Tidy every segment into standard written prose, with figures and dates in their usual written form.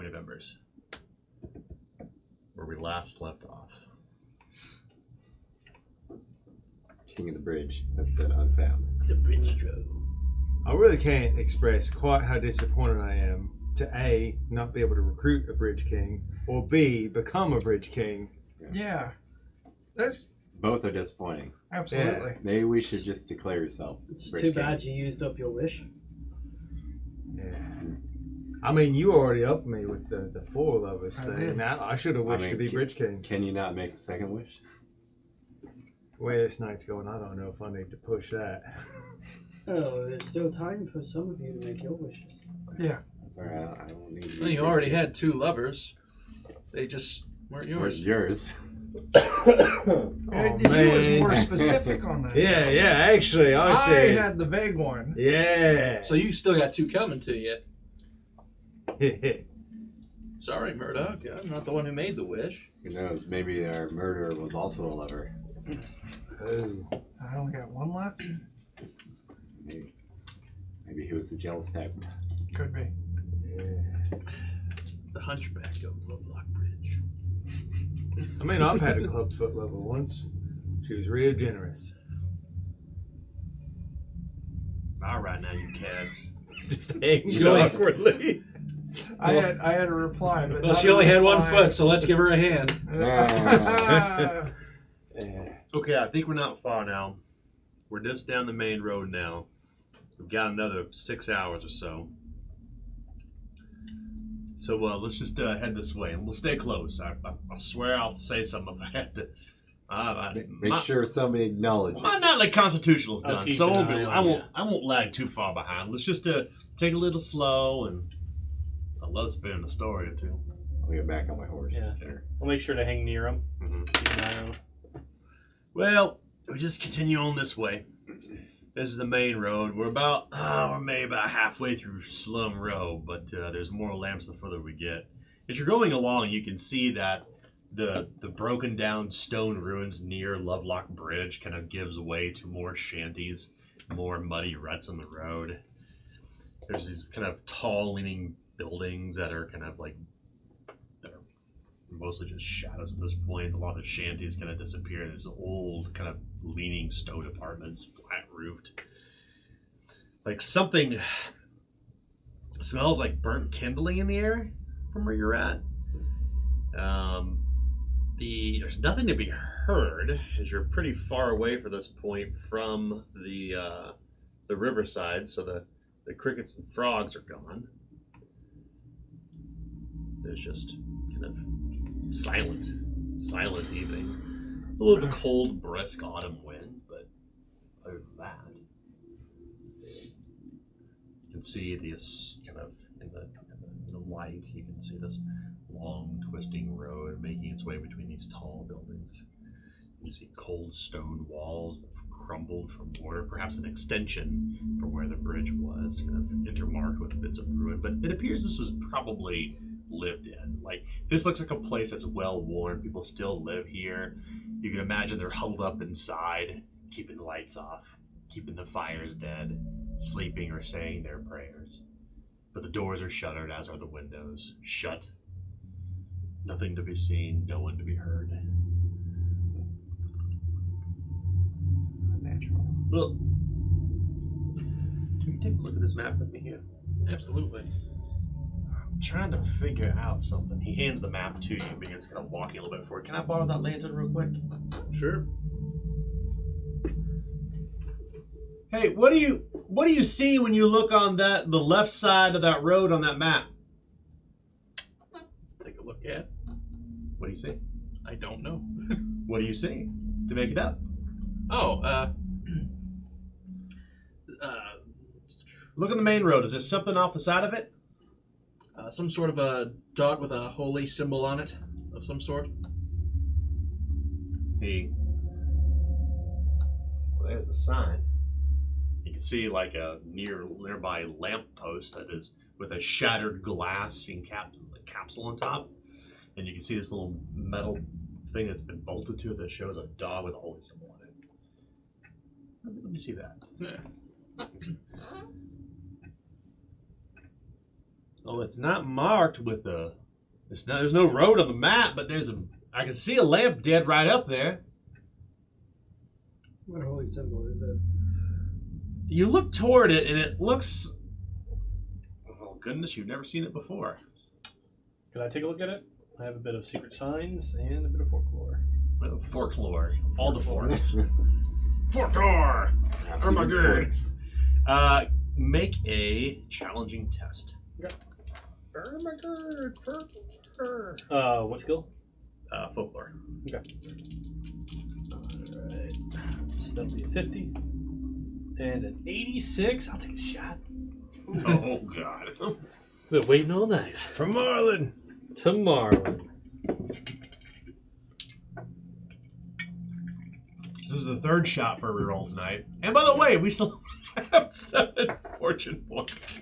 Point of Embers, where we last left off. King of the Bridge has been unfound. The bridge drove. I really can't express quite how disappointed I am to A, not be able to recruit a Bridge King, or B, become a Bridge King. Yeah. That's Both are disappointing. absolutely. Maybe we should just declare yourself. It's Bridge too King. bad you used up your wish. Yeah. I mean, you already upped me with the 4 lovers I thing. did. Now I should have wished to be Bridge King. Can you not make a second wish? The way this night's going, I don't know if I need to push that. Oh, there's still time for some of you to make your wishes. Yeah. That's all right. I don't need. Well, you already had 2 lovers. They just weren't Where's yours. yours? He was more specific on that. Yeah, actually, I I said, had the vague one. yeah. So you still got 2 coming to you. Sorry, Murdoch. I'm not the one who made the wish. Who knows? Maybe our murderer was also a lover. Oh. I only got one left. Maybe he was a jealous type. Could be. Yeah. The hunchback of Lovelock Bridge. I mean, I've had a clubfoot lover once. She was real generous. All right, now you cads. Just hangs She only- awkwardly. I had a reply, but Well, not she only a had 1 reply. foot, so let's give her a hand. Yeah. Okay, I think we're not far now. We're just down the main road now. We've got another 6 hours or so. So let's just head this way, and we'll stay close. I swear I'll say something if I have to. Make sure somebody acknowledges. My nightly constitutional's I'll done, keep so an I won't, eye be, on I won't. ya. I won't lag too far behind. Let's just take a little slow, and I love spinning a story or two. I'll get back on my horse. Yeah. I'll make sure to hang near him. Mm-hmm. Keep an eye on him. Well, we just continue on this way. This is the main road. We're maybe about halfway through Slum Row, but there's more lamps the further we get. As you're going along, you can see that the broken down stone ruins near Lovelock Bridge kind of gives way to more shanties, more muddy ruts on the road. There's these kind of tall leaning buildings that are kind of like mostly just shadows at this point. A lot of the shanties kind of disappear. There's old kind of leaning stone apartments, flat roofed. Like something smells like burnt kindling in the air from where you're at. There's nothing to be heard as you're pretty far away for this point from the riverside, so the crickets and frogs are gone. There's just kind of silent evening. A little bit of cold, brisk autumn wind, but other than that, you can see this kind of in the light. You can see this long, twisting road making its way between these tall buildings. You see cold stone walls that have crumbled from water, perhaps an extension from where the bridge was, kind of intermarked with bits of ruin. But it appears this was probably lived in. Like, this looks like a place that's well worn. People still live here. You can imagine they're huddled up inside, keeping the lights off, keeping the fires dead, sleeping or saying their prayers. But the doors are shuttered, as are the windows. Shut. Nothing to be seen, no one to be heard. Unnatural. Well, can you take a look at this map with me here? Absolutely. I'm trying to figure out something. He hands the map to you, begins kind of walking a little bit forward. Can I borrow that lantern real quick? Sure. Hey, what do you see when you look on the left side of that road on that map? Take a look at. What do you see? I don't know. What do you see to make it up? Oh, Look on the main road. Is there something off the side of it? some sort of a dot with a holy symbol on it of some sort. Well, there's the sign. You can see like a nearby lamppost that is with a shattered glass capsule on top, and you can see this little metal thing that's been bolted to it that shows a dog with a holy symbol on it. Let me see that. Yeah. Oh, it's not marked with the. It's not. There's no road on the map, but there's a. I can see a lamp dead right up there. What holy symbol is it? You look toward it, and it looks. Oh goodness, you've never seen it before. Can I take a look at it? I have a bit of secret signs and a bit of folklore. Well, folklore, all the forks. Folklore. Oh my god. Make a challenging test. What skill? Folklore. Okay. Alright. So that'll be a 50. And an 86. I'll take a shot. Oh god. Been waiting all night. From Marlin. To Marlin. This is the third shot for a reroll tonight. And by the way, we still have 7 fortune points.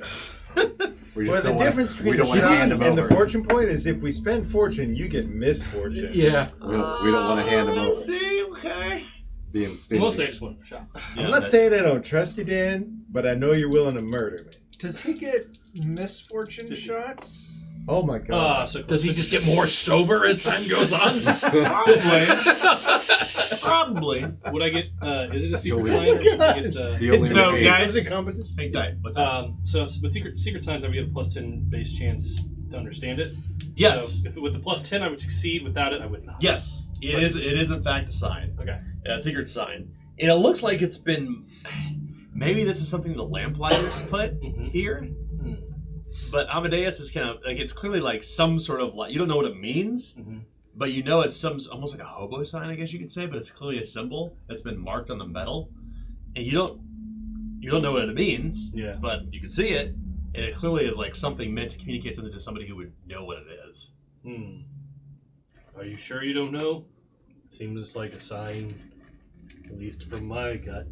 We Well, just the don't difference wanna, we between don't want to shot hand them and the over. fortune point is if we spend fortune, you get misfortune. Yeah. We don't want to hand them I over. see, okay. Being stingy. Mostly I just want a shot. I'm not saying I don't trust you, Dan, but I know you're willing to murder me. Does he get misfortune shots? Oh my god. So Does he just get more sober as time goes on? Probably. Would I get, is it a secret Go sign? in. Or do I get, The only So, way- guys- Is it competition? Hang tight. What's up? so with secret signs, I would get a plus 10 base chance to understand it. Yes. So if with the plus 10, I would succeed. Without it, I would not. Yes. It is. It is in fact a sign. Okay. A secret sign. And it looks like it's been. Maybe this is something the lamplighters put Mhm. here. Hmm. But Amadeus is kind of like it's clearly like some sort of like you don't know what it means, Mhm. but you know it's some almost like a hobo sign, I guess you could say. But it's clearly a symbol that's been marked on the metal, and you don't know what it means. Yeah. But you can see it, and it clearly is like something meant to communicate something to somebody who would know what it is. Hmm. Are you sure you don't know? It seems like a sign, at least from my gut,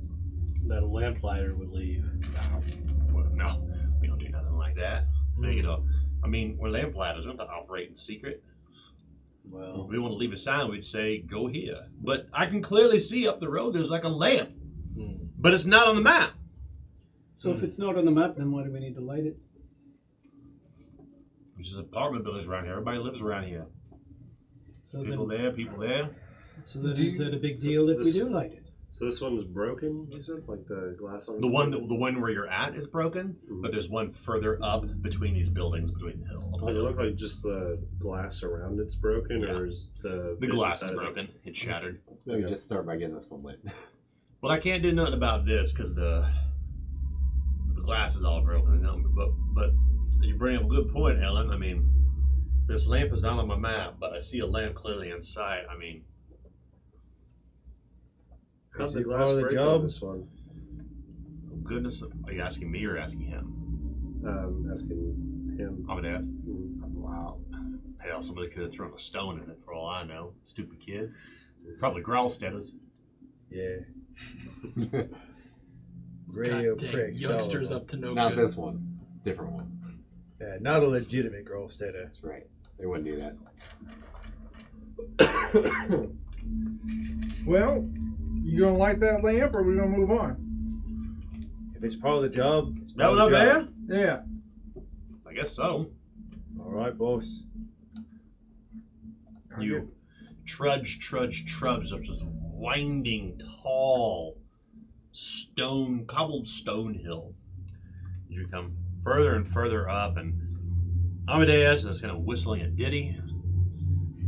that a lamplighter would leave. Well, no, we don't do nothing like that. Make it up. I mean, we're lamplighters. We don't have to operate in secret. If Well, we want to leave a sign, we'd say, go here. But I can clearly see up the road there's like a lamp. hmm. But it's not on the map. So if it's not on the map, then why do we need to light it? Which is apartment buildings around here. Everybody lives around here. So People then, there, people there. so then Do is you- that a big deal if we this- do light it? So this one is broken, you said? Like the glass on The one where you're at is broken, but there's one further up between these buildings, between the hills. Does it look like just the glass around it's broken, Yeah. or is the The glass is inside of it- broken. It's shattered. Let's maybe just start by getting this one lit. Well, I can't do nothing about this because the glass is all broken. But you bring up a good point, Ellen. I mean, this lamp is not on my map, but I see a lamp clearly inside. I mean, How's Is the it glass part of the break job? on this one? oh goodness, are you asking me or asking him? Asking him. Amadeus? Wow. Hell, somebody could have thrown a stone in it for all I know. Stupid kids. Probably Gralsteaders. Yeah. Radio God dang, prick. youngsters solid. up to no Not good. this one. Different one. Yeah, not a legitimate Grolsteader. That's right. They wouldn't do that. Well, you gonna light that lamp, or we gonna move on? If it's part of the job, it's That part one of up the there? job. Yeah. I guess so. All right, boss. You trudge up this winding, tall, cobbled stone hill. You come further and further up, and Amadeus is kind of whistling a ditty.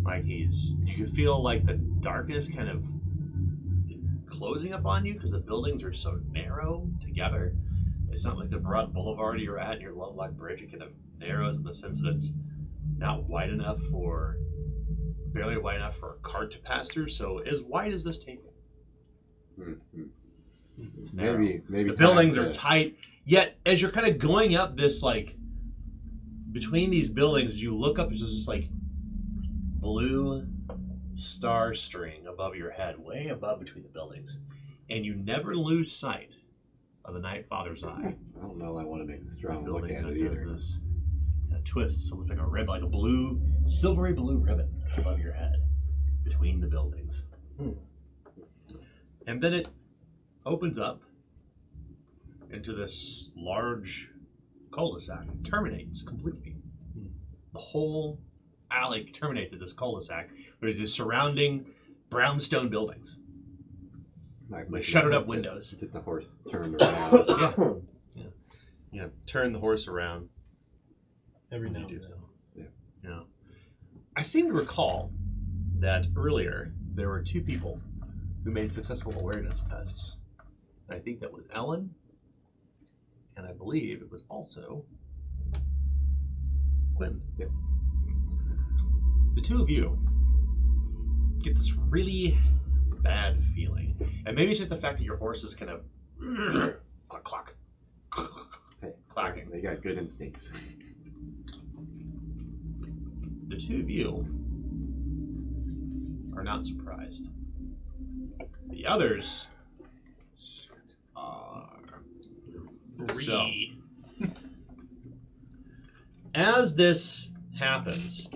Like you feel like the darkness kind of closing up on you because the buildings are so narrow together. It's not like the broad boulevard you're at, your Lovelock Bridge. It kind of narrows in the sense that it's not wide enough barely wide enough for a cart to pass through. So as wide as this table. It's narrow. Maybe The buildings time are to- tight. Yet as you're kind of going up this like between these buildings, you look up. There's this like blue star string above your head, way above between the buildings, and you never lose sight of the Night Father's eye. I don't know. I want to make a The strong look building at that it does either. this kind of twists, almost like a red, like a blue, silvery blue ribbon above your head between the buildings. And then it opens up into this large cul-de-sac terminates completely. The whole alley terminates at this cul-de-sac, where there's surrounding brownstone buildings with shuttered-up windows. Get the horse turned around. Yeah, turn the horse around. Every now You do and so. then. Yeah. I seem to recall that earlier there were 2 people who made successful awareness tests. I think that was Ellen, and I believe it was also Quinn. Yep. The 2 of you get this really bad feeling, and maybe it's just the fact that your horse is kind of cluck cluck Hey, clacking. they got good instincts. The 2 of you are not surprised. The others are. So, as this happens,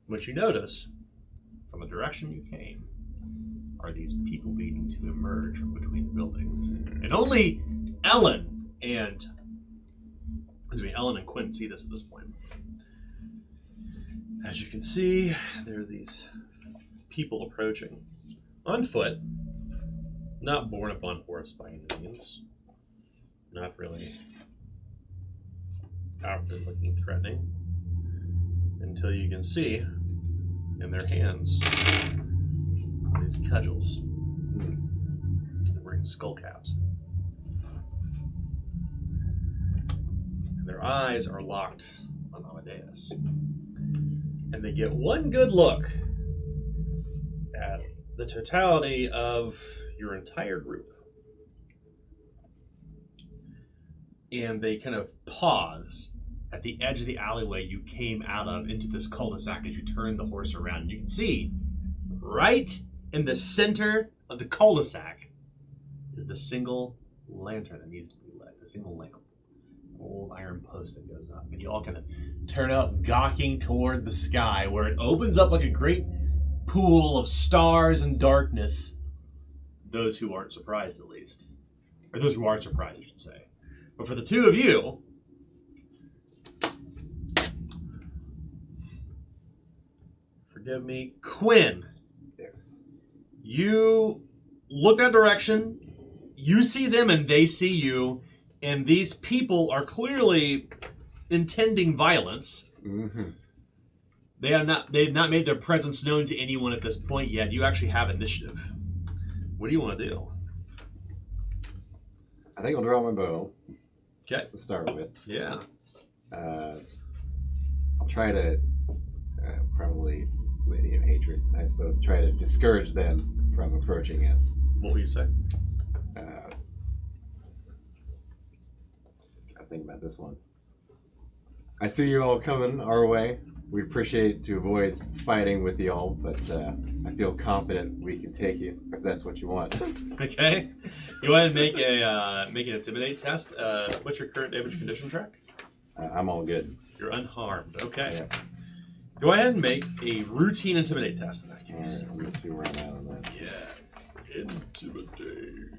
what you notice from the direction you came are these people beginning to emerge from between the buildings. And only Ellen and Quinn see this at this point. As you can see, there are these people approaching on foot, not borne upon horse by any means, not really outward looking threatening, until you can see in their hands these cudgels. They're wearing skull caps. And their eyes are locked on Amadeus. And they get one good look at the totality of your entire group. And they kind of pause at the edge of the alleyway you came out of into this cul-de-sac as you turn the horse around. And you can see right in the center of the cul-de-sac is the single lantern that needs to be lit, the single lamp. Old iron post that goes up, and you all kind of turn up, gawking toward the sky, where it opens up like a great pool of stars and darkness. Those who aren't surprised, at least, or those who are surprised, I should say. But for the 2 of you, forgive me, Quinn, Yes. you look that direction. You see them, and they see you. And these people are clearly intending violence. Mm-hmm. They have not made their presence known to anyone at this point yet. You actually have initiative. What do you want to do? I think I'll draw my bow. Okay. Just to start with. Yeah. I'll try to probably Lady of Hatred, I suppose, try to discourage them from approaching us. What would you say? Think about this one. I see you all coming our way. We appreciate to avoid fighting with you all, but I feel confident we can take you if that's what you want. Okay. You want to make an intimidate test? What's your current damage condition track? I'm all good. You're unharmed. Okay. Yeah. Go ahead and make a routine intimidate test in that All case. right, let's see where I'm at on that. Yes. Intimidate.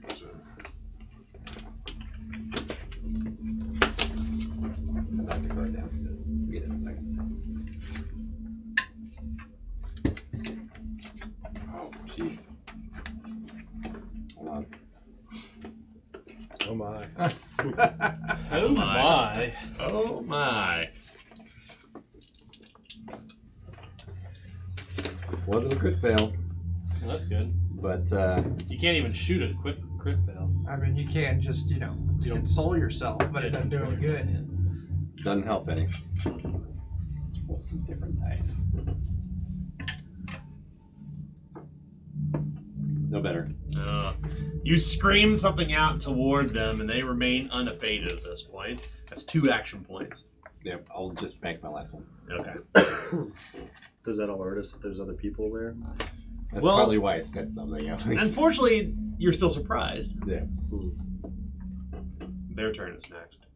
I'll knock the card down. Get it in a second. Oh, jeez. Hold on. Oh my. Oh my. Oh my. Wasn't a crit fail, Well, that's good. but You can't even shoot a crit fail. I mean, you can just, You don't- console yourself, but it doesn't do any good. doesn't help any. Let's roll some different dice. No better. You scream something out toward them, and they remain unabated at this point. That's 2 action points. Yep, I'll just bank my last one. Okay. Does that alert us that there's other people there? That's Well- probably why I said something at least. Unfortunately, you're still surprised. Yeah. Their turn is next.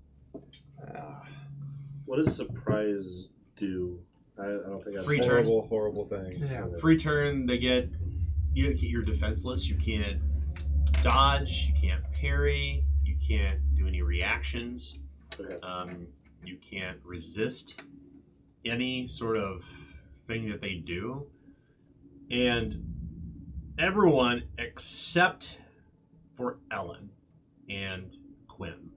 What does surprise do? I don't think I Free turn. horrible things. Yeah. Free turn, they get. You're defenseless. You can't dodge, you can't parry, you can't do any reactions, Okay. you can't resist any sort of thing that they do. And everyone except for Ellen and Quinn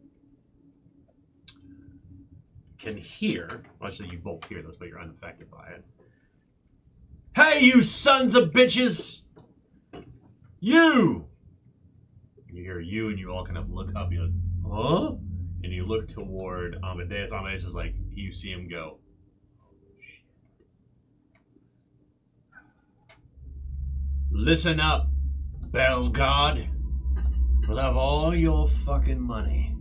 can hear, well, actually you both hear this, but you're unaffected by it. Hey, you sons of bitches! You! You hear you, and you all kind of look up, you're like, huh? And you look toward Amadeus. Amadeus is like, you see him go, listen up, Bell God. We'll have all your fucking money.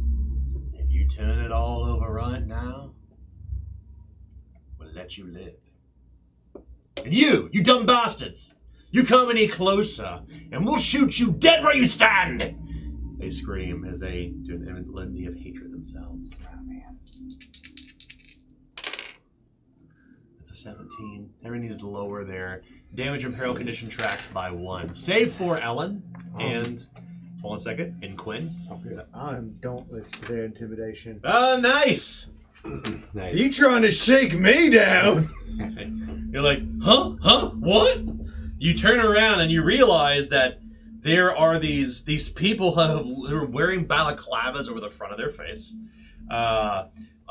If you turn it all over right now, we'll let you live. And you dumb bastards, you come any closer, and we'll shoot you dead where you stand! They scream as they do an litany of hatred themselves. Oh, man. That's a 17. Everything needs to lower their damage and peril condition tracks by 1. Save for Ellen and, hold on a second, and Quinn. I'm dauntless to their intimidation. Oh, nice! Nice. You trying to shake me down? You're like, huh? What? You turn around and you realize that there are these people who are wearing balaclavas over the front of their face. A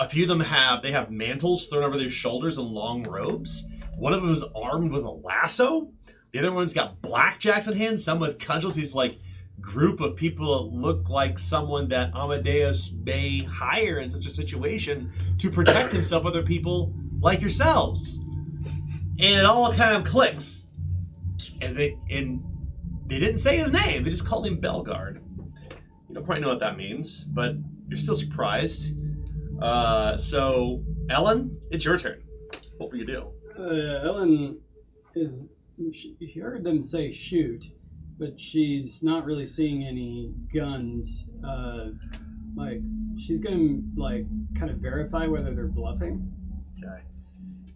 few of them have mantles thrown over their shoulders and long robes. One of them is armed with a lasso. The other one's got blackjacks in hand, some with cudgels. These like group of people that look like someone that Amadeus may hire in such a situation to protect himself from other people like yourselves. And it all kind of clicks. They didn't say his name, they just called him Belgard. You don't probably know what that means, but you're still surprised. So, Ellen, it's your turn. What will you do? Ellen is. She heard them say shoot, but she's not really seeing any guns. She's gonna kind of verify whether they're bluffing. Okay.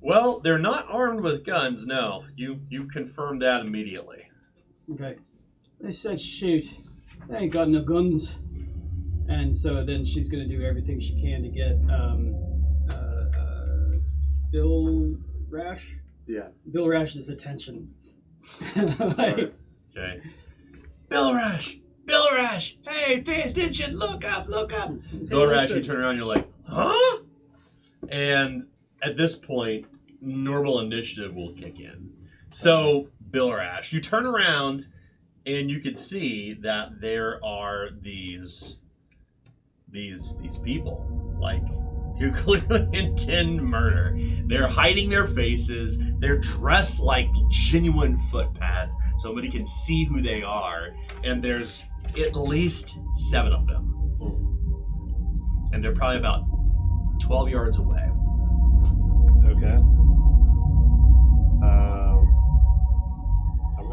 Well, they're not armed with guns, no. You confirmed that immediately. Okay. They said shoot. They ain't got no guns. And so then she's going to do everything she can to get Bill Rash? Yeah. Bill Rash's attention. Like, Okay. Bill Rash! Hey, pay attention! Look up! Bill Rash, you turn around, you're like, huh? And at this point, normal initiative will kick in. So, Bill Rash, you turn around and you can see that there are these people, like, who clearly intend murder. They're hiding their faces. They're dressed like genuine footpads. Somebody can see who they are. And there's at least 7 of them. And they're probably about 12 yards away. Okay.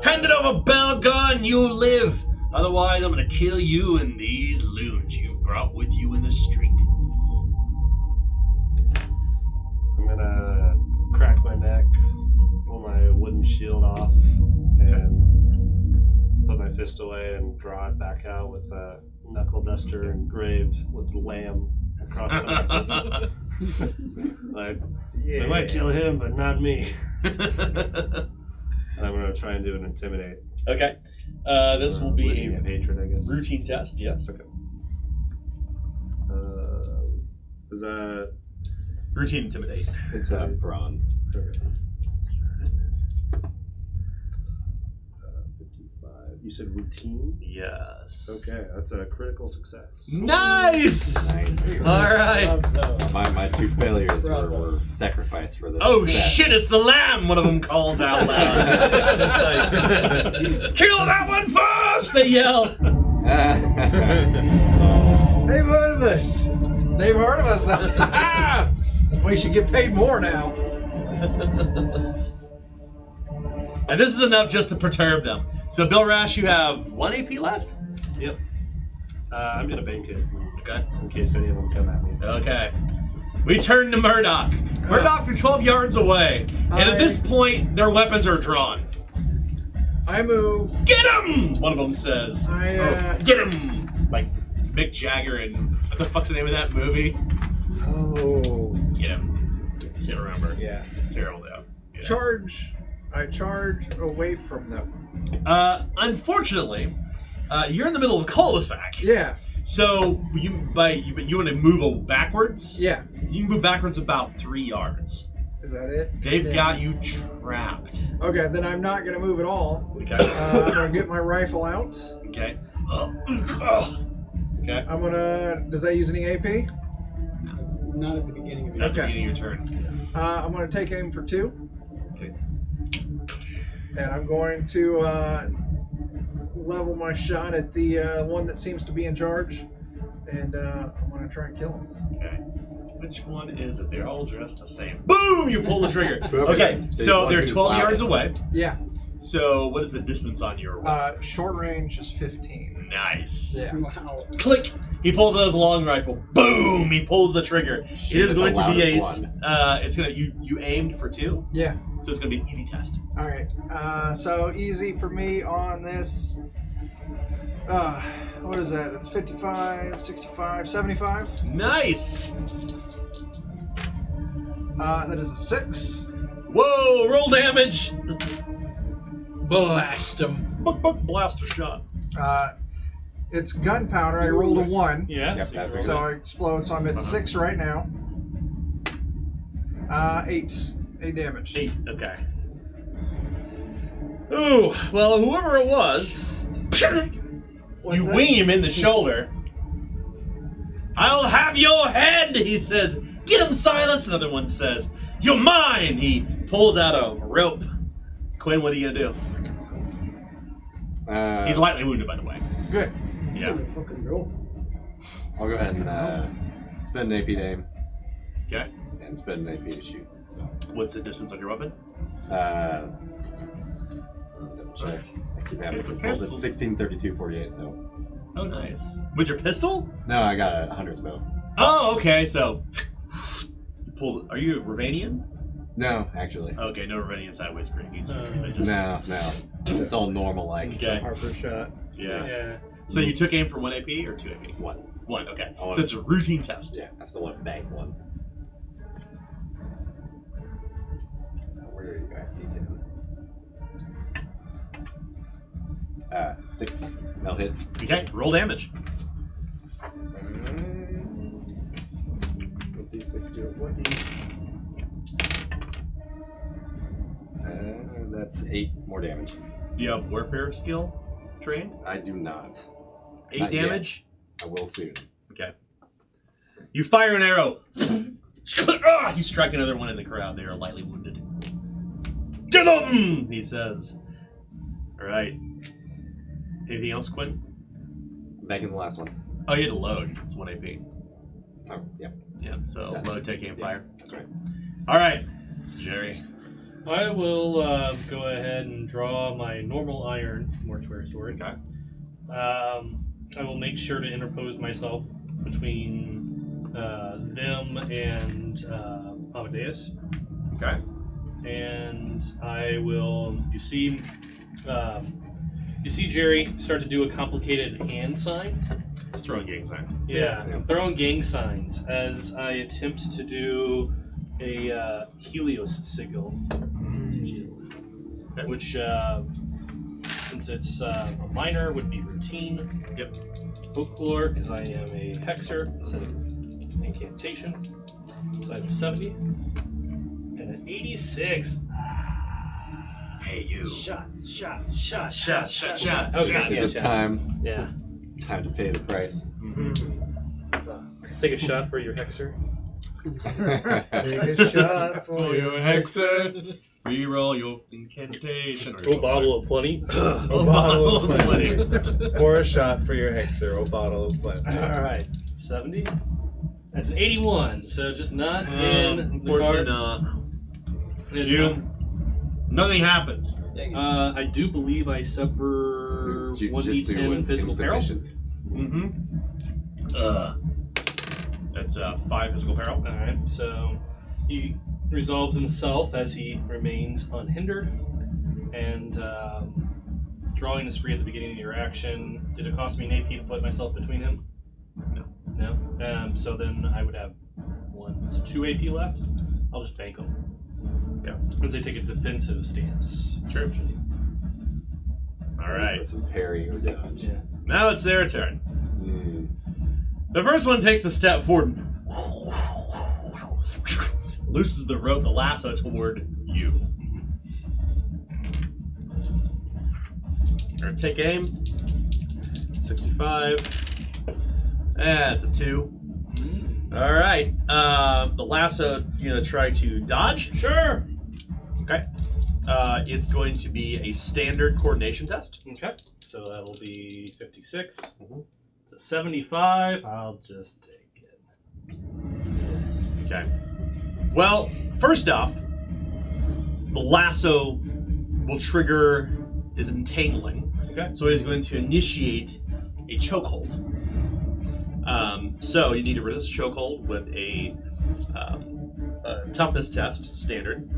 Hand it over, Belgon, you live. Otherwise, I'm going to kill you and these loons you've brought with you in the street. I'm gonna crack my neck, pull my wooden shield off, and put my fist away and draw it back out with a knuckle duster engraved with lamb across the knuckles. It's like, I might kill him, but not me. And I'm gonna try and do an intimidate. Okay. This will be Looking at hatred, I guess. routine test, yes. Okay. Is that? Routine intimidate. It's brawn. Okay. 55. You said routine? Yes. Okay, that's a critical success. Nice! Nice. All right. My 2 failures were sacrificed for this. Oh success. shit, it's the lamb, one of them calls out loud. It's like, kill that one first, they yell. They've heard of us. They've heard of us. We should get paid more now. And this is enough just to perturb them. So Bill Rash, you have 1 AP left? Yep. I'm gonna bank it Okay. in case any of them come at me. Okay. We turn to Murdoch. Murdoch, they're 12 yards away. And at this point, their weapons are drawn. I move. Get him! One of them says. Get him! Like Mick Jagger and what the fuck's the name of that movie? Oh. Get him. Can't remember. Yeah. Terrible though. Yeah. Charge. I charge away from them. Unfortunately, you're in the middle of a cul-de-sac. Yeah. So you want to move backwards? Yeah. You can move backwards about 3 yards. Is that it? They've got you trapped. Okay, then I'm not gonna move at all. Okay. I'm gonna get my rifle out. Okay. Okay. I'm gonna. Does that use any AP? Not at the beginning of At the your beginning of your turn. I'm gonna take aim for 2. Okay. And I'm going to level my shot at the one that seems to be in charge. And I'm gonna try and kill him. Okay. Which one is it? They're all dressed the same. Boom! You pull the trigger. Okay, so they're 12 yards away. Yeah. So what is the distance on your weapon? Short range is 15. Nice. Yeah. Wow. Click! He pulls out his long rifle. Boom! He pulls the trigger. Shoot It is at going the to be a. loudest one. It's gonna. You aimed for 2, Yeah. so it's gonna be an easy test. All right. So easy for me on this. What is that? That's 55, 65, 75. Nice. That is a 6. Whoa! Roll damage. Blast him. Blaster shot. It's gunpowder. I rolled a 1. Yeah. Yep, so that's you it. So I explode, so I'm at 6 right now. 8 damage. 8. Okay. Ooh. Well, whoever it was, What's you that? wing him in the shoulder. I'll have your head, he says. Get him, Silas. Another one says, you're mine. He pulls out a rope. Quinn, what are you gonna do? He's lightly wounded, by the way. Good. Yeah. Fucking rope. I'll go ahead and spend an AP to aim Okay. and spend an AP to shoot. So, What's the distance on your weapon? double check. I keep having it It's a consulted. pistol. 16, 32, 48. So, Oh, nice. With your pistol? no, I got a 100's bow. Oh, okay. So, he pulls. Are you Ravanian? No, actually, Okay, no Ravanian sideways grenades. no. It's all normal like. Okay. Harper shot. Yeah. Yeah. So you took aim for 1 AP or 2 AP? 1. 1. Okay. I want So it's a routine test. Yeah, I still want to bang 1. Where are you at? 6. That'll hit. Okay. Roll damage. 56 feels lucky. That's 8 more damage. Do you have warfare skill trained? I do not. 8 Not yet. damage? I will soon. Okay. You fire an arrow. You strike another one in the crowd. They are lightly wounded. Get them! He says. All right. Anything else, Quinn? Back in the last one. Oh, you had to load. It's 1 AP. Oh, yep. Yeah, so Done. load, take aim, Yeah, fire. that's right. All right, Jerry. I will go ahead and draw my normal iron mortuary sword. Okay. I will make sure to interpose myself between them and Amadeus. Okay. And I will. You see Jerry start to do a complicated hand sign. Just throwing gang signs. Yeah, I'm throwing gang signs as I attempt to do a Helios sigil, which, since it's a minor, would be routine. Yep. Folklore, because I am a hexer instead of incantation. So I have a 70 and an 86. Hey, you. Shot. Shot. Okay, Is yeah, it shot. time? Yeah. Time to pay the price. Take a shot for your hexer. Take a shot for your hexer. Reroll your incantation. A bottle of plenty. A bottle of plenty. Pour a shot for your hexer. A bottle of plenty. All right, 70. That's 81. So just not in the Unfortunately card. not. Nothing happens. I do believe I suffer Jiu-jitsu 1d10 was physical peril. insufficient. That's 5 physical peril. All right, so he resolves himself as he remains unhindered, and Drawing is free at the beginning of your action. Did it cost me an AP to put myself between him? No. So then I would have 1. So 2 AP left. I'll just bank them. Okay. Because they take a defensive stance. Sure. Usually. All right. Some parry or dodge. Yeah. Now it's their turn. Mm. The first one takes a step forward, looses the rope, the lasso toward you. Or take aim. 65. That's a 2. All right. The lasso, you're gonna try to dodge. Sure. Okay. It's going to be a standard coordination test. Okay. So that'll be 56. Mhm. It's a 75. I'll just take it. Okay. Well, first off, the lasso will trigger his entangling. Okay. So he's going to initiate a chokehold. So you need to resist chokehold with a toughness test, standard.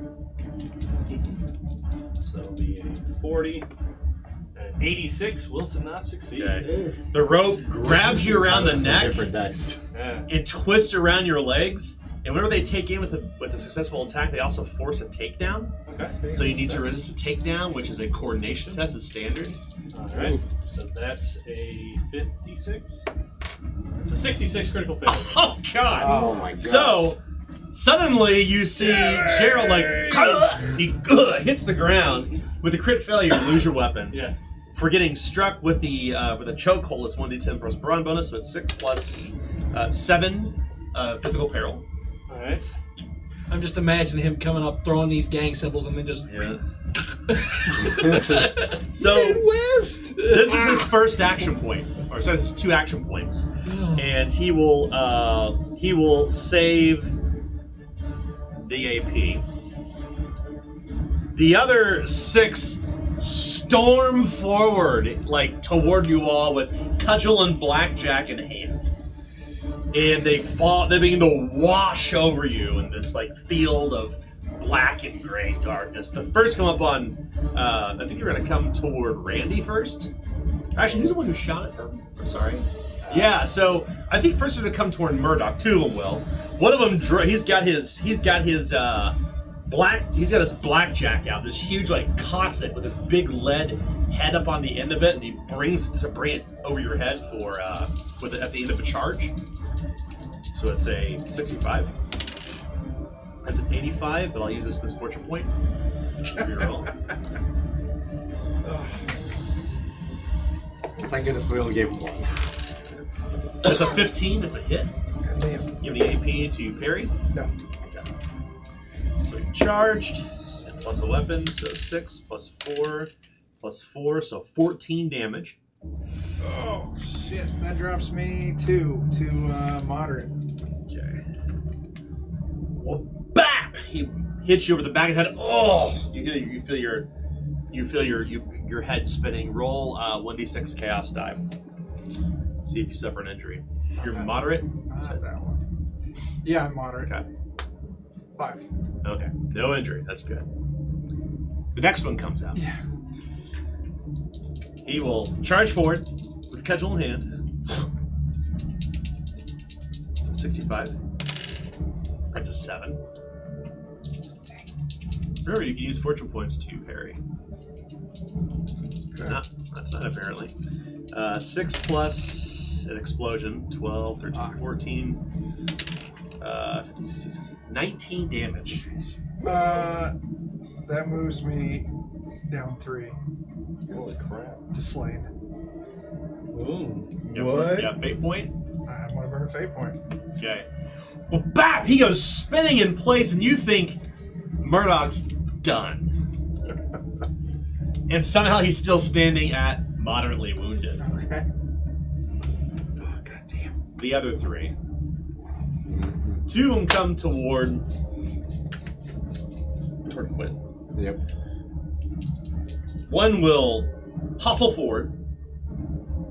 So it'll be a 40. And 86 will not succeed. Okay. The rope grabs you around the neck. Different dice. Yeah. It twists around your legs, and whenever they take in with a successful attack, they also force a takedown. Okay. So you need to resist a takedown, which is a coordination test, is standard. Alright. So that's a 56. It's a 66 critical failure. Oh God! Oh my god. So suddenly you see Gerald like he hits the ground with a crit failure. You lose your weapons. Yeah. For getting struck with the with a chokehold, it's 1d10 plus brawn bonus, so it's 6 plus 7 physical peril. Alright. I'm just imagining him coming up, throwing these gang symbols, and then just. Yeah. So this is his first action point, or sorry, this is 2 action points, and he will save the AP. The other 6 storm forward, like toward you all, with cudgel and blackjack in hand, and they begin to wash over you in this like field of black and gray darkness. The first come up on, I think you're going to come toward Randy first. Actually, who's the one who shot at them? I'm sorry. Yeah, so I think first we're going to come toward Murdoch. 2 of them will. One of them, he's got his blackjack out. This huge like cossack with this big lead head up on the end of it, and he brings it over your head for at the end of a charge. So it's a 65. That's an 85, but I'll use this misfortune point. Reroll. Thank goodness we only gave him 1. That's a 15. That's a hit. Damn. You have any AP to parry? No. Okay. So you charged, plus a weapon, so 6 plus 4 plus 4, so 14 damage. Oh shit! That drops me 2 to moderate. Okay. Well, bam! He hits you over the back of the head. Oh! You feel your head spinning. Roll 1d6 chaos die. See if you suffer an injury. You're moderate. Not that one. Yeah, I'm moderate. Okay. 5. Okay. No injury. That's good. The next one comes out. Yeah. He will charge forward with cudgel in hand. So 65. That's a 7. Remember, you can use fortune points to parry. Okay. No, that's not apparently. 6 plus an explosion. 12, 13, 14. 15, 16, 19 damage. That moves me down 3 Holy crap. to slain. Ooh. Yeah, fate point. I want to burn a fate point. Okay. Well, bap! He goes spinning in place, and you think Murdoch's done. And somehow he's still standing at moderately wounded. Okay. Oh, goddamn. The other 3. 2 of them come toward Quinn. Yep. One will hustle forward,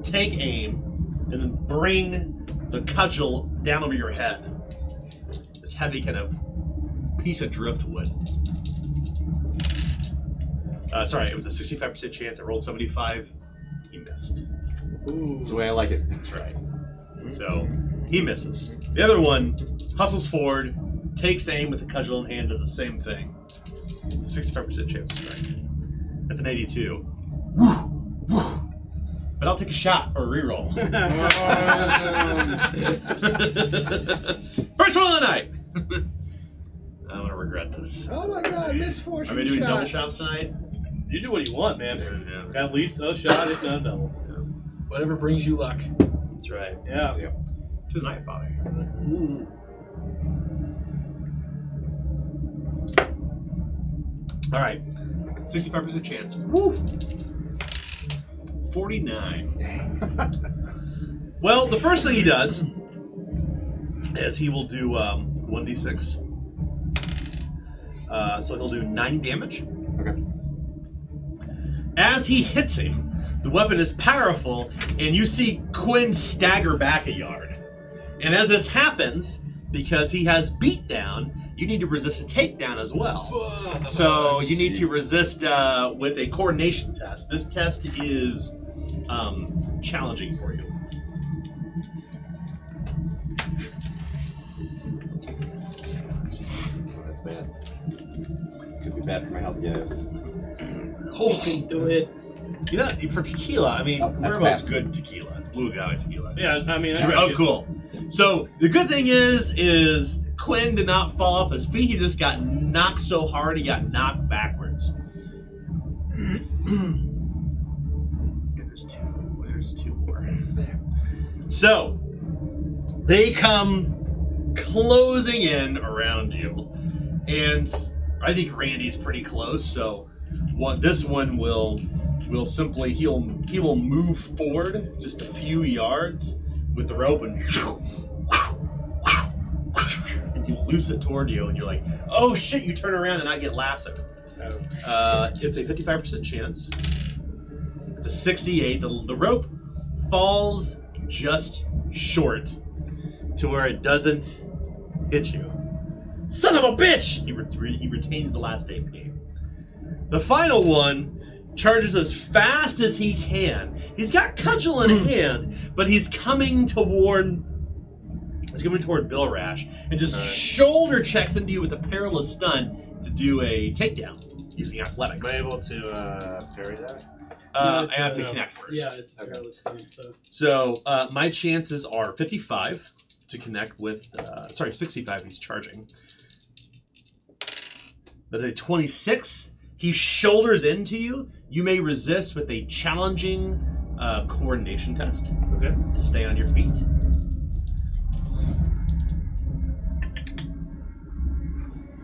take aim, and then bring the cudgel down over your head. This heavy kind of piece of driftwood. Sorry, it was a 65% chance. I rolled 75. He missed. That's the way I like it. That's right. So he misses. The other one hustles forward, takes aim with the cudgel in hand, does the same thing. 65% chance to strike. That's an 82. But I'll take a shot for a reroll. First one of the night. I'm gonna regret this. Oh my god, misfortune. Are we doing shot. double shots tonight? You do what you want, man. Yeah. At least a shot, if not a double. Whatever brings you luck. That's right. Yeah. To the night, Father. Mm. All right. 65% chance. Woo! 49. Well, the first thing he does is he will do 1d6. So he'll do 9 damage. Okay. As he hits him, the weapon is powerful, and you see Quinn stagger back a yard. And as this happens, because he has beat down, you need to resist a takedown as well. So you need to resist with a coordination test. This test is challenging for you. That's bad. This could be bad for my health, guys. You can do it. You know, for tequila, I mean, Oh, that's Cuervo's fast. good tequila. It's blue agave tequila. Yeah, I mean, Oh, cool. So the good thing is Quinn did not fall off his feet. He just got knocked so hard he got knocked backwards. There's two more. So they come closing in around you, and I think Randy's pretty close. So this one will simply he will move forward just a few yards with the rope and he'll loose it toward you, and you're like, oh shit, you turn around and I get lassoed. It's a 55% chance. It's a 68. The rope falls just short to where it doesn't hit you. Son of a bitch! He retains the last AP. The final one charges as fast as he can. He's got cudgel in hand, but he's coming toward Bill Rash and just shoulder checks into you with a perilous stun to do a takedown using athletics. Am I able to parry that? I have to connect first. Yeah, it's a perilous stun, So my chances are 55 to connect with, 65 he's charging. But a 26, he shoulders into you. You may resist with a challenging coordination test. Okay. To stay on your feet.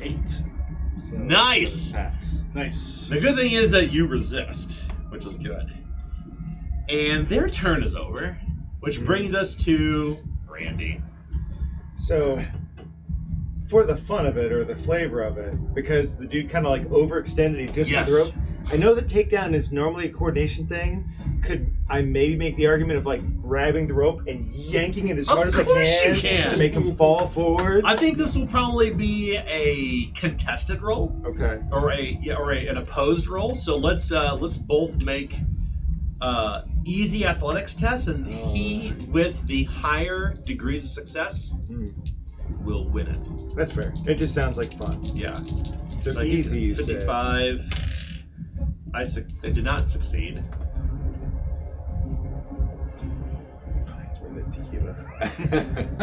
Eight. So Nice! pass. Nice. The good thing is that you resist, which is good. And their turn is over, which brings us to Randy. So, for the fun of it, or the flavor of it, because the dude kind of like overextended, he just Yes. the rope. I know that takedown is normally a coordination thing. Could I maybe make the argument of like grabbing the rope and yanking it as hard as I course you can can. to make him fall forward? I think this will probably be a contested roll, Okay. or an opposed roll. So let's both make easy athletics tests, and he with the higher degrees of success will win it. That's fair. It just sounds like fun. Yeah. So easy, you say. 55. I did not succeed. Tequila.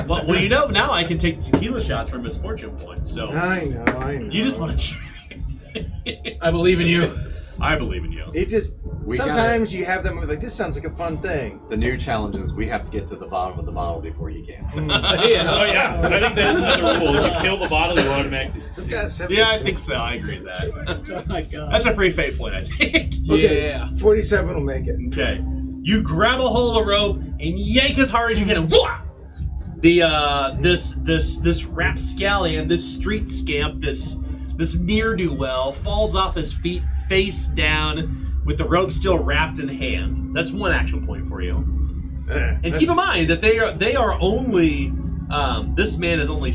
Well, you know, now I can take tequila shots for misfortune points. So I know. you just want to try. I believe in you. I believe in you. It just We sometimes you have them like this sounds like a fun thing. The new challenge is we have to get to the bottom of the bottle before you can. Oh yeah, I think that's another rule. If you kill the bottle, you automatically succeed. Yeah, I think so. I agree with that. Oh my god. That's a free fate point, I think. Okay, Yeah. 47 will make it. Okay. You grab a hold of the rope and yank as hard as you can, and whoa! This rapscallion, this street scamp, this ne'er-do-well falls off his feet face down with the rope still wrapped in hand. That's one action point for you. And keep in mind that they are only this man is only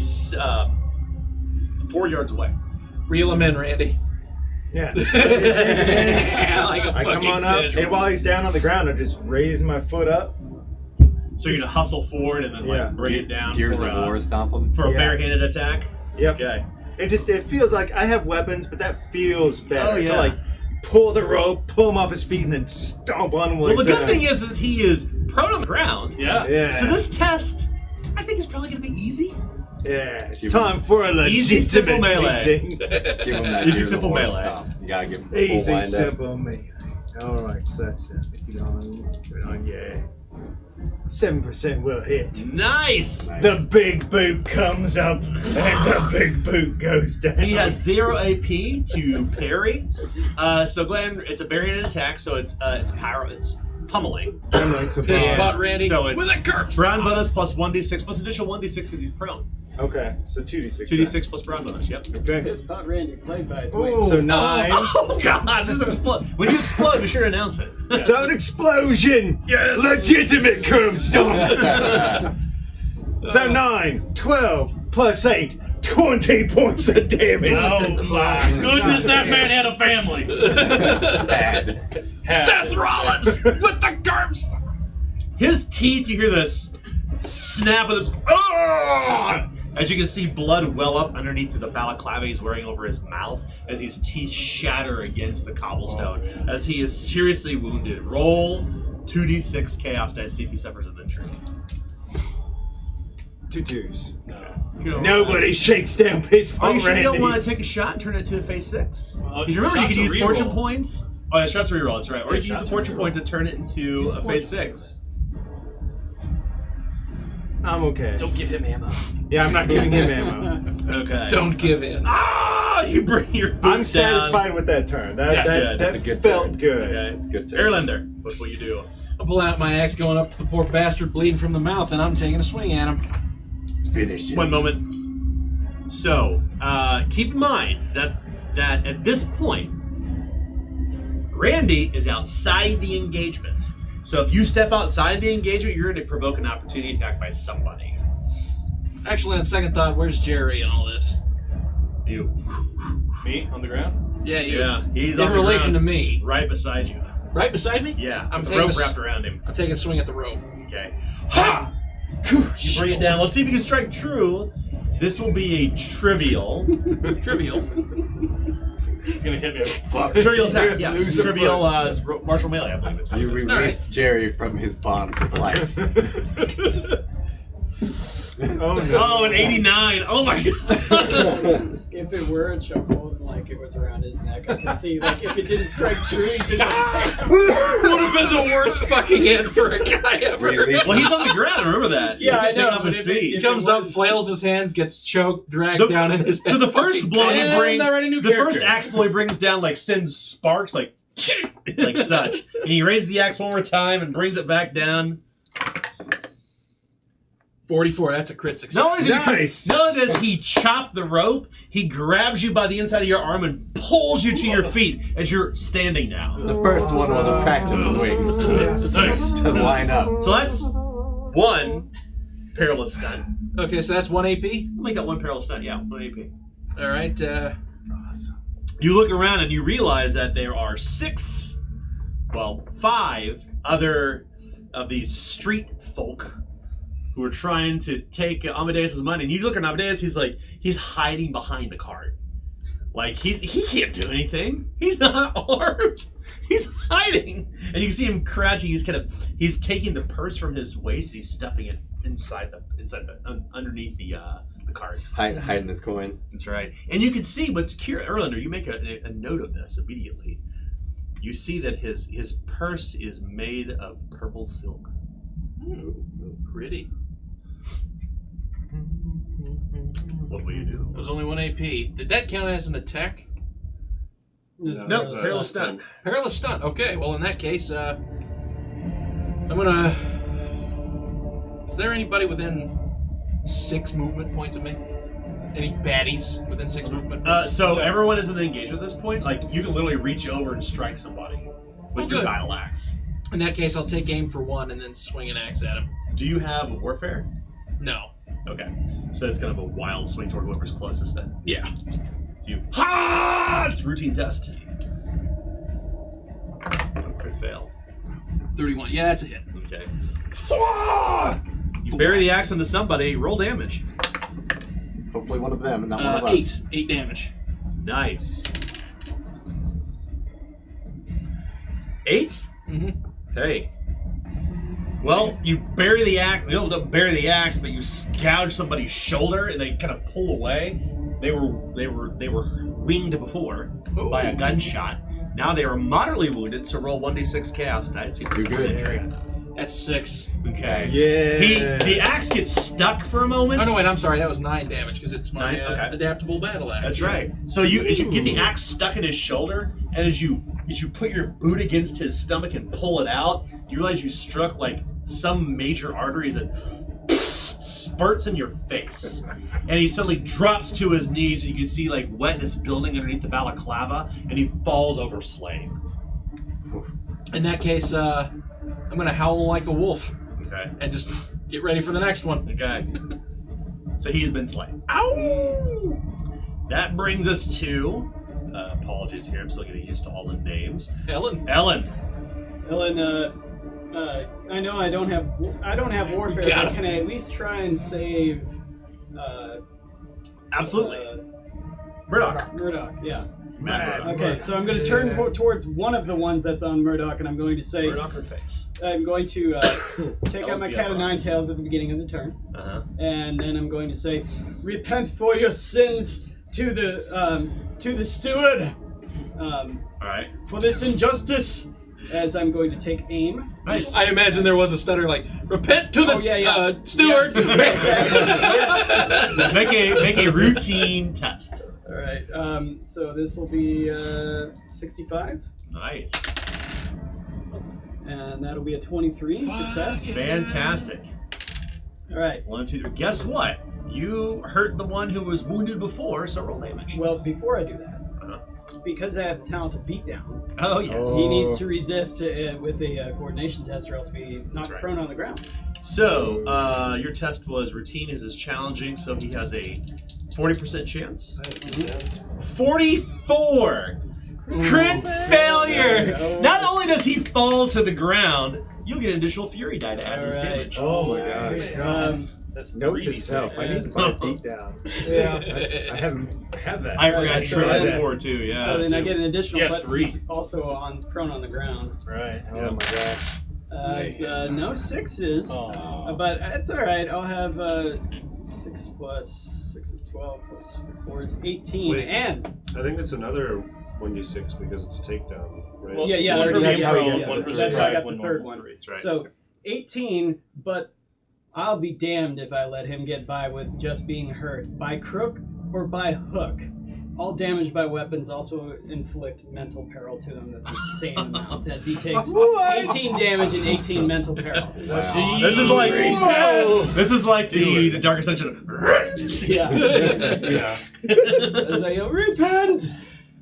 4 yards away. Reel him in, Randy. Yeah. Like a I come fucking on up, bitch. and while he's down on the ground, I just raise my foot up. So you're gonna hustle forward and then like Yeah. bring it down Gears for, of War stomp him. for a Yeah. barehanded attack. Yep. Okay. It feels like I have weapons, but that feels better. Oh, yeah. To like pull the rope, pull him off his feet, and then stomp on him. Well, the good thing is that he is prone on the ground. Yeah. Yeah. So this test, I think, is probably gonna be easy. Yeah, it's time for a Easy, simple legitimate melee. beating. Give him that Easy, Gears of simple War melee. stomp. You gotta give him the full Easy, wind up. simple melee. Alright, so that's 59, yeah. 7% will hit. Nice. The big boot comes up, and the big boot goes down. He has 0 AP to parry. So go ahead. It's a barehanded attack. So it's power. It's pummeling. Piss spot Randy. So it's with a curse. brown bonus plus 1d6 plus additional 1d6 because he's prone. Okay, so 2d6. 2d6 plus brown bonus. Yep. Okay. This Spot Randy played by Dwayne. So 9. Oh God! This explode. When you explode, be sure to announce it. So an explosion! Yes! Legitimate curb stomp! So 9, 12, plus 8, 20 points of damage. Oh my goodness, that man had a family. Bad. Seth Rollins with the curbs. His teeth. You hear this snap of this. Oh! As you can see, blood well up underneath the balaclava he's wearing over his mouth as his teeth shatter against the cobblestone as he is seriously wounded. Roll 2d6 chaos dice, see if he suffers an injury. 2 2s. You don't Nobody shakes down baseball Oh, you sure you don't Randy. want to take a shot and turn it to a phase 6? Well, Because remember, you shots can a use reroll. fortune points. Oh, yeah, shots a reroll, that's right. Or you can use a shots a fortune reroll. point to turn it into a phase 6. I'm okay. Don't give him ammo. Yeah, I'm not giving him ammo. Okay. Don't give in. Ah! You bring your boot I'm down. satisfied with that turn. That, Yes, that, good. that That's a good felt turn. good. Okay. It's good to Airlander, what will you do? I'm pulling out my axe, going up to the poor bastard bleeding from the mouth, and I'm taking a swing at him. finish it. One moment. So, keep in mind that at this point, Randy is outside the engagement. So if you step outside the engagement, you're going to provoke an opportunity attack by somebody. Actually, on second thought, where's Jerry in all this? You. Me on the ground? Yeah, you. Yeah, he's in on the relation to ground, me. right beside you. Right beside me? Yeah, I'm with the taking rope a wrapped around him. I'm taking a swing at the rope. Okay. Ha! You bring it down. Let's see if you can strike true. This will be a trivial. Trivial. He's gonna hit me. Fuck. Trivial attack. Yeah, Lose a trivial foot. martial melee, I believe it's. You released Jerry from his bonds of life. Oh no. Oh, an 89. Oh my god. If it were a chokehold, like it was around his neck, I could see, like, if it didn't strike true, he'd be like, Would have been the worst fucking end for a guy ever. Release Well, he's on the ground. Remember that. Yeah, I He's taking know, off his but if it- feet. He if comes up, was- flails his hands, gets choked, dragged down in his So the first blow you And bring, I write a new the character. first axe blow he brings down like sends sparks like such, and he raises the axe one more time and brings it back down. 44, that's a crit success. Not only does, Nice. not only does he chop the rope, he grabs you by the inside of your arm and pulls you to your feet as you're standing now. The first one was a practice swing to line up. So that's one perilous stunt. Okay, so that's 1 AP. I'll make that one perilous stunt. Yeah, 1 AP. All right, You look around and you realize that there are 5 other of these street folk who are trying to take Amadeus' money. And you look at Amadeus, he's hiding behind the cart. Like, he can't do anything. He's not armed. He's hiding. And you can see him crouching. He's taking the purse from his waist and he's stuffing it underneath the cart. Hiding his coin. That's right. And you can see what's curious. Erlander, you make a note of this immediately. You see that his purse is made of purple silk. pretty. What will you do? It was only 1 AP. Did that count as an attack? No, perilous stunt. Perilous stunt. Okay, well in that case, I'm gonna. Is there anybody within 6 movement points of me? Any baddies within 6 movement points? So everyone is in the engagement at this point. Like, you can literally reach over and strike somebody with your good. battle axe. In that case, I'll take aim for 1 and then swing an axe at him. Do you have warfare? No. Okay. So it's kind of a wild swing toward whoever's closest then. Yeah. So You ha! It's routine test. Crit fail. 31. Yeah, that's a hit. Okay. You bury the axe into somebody. Roll damage. Hopefully one of them, and not one of us. 8 damage. Nice. 8? Mm-hmm. Okay. Well, you bury the axe. You don't bury the axe, but you gouge somebody's shoulder, and they kind of pull away. They were winged before by a gunshot. Now they are moderately wounded. So roll 1d6 chaos dice. Do good. That's 6. Okay. Yeah. The axe gets stuck for a moment. Oh no, wait, I'm sorry. That was 9 damage because it's my 9? Okay. adaptable battle axe. That's right. So as you get the axe stuck in his shoulder, and as you put your boot against his stomach and pull it out, you realize you struck like some major arteries and spurts in your face. And he suddenly drops to his knees, and you can see like wetness building underneath the balaclava, and he falls over slain. In that case, I'm gonna howl like a wolf Okay. and just get ready for the next one. Okay. So he's been slain. Ow! That brings us to. Apologies here. I'm still getting used to all the names. Ellen. Ellen. Ellen, I know I don't have warfare, Got but him. can I at least try and save Absolutely. Murdoch. Murdoch? Yeah. Mad. Okay, so I'm going to turn towards one of the ones that's on Murdoch, and I'm going to say, Murdoch or face? I'm going to take out my cat of nine tails at the beginning of the turn, and then I'm going to say, repent for your sins to the steward All right. for this injustice. As I'm going to take aim. Nice. I imagine there was a stutter like, repent to the steward. Yes. Make a routine test. All right. So this will be 65, Nice. and that'll be a 23 success. Fantastic. All right. 1, 2, 3. Guess what? You hurt the one who was wounded before, so roll damage. Well, before I do that, because I have the talent of beatdown, Oh yeah. he needs to resist with a coordination test, or else be knocked right. prone on the ground. So your test was routine is challenging, so he has a 40% chance. 44 crit failure. Oh. Not only does he fall to the ground, you'll get an additional fury die to add this All right. damage. Oh my gosh. That's Note to self: I need to buy a beat down. Yeah. I have that. I forgot Right, to so try then- that before too. Yeah. So then I too. get an additional, Yeah, but 3. he's also prone on the ground. right. Oh my gosh. It's, no sixes, Aw. but it's all right. I'll have 6 plus 6 is 12 plus 4 is 18, Wait. and I think it's another 1d6 because it's a takedown, right? Well, yeah, one for that's being how he prone, gets one it. for That's how I surprise, got one the third normal. one. Right. So 18, but I'll be damned if I let him get by with just being hurt by crook or by hook. All damage by weapons also inflict mental peril to them at the same amount as he takes 18 damage and 18 mental peril. This is like the Dark Ascension. Yeah. Yeah. As I yell, repent!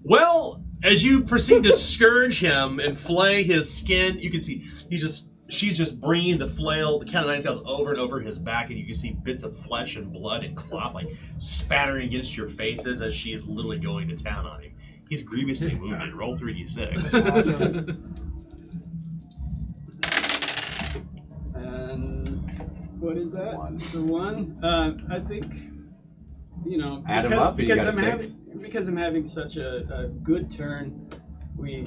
Well, as you proceed to scourge him and flay his skin, you can see she's just bringing the flail, the cat of nine tails, over and over his back, and you can see bits of flesh and blood and cloth like spattering against your faces as she is literally going to town on him. He's grievously wounded. Roll 3d6. Awesome. And what is that? The one? I think, Add 'em up, you got a 6. because I'm having such a good turn, we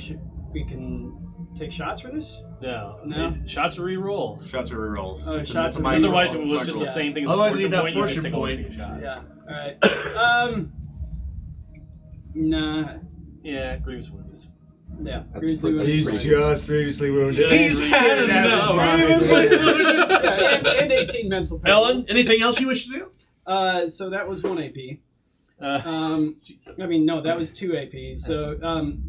can take shots for this. No. No? Shots are re-rolls. Shots are rerolls. Oh, shots are minor Otherwise, it roll. was just the Yeah. same thing as Otherwise, a you need that fortune point. You just fortune take a point. wasting shot. Yeah. All right. Nah. Yeah, Greaves wounds. Yeah. That's Grizzly pretty- was He's fine. just previously wounded. He's had Yeah, and 18 mental peril. Ellen, anything else you wish to do? So that was 1 AP. Jesus. I mean, no, that was 2 AP. So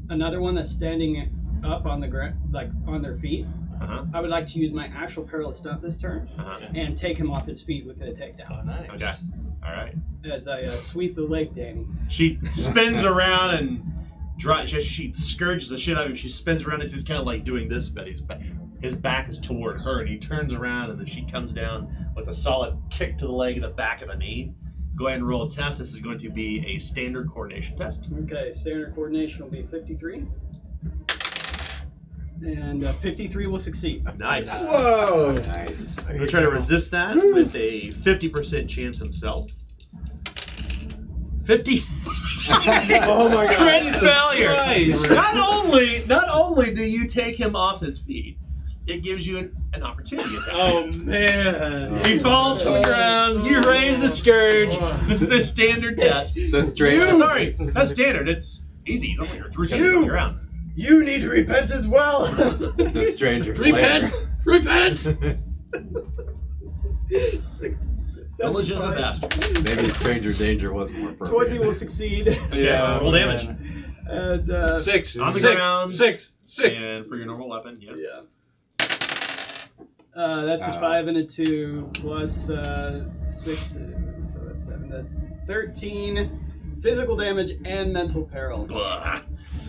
another one that's standing up on the ground, like on their feet. Uh-huh. I would like to use my actual perilous stunt this turn Uh-huh. and take him off his feet with a Oh, takedown. nice. Okay. All right. As I sweep the leg, Danny. She spins around and she scourges the shit out of him. She spins around as he's kind of like doing this, but his back is toward her, and he turns around, and then she comes down with a solid kick to the leg and the back of the knee. Go ahead and roll a test. This is going to be a standard coordination test. Okay, standard coordination will be 53. And 53 will succeed. Nice. Whoa! Nice. I'm going to try to resist that with a 50% chance himself. 55! Oh my god. Crit failure! Not only do you take him off his feet, it gives you an opportunity attack. Oh man. He falls to the ground. You raise the scourge. This is a standard test. The stranger. Sorry, that's standard. It's easy. He's only routine on the ground. You need to repent as well. The stranger. Repent! Repent! Illegitimate bastard. Maybe the stranger danger was more appropriate. 20 will succeed. Okay, Yeah, roll damage. And 6. On the 6. ground. 6. And for your normal weapon, yeah. that's a 5 and a 2 plus 6, so that's 7. That's 13 physical damage and mental peril. Blah.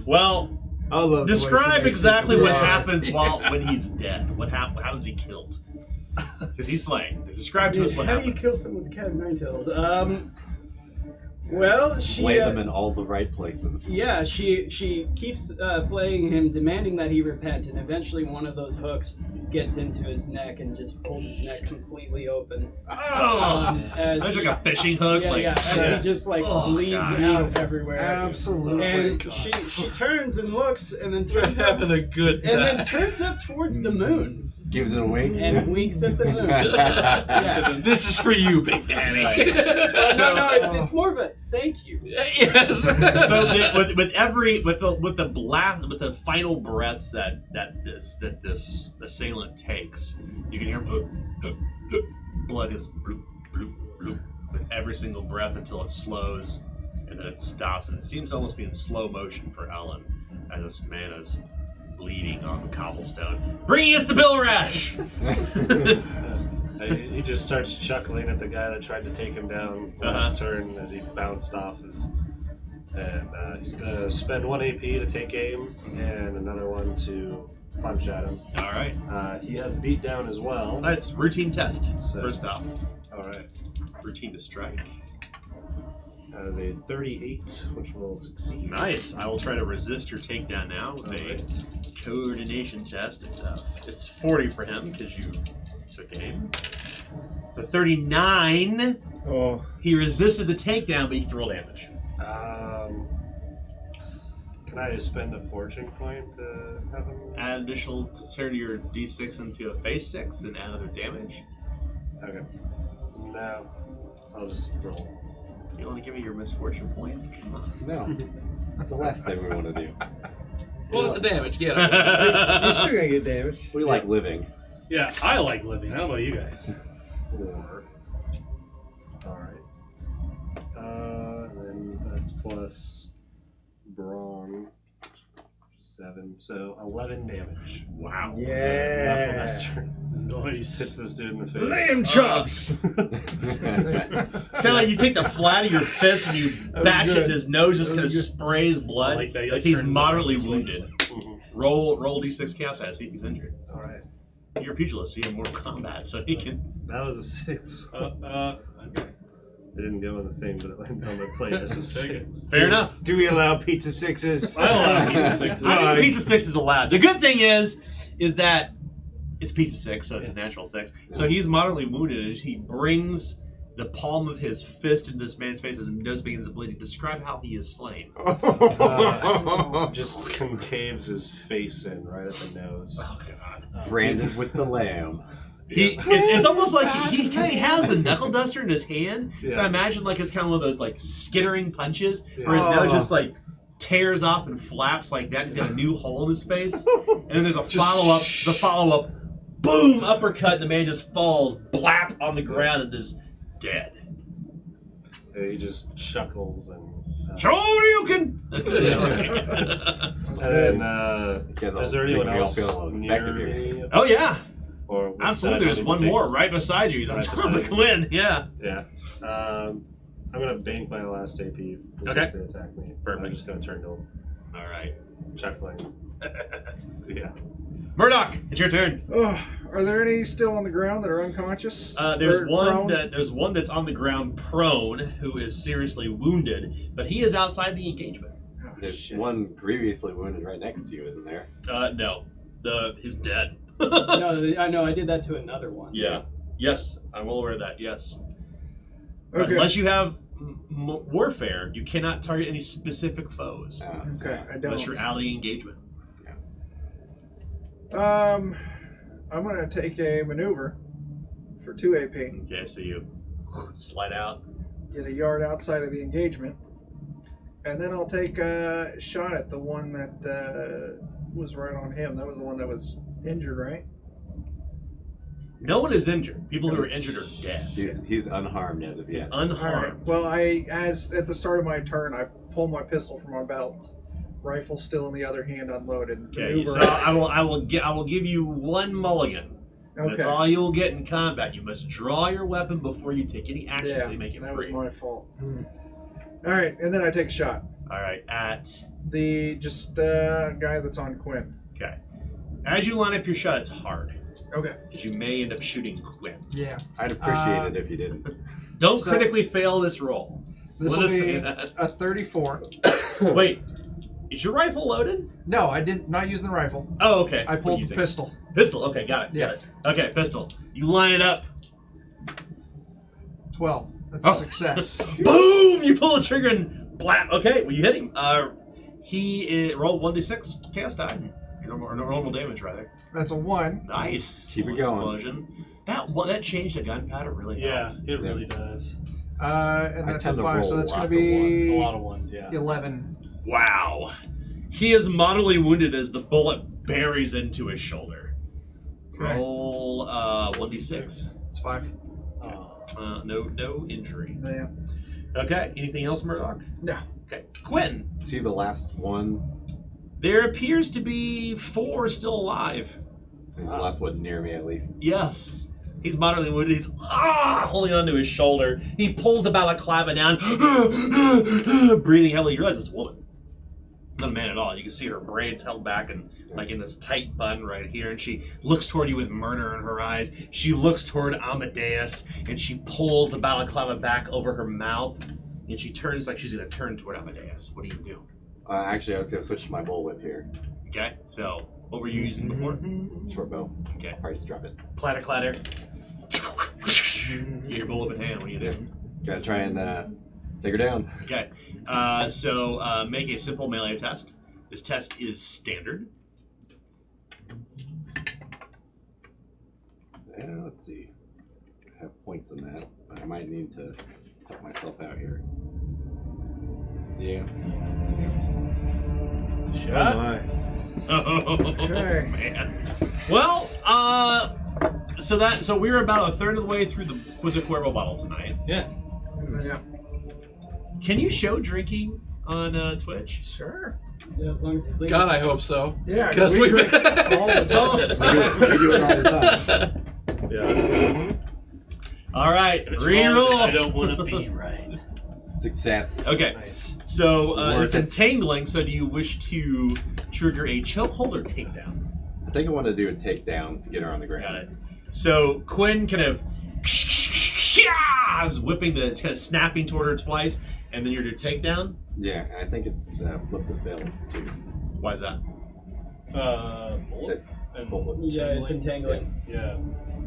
Well, I love the way she describe makes exactly me what cry. happens when he's dead. How is he killed? Because he's slain. Describe to us what How happens. do you kill someone with a cat of nine tails? Well, she Lay them in all the right places. yeah, she keeps flaying him, demanding that he repent, and eventually one of those hooks gets into his neck and just pulls his neck completely open. Oh, As that's like a fishing hook. yeah, like, yeah, as he just like bleeds gosh. out everywhere. Absolutely. And she turns and looks, and then turns up, Having a good time. and then turns up towards the moon Gives it a wink. and winks at the moon. This is for you, Big Daddy. No, it's more of a thank you. Yes. So with the final breaths that this assailant takes, you can hear blood is bloop, bloop, bloop with every single breath until it slows, and then it stops, and it seems to almost be in slow motion for Ellen as this man is bleeding on the cobblestone, bringing us the bill rash. He just starts chuckling at the guy that tried to take him down last turn as he bounced off. And he's going to spend 1 AP to take aim and another one to punch at him. All right, He has beat down as well. that's routine test. So- First off, Alright. routine to strike. That is a 38, which will succeed. Nice. I will try to resist your takedown now with a coordination test. It's 40 for him because you took aim. It's a 39. Oh, He resisted the takedown, but you can roll damage. Can I spend a fortune point to have him? Add additional turn your d6 into a base 6 and add another damage. Okay. No. I'll just roll. You want to give me your misfortune points? Come on. No. That's the last thing we want to do. Roll at the damage. Get it. you're still gonna get damage. We like living. Yeah, I like living. I don't know you guys. 4. Alright. Then that's plus brawn. 7. So 11 damage. Wow. So, knuckle Yeah. duster Nice. hits this dude in the face. Lamb chops. Kind of like you take the flat of your fist and you bash it in his nose, just kind of sprays blood I like that. You as like he's turns moderately up. wounded. Mhm. Roll d6 chaos dice, see if he's injured. Alright. You're a pugilist, so you have more combat, so he can. That was a 6. Okay. It didn't go on the thing, but it went on my plate as a Take it. 6. Fair enough. Do we allow pizza sixes? I allow pizza sixes. I think pizza 6 is allowed. The good thing is that it's pizza 6, so it's a natural 6. So he's moderately wounded as he brings the palm of his fist into this man's face as his nose begins to bleed. Describe how he is slain. Just concaves his face in right at the nose. Oh god. Branded with the lamb. It's almost like because he has the knuckle duster in his hand. So Yeah. I imagine like it's kind of one of those like skittering punches where Yeah. his nose just like tears off and flaps like that. He's got a new hole in his face, and then there's a follow up. There's a follow up. Boom! Uppercut. And the man just falls, blap on the ground, and is dead. He just chuckles and. Shoryuken! And then, You guys all is there anyone make me all else feel near effective here. me? Oh yeah, Or absolutely. There's one more right beside you. He's on Right top of beside me. Quinn. Yeah. Yeah. I'm gonna bank my last AP in Okay. case they attack me. Perfect. I'm just gonna turn to him, All right. chuckling. Yeah. Murdoch, it's your turn. Oh, Are there any still on the ground that are unconscious? There's Or one prone? there's one that's on the ground prone who is seriously wounded, but he is outside the engagement. Oh, There's shit. one grievously wounded right next to you, isn't there? No. He's dead. No, I know. I did that to another one. Yeah. Yes, I'm well aware of that. Yes. But Okay. unless you have warfare, you cannot target any specific foes Okay, I don't. unless you're out of the engagement. I'm gonna take a maneuver for 2 AP. Okay, so you slide out. Get a yard outside of the engagement, and then I'll take a shot at the one that was right on him. That was the one that was injured, right? No one is injured. People who are injured are dead. He's unharmed as of He's yet. All right. unharmed. Well, as at the start of my turn, I pull my pistol from my belt, rifle still in the other hand, unloaded. Okay, maneuver so out. I will give you one mulligan. That's Okay. all you'll get in combat. You must draw your weapon before you take any actions Yeah, to make it that free. was my fault. All right, and then I take a shot. All right, at The guy that's on Quinn. okay. As you line up your shot, it's hard Okay. because you may end up shooting Quinn. Yeah. I'd appreciate it if you didn't. Don't So- critically fail this roll. This Let will us say be that. a 34. Wait, is your rifle loaded? No, I did not use the rifle. Oh, okay. I What pulled you the using? pistol. Pistol. Okay, got it. Yeah. Got it. Okay, pistol. You line it up. 12. That's Oh. a success. Boom! You pull the trigger and blam. Okay, well you hit him. He rolled 1d6 chaos die. Your normal damage, rather. That's a 1. Nice. Keep it Little going. Explosion. That changed the gunpowder really. Yeah, helped. it really does. And I that's tend a to 5, so roll that's going lots to of A be lot of ones, yeah. 11. Wow. He is moderately wounded as the bullet buries into his shoulder. Okay. Roll 1d6. It's 5. No injury. Yeah. Okay. Anything else, Murdoch? No. Okay. Quinn. See the last one? There appears to be 4 still alive. He's the last one near me, at least. Yes. He's moderately wounded. He's holding onto his shoulder. He pulls the balaclava down, breathing heavily. You realize it's a woman. Not a man at all. You can see her braids held back and like in this tight bun right here. And she looks toward you with murder in her eyes. She looks toward Amadeus and she pulls the balaclava back over her mouth. And she turns like she's going to turn toward Amadeus. What do you do? Actually, I was going to switch to my bullwhip here. Okay. So what were you using before? Short bow. Okay. Probably just drop it. Clatter, clatter. You get your bullet in hand. What do you do? Gotta try and take her down. Okay, so make a simple melee test. This test is standard. Let's see. I have points in that. I might need to help myself out here. Yeah. Shot. Okay. Man. Well, so we were about a third of the way through the Quizzic Cuervo bottle tonight. Yeah. Yeah. Can you show drinking on Twitch? Sure. Yeah, as long as it's legal. God, I hope so. Yeah, Because we we drink all the time. We do it all the time. Yeah. All right, I reroll. don't want to be right. Success. Okay, Nice. so Worth it's entangling. So do you wish to trigger a chokehold or takedown? I think I want to do a takedown to get her on the ground. Got it. So Quinn kind of is whipping it's kind of snapping toward her twice, and then you're to takedown. Yeah, I think it's flip to fail too. Why is that? Bullet and Yeah, it's entangling. Yeah.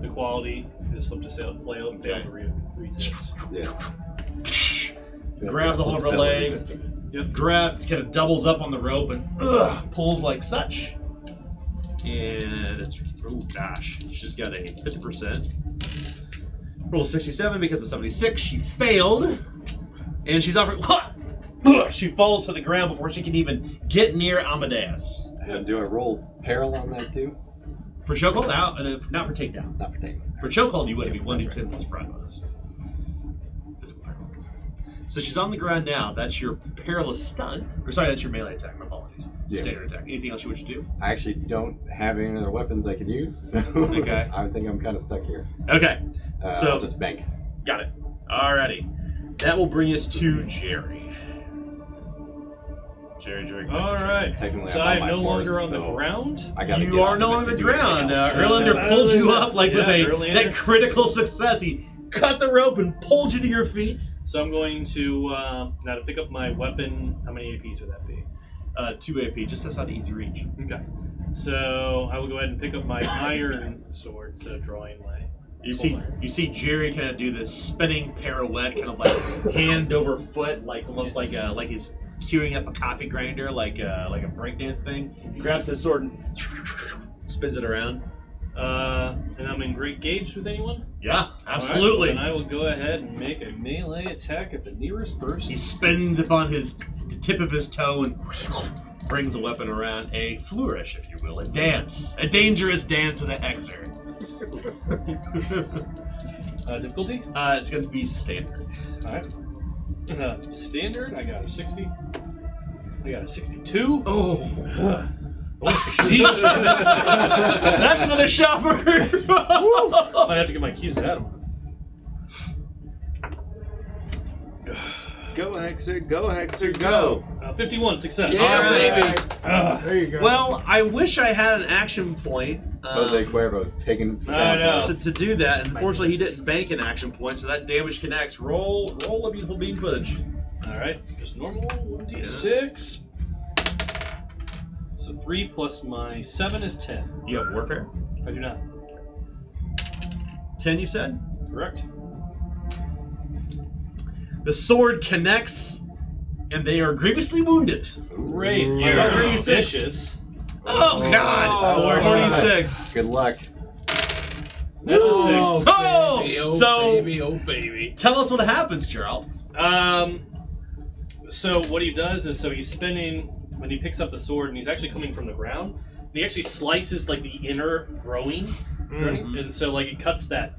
The quality is flip to sail, flail, and fail to resist. Yeah. Grab the hold of her Flip to fail leg. resisting. Grab, kind of doubles up on the rope and pulls like such. And it's, oh gosh, she's got a 50%. Roll 67 because of 76. She failed. And she's offering, she falls to the ground before she can even get near Amadeus. Do I roll peril on that too? For chokehold, not for takedown. Not for takedown. For chokehold, you would be 1d10 plus pride bonus. Physical peril. So she's on the ground now. That's your perilous stunt. Or sorry, that's your melee attack. My apologies. It's a Yeah. standard attack. Anything else you wish to do? I actually don't have any other weapons I could use, so Okay. I think I'm kind of stuck here. Okay. So- I'll just bank. Got it. Alrighty. That will bring us to Jerry. Jerry. All right. Technically, So I'm on I'm my no horse, longer on so the ground. I gotta You get are off no of it longer to on the do anything ground. else. Erlander pulled you up like with Erlander. that critical success. He cut the rope and pulled you to your feet. So I'm going to now to pick up my weapon. How many APs would that be? 2 AP, just outside of easy reach. Okay. So I will go ahead and pick up my iron sword instead of drawing my. You see Jerry kind of do this spinning pirouette, kind of like hand over foot, like almost like he's queuing up a coffee grinder, like a breakdance thing. He grabs his sword and spins it around. And I'm in great gauge with anyone? Yeah, All absolutely. right, then I will go ahead and make a melee attack at the nearest person. He spins upon the tip of his toe and brings the weapon around. A flourish, if you will, a dance, a dangerous dance of the hexer. Difficulty? It's going to be standard. Alright. Standard, I got a 60. I got a 62. Oh, Oh, succeed! that's another shopper. Might have to get my keys to Adam. Go, Hexer, go. 51, success. Yeah, baby. There you go. Well, I wish I had an action point. Jose Cuervo's taking it to I know. To do that, and unfortunately he didn't bank an action point, so that damage connects. Roll a beautiful bean footage. Alright, just normal 1d6. So 3 plus my 7 is 10. You have warfare. I do not. 10, you said. Correct? The sword connects, and they are grievously wounded. Great. Ooh. You're Yeah. vicious. Oh God! 46. Good luck. That's a 6. Oh, baby, so baby, oh baby. tell us what happens, Gerald. So what he does is, so he's spinning when he picks up the sword, and he's actually coming from the ground. And he actually slices like the inner growing, and so like it cuts that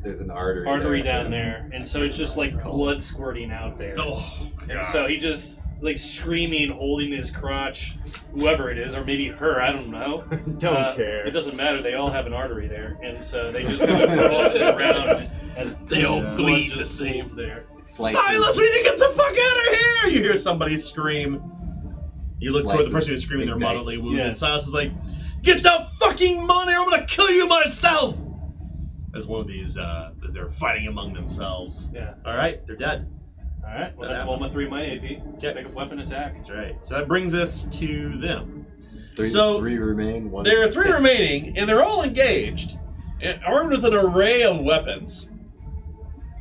There's an artery there. down there, and so it's just like blood squirting out there. Oh, And so he just like screaming, holding his crotch, whoever it is, or maybe her, I don't know. Don't care. It doesn't matter. They all have an artery there, and so they just kind of walk around as They all blood bleed just the same. pools there. Slices. Silas, we need to get the fuck out of here! You hear somebody scream. You look toward the person who's screaming. They're Ignites. moderately wounded. Yeah. Silas is like, "Get the fucking money! or I'm gonna kill you myself!" As one of these, they're fighting among themselves. Yeah. All right, they're dead. All right. Well, That that's one of my 3 of my AP. Okay. Make a weapon attack. That's right. So that brings us to them. Three remain. One There are is 3 hit. remaining, and they're all engaged, and armed with an array of weapons.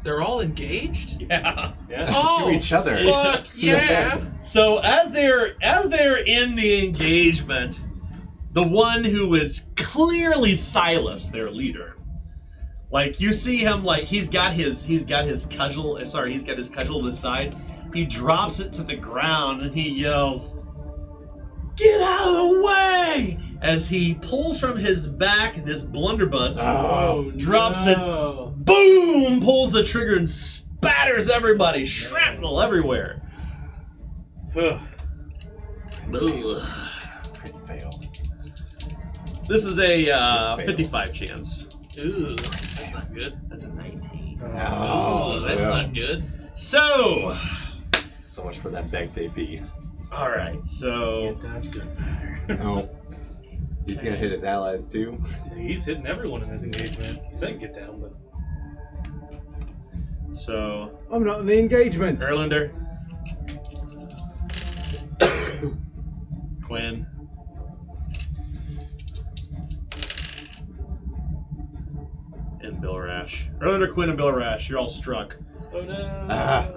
They're all engaged? Yeah. Yeah. To each other. Fuck yeah! So as they're in the engagement, the one who is clearly Silas, their leader, like you see him, like he's got his cudgel. Sorry, he's got his cudgel to the side. He drops it to the ground and he yells, "Get out of the way!" As he pulls from his back this blunderbuss, drops it, boom, pulls the trigger and spatters everybody, shrapnel everywhere. Ugh. Ugh. Fail. This is a 55 chance. Ooh, that's not good. That's a 19. Oh, that's yeah. not good. So, So much for that banked AP. all right. So, That's good. No. He's gonna hit his allies too. He's hitting everyone in this engagement. He said get down, but so I'm not in the engagement. Erlander, Quinn, and Bill Rash. Erlander, Quinn, and Bill Rash. You're all struck. oh no. Ah.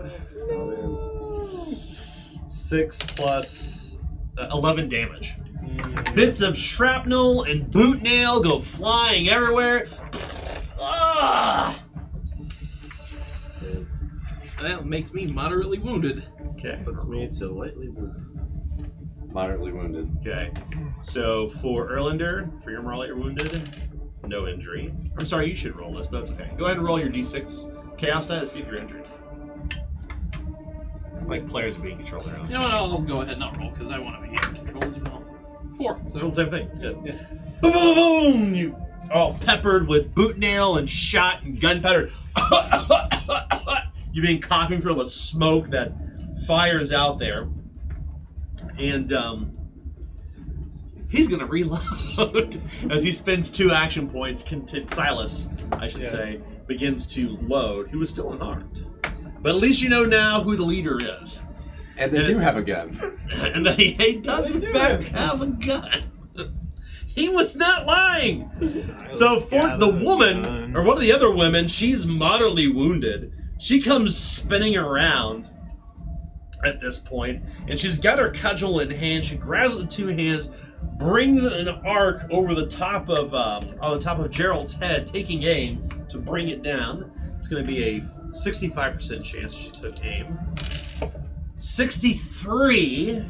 6 plus 11 damage. Bits of shrapnel and boot nail go flying everywhere. Ah! That makes me moderately wounded. Okay. Puts me to lightly wounded. Moderately wounded. Okay. So for Erlander, for your morale, you're wounded. No injury. I'm sorry, you should roll this, but that's okay. Go ahead and roll your d6 chaos die to see if you're injured. Like players are being controlled their own. You know what? I'll go ahead and not roll because I want to be in control as well. 4. Roll So the same thing. It's good. Yeah. Boom, boom, boom! You all peppered with boot nail and shot and gunpowder. You've been coughing for the smoke that fires out there. And he's going to reload as he spends 2 action points. Silas, I should say, begins to load, who is still unarmed. But at least you know now who the leader is. And they do have a gun. And he does, in fact, have a gun. He was not lying. So for the woman, or one of the other women, she's moderately wounded. She comes spinning around at this point, and she's got her cudgel in hand. She grabs it with 2 hands, brings an arc over the top of on the top of Gerald's head, taking aim to bring it down. It's going to be a 65% chance she took aim. 63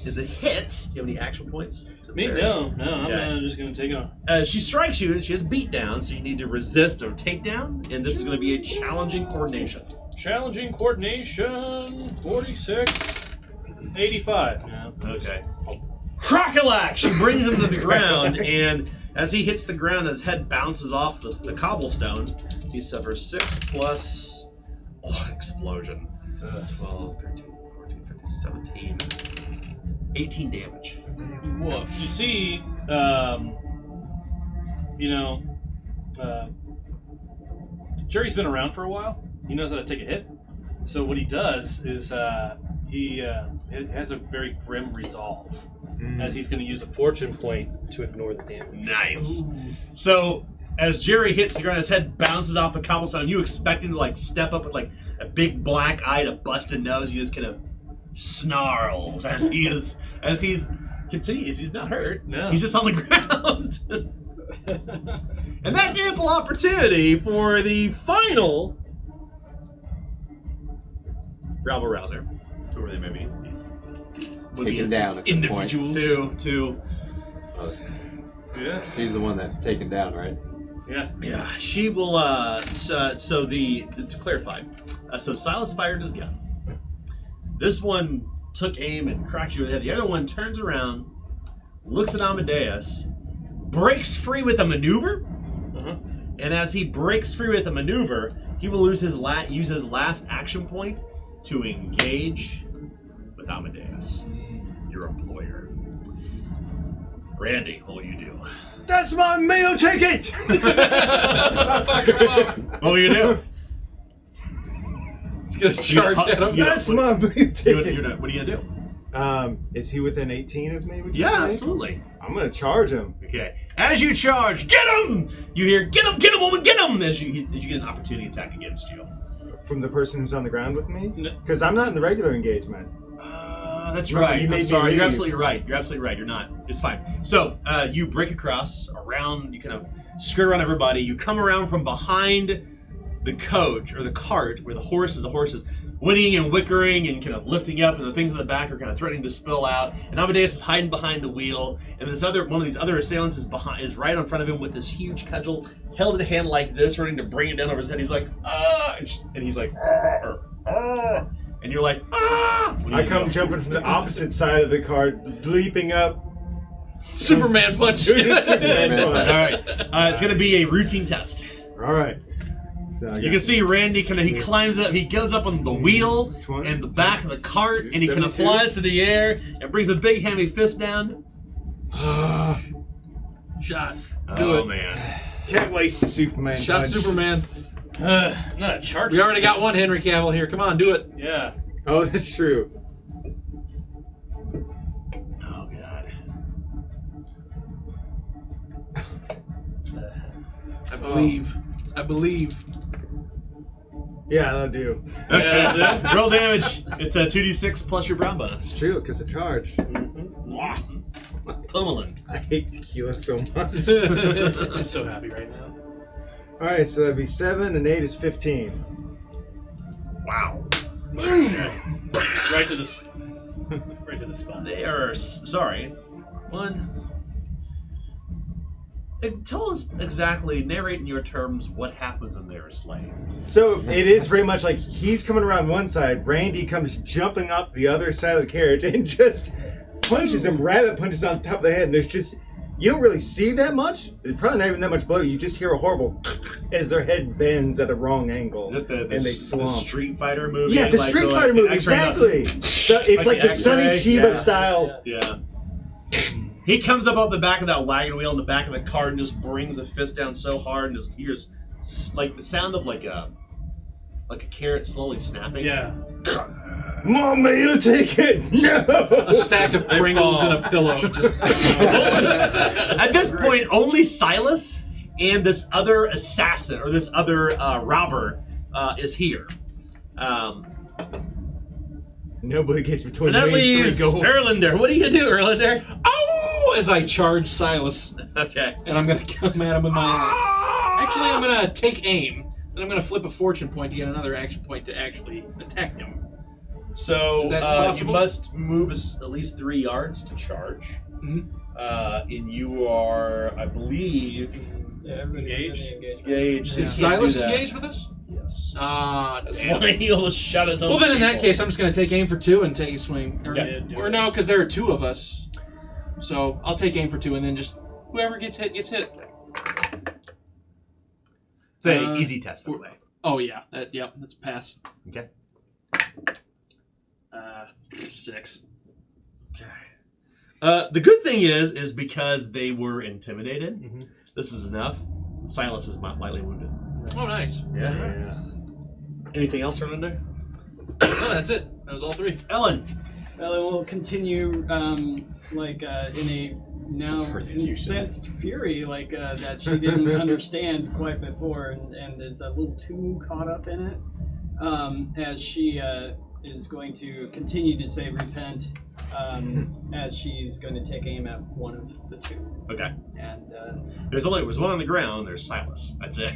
is a hit. Do you have any action points? Me? No. I'm just going to take it on. She strikes you, and she has beat down, so you need to resist or take down, and this is going to be a challenging coordination. Challenging coordination, 46, 85. No. Okay. Crocolac! She brings him to the ground, and as he hits the ground, his head bounces off the cobblestone. He suffers 6 plus... explosion. 12, 13, 14, 15, 17... 18 damage. Woof. You see, Jerry's been around for a while. He knows how to take a hit. So what he does is he has a very grim resolve, as he's going to use a fortune point to ignore the damage. Nice. So as Jerry hits the ground, his head bounces off the cobblestone. You expect him to step up with a big black eye, a busted nose. You just kind of snarls as he's continues. He's not hurt. No. He's just on the ground. And that's ample opportunity for the final rabble rouser, whoever they may be. He's Taken down at this point. Two. Yeah. She's the one that's taken down, right? Yeah. She will. To clarify, so Silas fired his gun. This one took aim and cracked you in the head. The other one turns around, looks at Amadeus, breaks free with a maneuver, and as he breaks free with a maneuver, he will use his last action point to engage with Amadeus, your employer. Randy, what will you do? That's my meal ticket! What will you do? He's gonna charge at him. That's my meal ticket. What are you gonna do? Is he within 18 of me? Would you Yeah, say? absolutely. I'm gonna charge him. Okay. As you charge, get him! You hear, get him, woman, get him! As you get an opportunity attack against you. From the person who's on the ground with me? Because I'm not in the regular engagement. That's Remember, right. you made I'm me sorry. You're leave. absolutely right. You're not. It's fine. So you break across around. You kind of skirt around everybody. You come around from behind the coach or the cart where the horses, whinnying and whickering and kind of lifting up, and the things in the back are kind of threatening to spill out. And Amadeus is hiding behind the wheel, and one of these other assailants is right in front of him with this huge cudgel held in a hand like this, ready to bring it down over his head. He's like, ah, and he's like, ah. And you're like, ah! I come jumping from the opposite side of the cart, leaping up. Superman punch. Superman punch. All right. It's going to be a routine test. All right. So You can see Randy he climbs up, he goes up on the wheel 20, and the back of the cart, and he kind of 72. flies to the air and brings a big hammy fist down. Shot. Oh, man. Can't waste the Superman Shot punch. Superman. Not a charge. We already got one Henry Cavill here. Come on, do it. Yeah. Oh, that's true. Oh, God. I believe. Yeah, that'll do. Roll damage. It's a 2d6 plus your brown bonus. It's true, because of charge. Pummeling. I hate tequila so much. I'm so happy right now. Alright, so that'd be 7 and 8 is 15. Wow. Right to the spot. They are, sorry. Tell us exactly, narrate in your terms, what happens when they're slain. So it is very much like he's coming around one side, Randy comes jumping up the other side of the carriage and just punches him, rabbit punches on top of the head, and there's just You don't really see that much. It's probably not even that much below. You just hear a horrible as their head bends at a wrong angle. Is it the and they slump. Street Fighter movie? Yeah, the Like, Street like Fighter movie, X-ray exactly. It's like the Sonny X-ray? Chiba style. Yeah. He comes up the back of that wagon wheel in the back of the cart and just brings a fist down so hard and just hears like the sound of like a carrot slowly snapping. Yeah. Mom, may you take it? No. A stack of Pringles and a pillow. Just At this point, only Silas and this other assassin or this other robber is here. Nobody gets between And that me and leaves 3 gold. Erlander. What are you gonna do, Erlander? oh, as I charge Silas, Okay. and I'm gonna come at him with my axe. Actually, I'm gonna take aim, and I'm gonna flip a fortune point to get another action point to actually attack him. So Is that you possible? must move at least 3 yards to charge. Mhm. And you are, I believe, Yeah, everybody Engaged? engaged. so you Is can't Silas do that. engaged with us? Yes. That's That's why he almost shot his own. Well, then in that people. case, I'm just going to take aim for 2 and take a swing. Or, Okay. or no, because there are 2 of us. So I'll take aim for 2 and then just whoever gets hit, gets hit. It's an easy test, by the way. Oh, yeah. Yep, that's a pass. Okay. 6. The good thing is because they were intimidated, Mm-hmm. this is enough. Silas is lightly wounded. Oh, nice. Yeah. Anything else, Erlander? No, that's it. That was all 3. Ellen. Well, it will continue, in a now Persecution. incensed fury, that she didn't understand quite before, and is a little too caught up in it. As she is going to continue to say repent, as she's going to take aim at one of the 2. Okay. And There's one on the ground. There's Silas. That's it.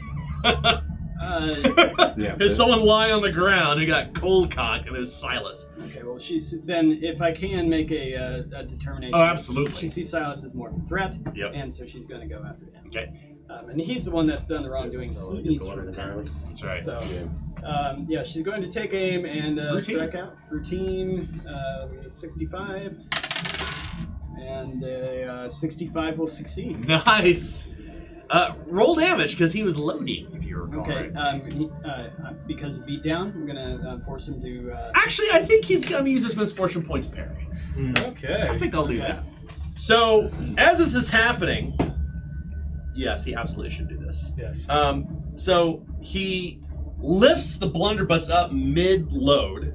Yeah. There's someone lying on the ground who got cold cock, and there's Silas. okay, well, she's then, if I can make a determination. Oh, absolutely. She sees Silas as more of a threat, Yep. and so she's going to go after him. Okay. And he's the one that's done the wrongdoing. He needs to repent. That's right. So, yeah, she's going to take aim and Routine. strike out. Routine, 65. And 65 will succeed. Nice. Roll damage because he was loading, if you recall. Okay, Right? because beat down, I'm going to force him to... Actually, I think he's going to use his misfortune point to parry. I Okay. think I'll do Okay. that. So, as this is happening, yes, he absolutely should do this. Yes. So he lifts the blunderbuss up mid-load,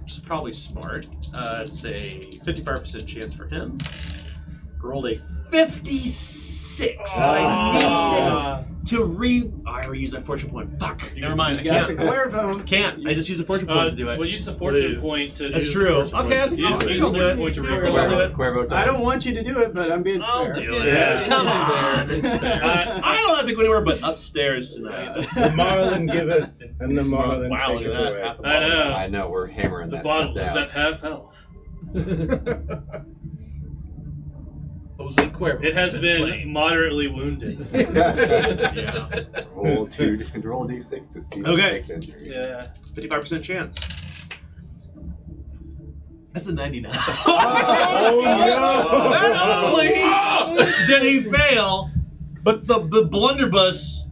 which is probably smart. It's a 55% chance for him. Rolled a 56. I need to I already used my fortune point. Fuck. Never mind. I You got the can't. Clairvoyant. Can't. I just use a fortune point to do it. Well, use the fortune point to That's use true. the fortune Okay, I point think to I'll do it. Point to Yeah, reroll. I'll do it. Cuervo time. I don't want you to do it, but I'm being I'll fair. do it. Yeah. Come on. It's fair. I don't have to go anywhere but upstairs tonight. The Marlin giveth, and the Marlin Wow, look taketh at that. away. Half a I bottle. know. I know, we're hammering The that bottle stuff does down. that have health? Jose Cuervo. It has It's been slain. moderately wounded. Yeah. Roll roll d6 to see if Okay. it takes injury. Yeah. 55% chance. That's a 99. Oh Not only did he fail, but the blunderbuss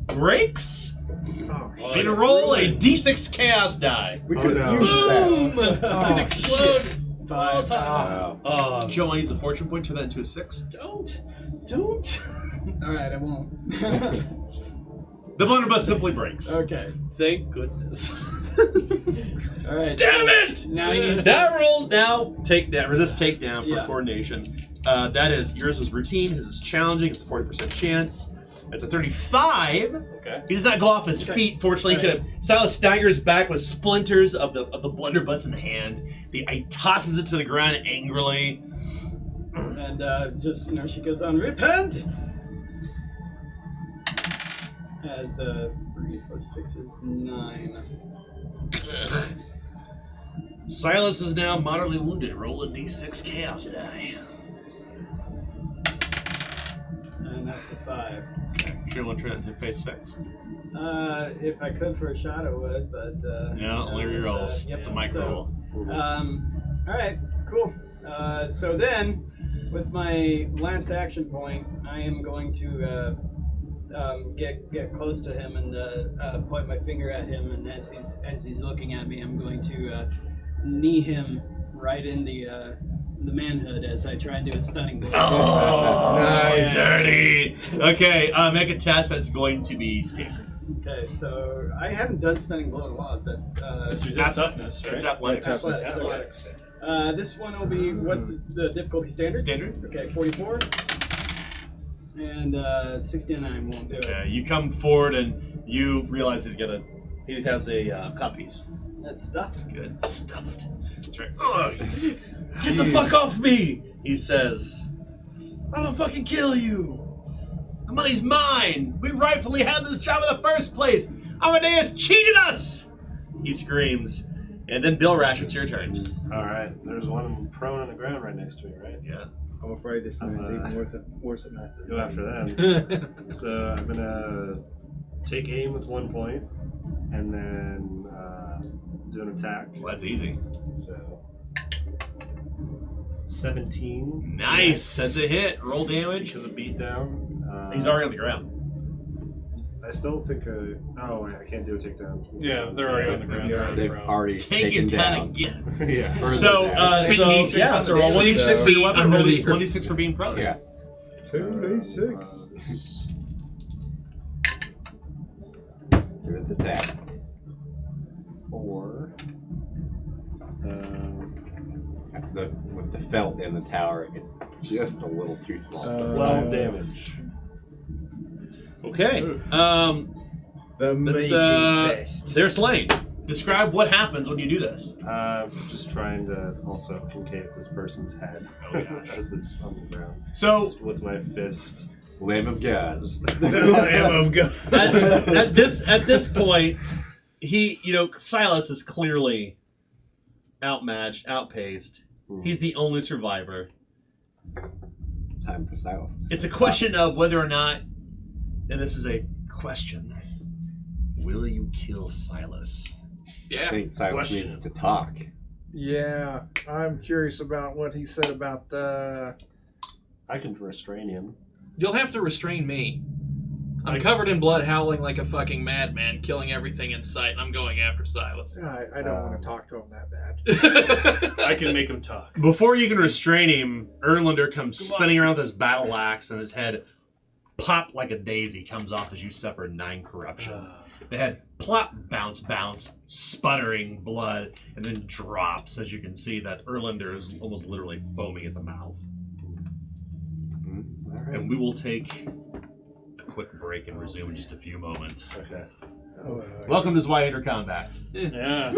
breaks and roll a d6 chaos die. We could have no. used that. Boom! It can explode. It's all Five. time. Wow. Joe, I use a fortune point, turn that into a 6. Don't. All right, I won't. The blunderbuss simply breaks. Okay. Thank goodness. All right. Damn it! Now he needs That roll now take that resist takedown for Yeah. coordination. That is yours is routine, his is challenging, it's a 40% chance. It's a 35. Okay. He does not go off his feet. Fortunately, he could have. Silas staggers back with splinters of the blunderbuss in hand. He tosses it to the ground angrily. And just, she goes on, repent! As 3 plus 6 is 9. Silas is now moderately wounded. Roll a d6 chaos die. And that's a 5. Sure, you want to turn that to phase 6? If I could for a shot, I would, but. No, only it's, rerolls. Yep, It's a micro roll. Alright, cool. So then, With my last action point, I am going to get close to him and point my finger at him. And as he's looking at me, I'm going to knee him right in the manhood as I try and do a stunning blow. Oh, Nice. dirty. Okay, make a test that's going to be standard. Okay, so I haven't done stunning blow in a while. Is that It's resist toughness, right? It's athletics. athletics? This one will be what's the difficulty standard? Standard. Okay, 44. And 69 won't do it. You come forward and you realize he has a cut piece. That's stuffed. Good. Stuffed. That's right. Ugh. Get the fuck off me! He says, I don't fucking kill you. The money's mine. We rightfully had this job in the first place. Amadeus cheated us! He screams. And then Bill Rash, it's your turn. Alright, there's one prone on the ground right next to me, right? Yeah. I'm afraid this man's even worse than that. Go after them. So I'm gonna take aim with 1 point, and then do an attack. Well, that's easy. So 17. Nice. That's a hit. Roll damage. Because of beatdown. He's already on the ground. I still think I can't do a takedown. Yeah, they're already on the ground. They're on the They've ground. already Taken taken down down. again. Yeah. Further So, down. so roll 1d6 for your weapon. under Roll the 1d6 for being prone. Yeah. 2d6. Give it the tap. 4. With the felt in the tower, it's just a little too small. 12 damage. Okay. The Let's, meaty fest. they're slain. Describe what happens when you do this. Just trying to also concave this person's head as it's on the ground. So Just with my fist. Lamb of God. The Lamb of God. at this point, Silas is clearly outmatched, outpaced. He's the only survivor. It's time for Silas. It's a question of whether or not, and this is a question, will you kill Silas? I Yeah. think Silas Question. needs to talk. Yeah, I'm curious about what he said about I can restrain him. You'll have to restrain me. I'm covered in blood, howling like a fucking madman, killing everything in sight, and I'm going after Silas. I don't want to talk to him that bad. I can make him talk. Before you can restrain him, Erlander comes spinning around with his battle axe, and his head pop like a daisy comes off as you suffer 9 corruption. The head plop, bounce, sputtering blood, and then drops as you can see that Erlander is almost literally foaming at the mouth. All right. And we will take a quick break and resume in just a few moments. Okay. Welcome to Zweihander Combat. Yeah.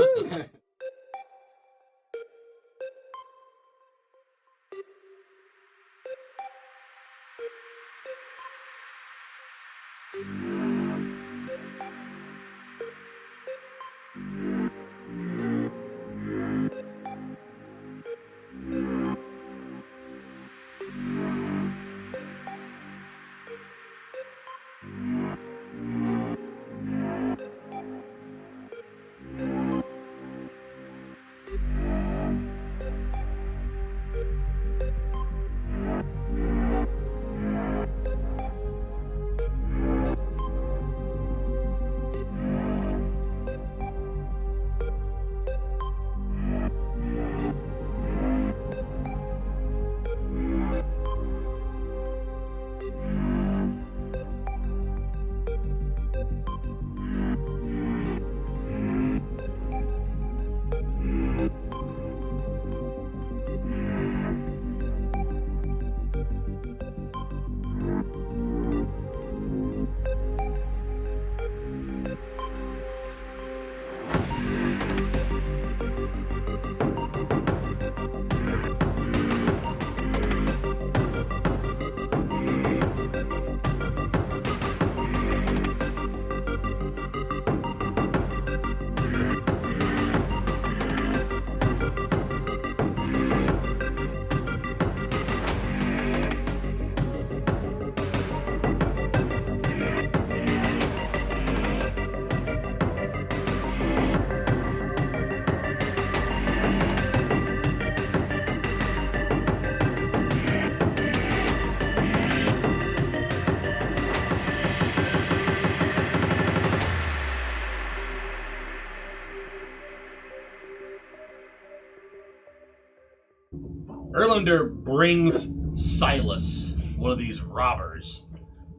Erlander brings Silas, one of these robbers,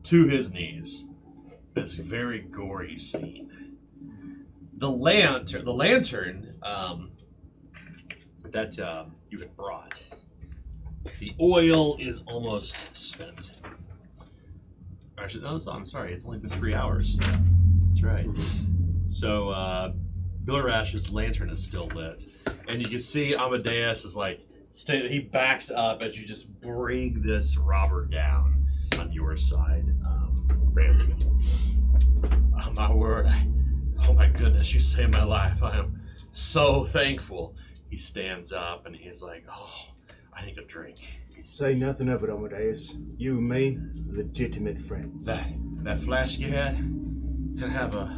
to his knees. This very gory scene. The lantern that you had brought. The oil is almost spent. Actually, no, I'm sorry. It's only been 3 hours. That's right. So, Bilrash's lantern is still lit, and you can see Amadeus is like, he backs up as you just bring this robber down on your side. Randy. Oh my word! Oh my goodness! You saved my life. I am so thankful. He stands up and he's like, "Oh, I need a drink." Say nothing of it, Amadeus. You and me, legitimate friends. That flask you had, can I have a.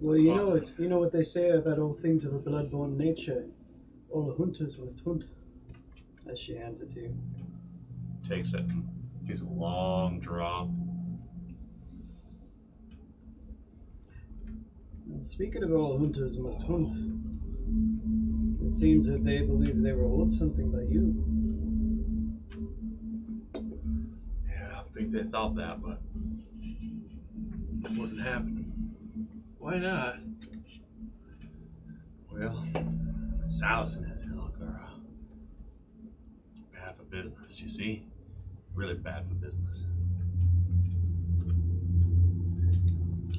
Well, you know what they say about all things of a blood-borne nature. All hunters must hunt. As she hands it to you. Takes it. Takes a long draw. Well, speaking of all hunters must hunt, it seems that they believe they were owed something by you. Yeah, I think they thought that, but it wasn't happening. Why not? Well, Silas and his ilk are bad for business, you see? Really bad for business.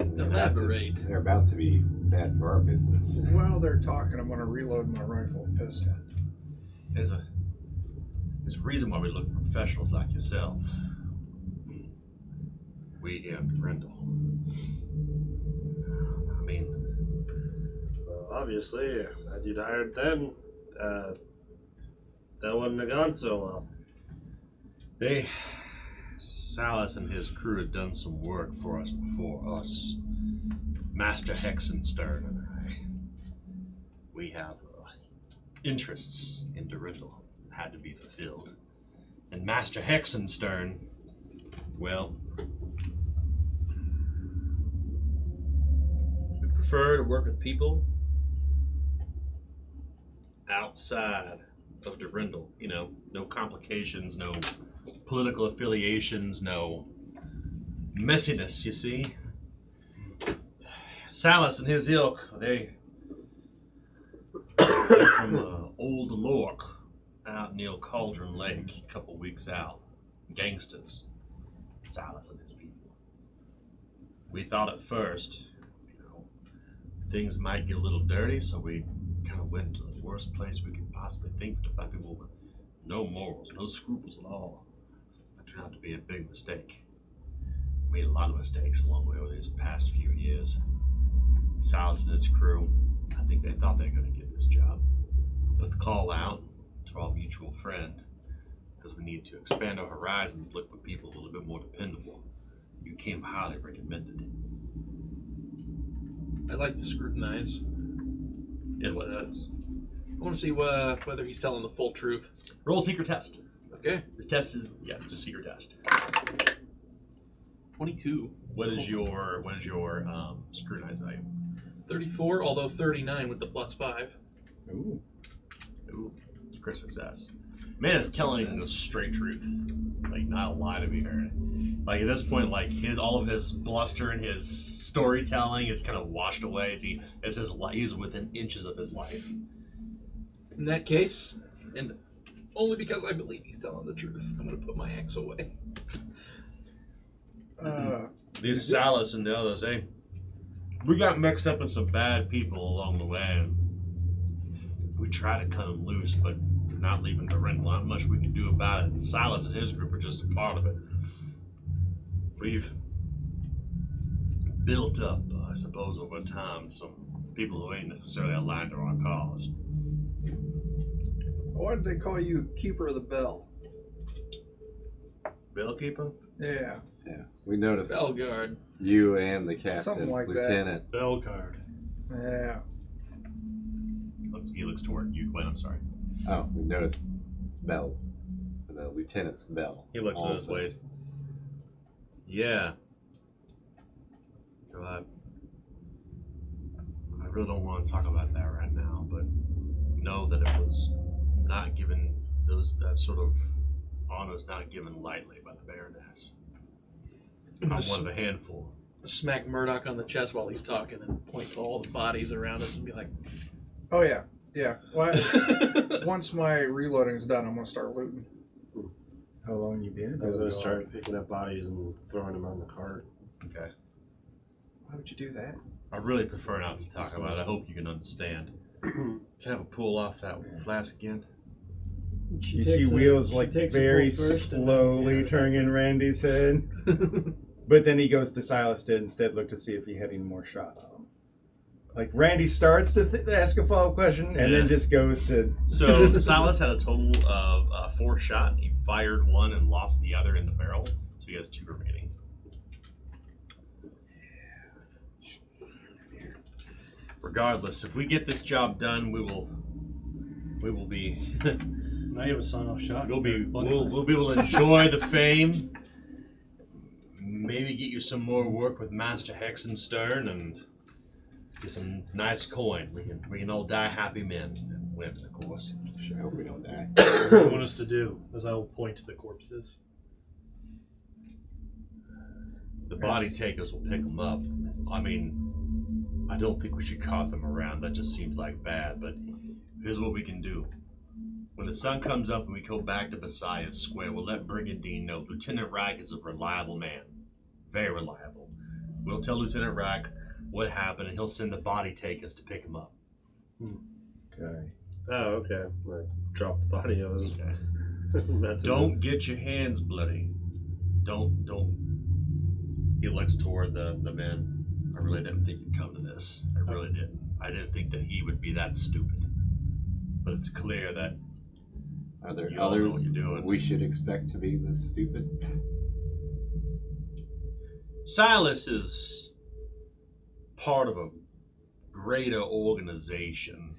Elaborate. They're about to be bad for our business. While they're talking, I'm going to reload my rifle and pistol. There's a reason why we look for professionals like yourself. We here in Grendel. I mean, Well, obviously, had you hired them, that wouldn't have gone so well. Silas and his crew had done some work for us before us. Master Hexenstern and I. We have interests in Durindal that had to be fulfilled. And Master Hexenstern, well, we prefer to work with people outside of Durindal. You know, no complications, no political affiliations, no messiness, you see. Silas and his ilk, they're from Old Lork out near Cauldron Lake, a couple weeks out. Gangsters. Silas and his people. We thought at first, things might get a little dirty, so we kind of went to the worst place we could possibly think to find people with no morals, no scruples at all. That turned out to be a big mistake. We made a lot of mistakes along the way over these past few years. Silas and his crew, I think they thought they were going to get this job. Put the call out to our mutual friend, because we need to expand our horizons, look for people a little bit more dependable. You came highly recommended. I'd like to scrutinize. In what sense? I want to see whether he's telling the full truth. Roll a secret test. Okay. This test is, just a secret test. 22. What is your scrutinize value? 34, although 39 with the +5. Ooh, crit success. Man is telling the straight truth, like not a lie to be heard. Like at this point, like all of his bluster and his storytelling is kind of washed away. He's within inches of his life. In that case, and only because I believe he's telling the truth, I'm going to put my axe away. These Silas and the others, we got mixed up with some bad people along the way. And we tried to cut them loose, but we're not leaving the rent. Not much we can do about it. And Silas and his group are just a part of it. We've built up, I suppose, over time, some people who ain't necessarily aligned to our cause. Why did they call you Keeper of the Bell? Bellkeeper? Yeah. Yeah, we noticed Belguard. you and the captain, Something like that. lieutenant. Bell card. Yeah. He looks toward you, Glenn. I'm sorry. Oh, we noticed it's Bell, the lieutenant's Bell. He looks at his also. waist. Yeah. I really don't want to talk about that right now, but know that it was not given that sort of honor is not given lightly by the Baroness. I'm one of a handful. Smack Murdoch on the chest while he's talking and point to all the bodies around us and be like, Oh yeah, yeah. Well, once my reloading's done, I'm gonna start looting. How long you been? I was gonna start picking up bodies and throwing them on the cart. Okay. Why would you do that? I really prefer not to talk about it. I hope you can understand. Can I have a pull off that flask again? You see Wheels like takes a very pull first and then- slowly turning in Randy's head. But then he goes to Silas to instead look to see if he had any more shot on him. Like Randy starts to ask a follow-up question and then just goes to... So Silas had a total of 4 shot. He fired 1 and lost the other in the barrel. So he has 2 remaining. Regardless, if we get this job done, we will be Now you have a sign-off shot. we'll be able to enjoy the fame. Maybe get you some more work with Master Hexenstern and get some nice coin. We can all die happy men and women, of course. Sure, I hope we don't die. What do you want us to do? As I will point to the corpses. The body takers will pick them up. I mean, I don't think we should cart them around. That just seems like bad. But here's what we can do. When the sun comes up and we go back to Messiah Square, we'll let Brigandine know Lieutenant Rack is a reliable man. Very reliable. We'll tell Lieutenant Rack what happened, and he'll send the body takers to pick him up. Okay. Oh, okay. I dropped the body. I was meant to. Don't get your hands bloody. Don't. He looks toward the men. I really didn't think you'd come to this. I really didn't. I didn't think that he would be that stupid. But it's clear that Are there you all know others what you're doing. we should expect to be this stupid? Silas is part of a greater organization.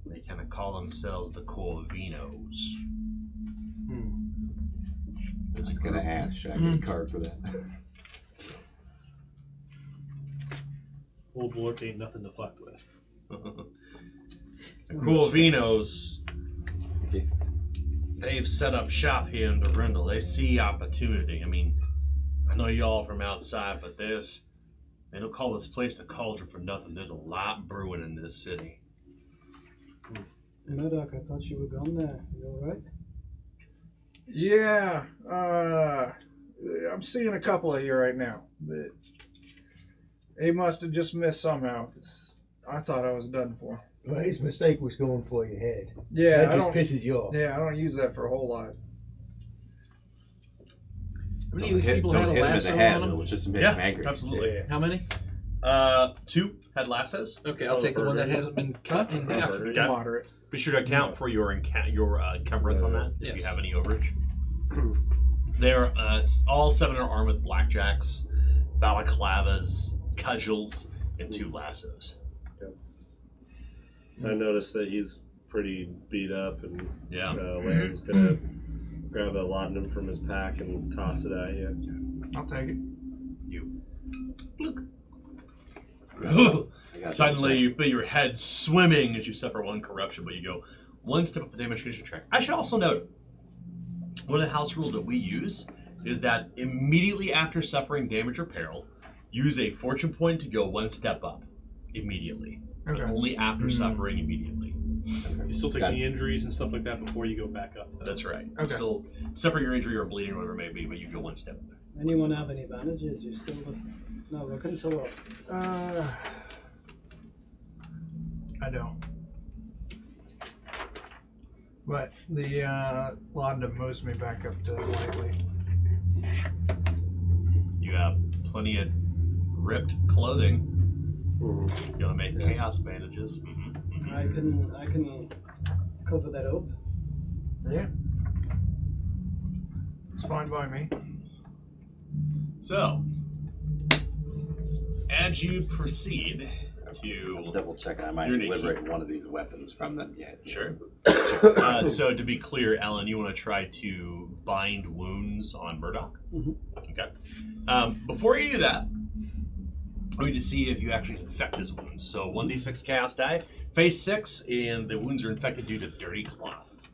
They kind of call themselves the Corvinos. I was gonna ask, should I get a card for that? Old Blork ain't nothing to fuck with. The Corvinos, Okay. they've set up shop here in Durindal. They see opportunity. I mean, I know y'all from outside, but they don't call this place the Cauldron for nothing. There's a lot brewing in this city. Murdoch, I thought you were gone there. You alright? Yeah. I'm seeing a couple of you right now, but he must have just missed somehow. 'Cause I thought I was done for. Well, his mistake was going for your head. Yeah, That just pisses you off. Yeah, I don't use that for a whole lot. how many of these people don't had a hit him in lasso the head. on them? It'll just make him angry. absolutely. Yeah. How many? 2 had lassos. Okay, I'll take the one that hasn't been cut in half. Okay. Moderate. Be sure to account for your encumbrance on that if Yes. you have any overage. They're all 7 are armed with blackjacks, balaclavas, cudgels, and 2 lassos. I noticed that he's pretty beat up, and Yeah. Larry's gonna grab a laudanum from his pack and toss it at you. I'll take it. You. I got Suddenly, you feel your head swimming as you suffer 1 corruption, but you go 1 step up the damage condition track. I should also note, one of the house rules that we use is that immediately after suffering damage or peril, use a fortune point to go 1 step up immediately. Okay. But only after suffering immediately. You still take Got any injuries and stuff like that before you go back up. Though. That's right. You Okay. still suffer your injury or bleeding or whatever it may be, but you go 1 step up. Anyone have any bandages? You still not looking so well. I don't. But the laudanum moves me back up to lightly. You have plenty of ripped clothing. You're gonna make chaos bandages. I can cover that up. Yeah. It's fine by me. So, as you proceed I'll to double check. I might You're Nikki. liberate one of these weapons from them yet. sure. So to be clear, Ellen, you want to try to bind wounds on Murdoch? Mhm. Okay. Before you do that, We need to see if you actually infect his wounds. So 1d6 chaos die. Phase 6, and the wounds are infected due to dirty cloth.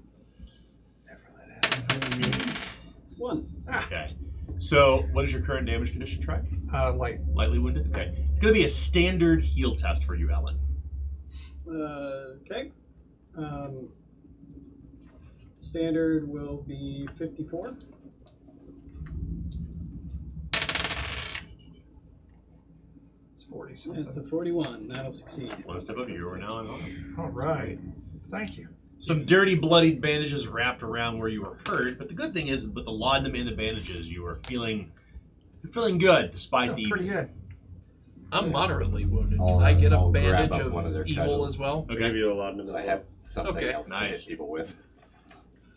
One. Okay. So what is your current damage condition track? Light. Lightly wounded? Okay. It's going to be a standard heal test for you, Ellen. Okay. Standard will be 54. It's 40 something. It's a 41. That'll succeed. One step up, you are now on home. All right. Thank you. Some dirty, bloodied bandages wrapped around where you were hurt, but the good thing is, with the laudanum and the bandages, you're feeling good despite the Pretty good. I'm moderately wounded. I'll- Can I get a I'll grab bandage up one of their of evil cudgels. as well? I'll give Okay. you a lot of So I have something Okay. else to Nice. hit people with.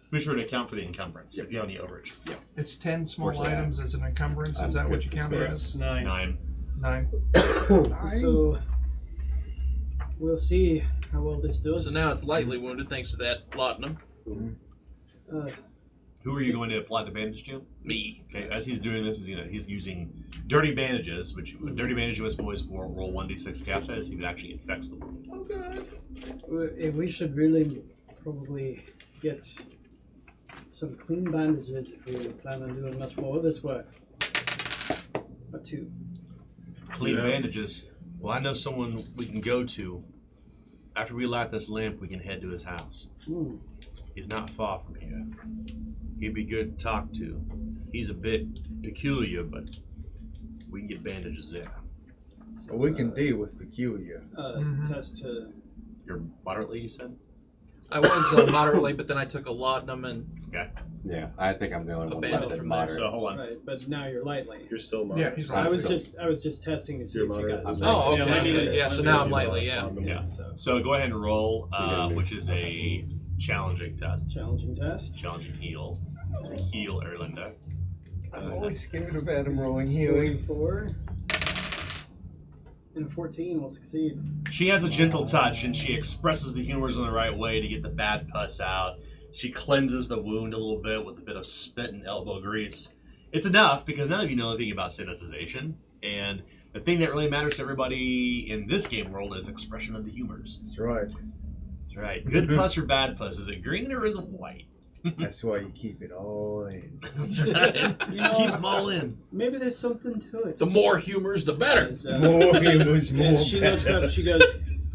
Be sure to account for the encumbrance if you have any overage. It's 10 small Fortunately, items as an encumbrance. I'm Is that good what you with count it space. as? 9. 9. 9. So we'll see how well this does. So now it's lightly wounded thanks to that laudanum. Uh, Who are you going to apply the bandage to? Me. Okay, as he's doing this, he's using dirty bandages, which with dirty bandage US boys will roll 1d6 cast to see if it actually infects the wound. we should really probably get some clean bandages if we plan on doing much more of this work. Or 2. Clean bandages. Well, I know someone we can go to. After we light this lamp, we can head to his house. Hmm. He's not far from here. He'd be good to talk to. He's a bit peculiar, but we can get bandages there. So, Well, we can deal with peculiar. Test to. You're moderately, you said? I was moderately, but then I took a laudanum and Okay. Yeah, I think I'm the only A one bandit left at from there. moderate. So hold on. Right, but now you're lightly. You're still Yeah, moderate. he's I like, was just testing to see You're if you moderate. got. Oh, Yeah, okay, let me- okay. Yeah, so let now me- I'm lightly, yeah. Yeah. So So go ahead and roll, You're which is a challenging test. challenging test. Challenging heal. To heal Erlinda. I'm always scared of Adam rolling healing. 4 and a 14 will succeed. She has a gentle touch, and she expresses the humors in the right way to get the bad pus out. She cleanses the wound a little bit with a bit of spit and elbow grease. It's enough because none of you know anything about sanitization, and the thing that really matters to everybody in this game world is expression of the humors. That's right. That's right. Good pus or bad pus? Is it green or is it white? That's why you keep it all in. That's right. You know, Keep them all in. Maybe there's something to it. the more humors, the better. And, More humors, more as she looks better. up, she goes,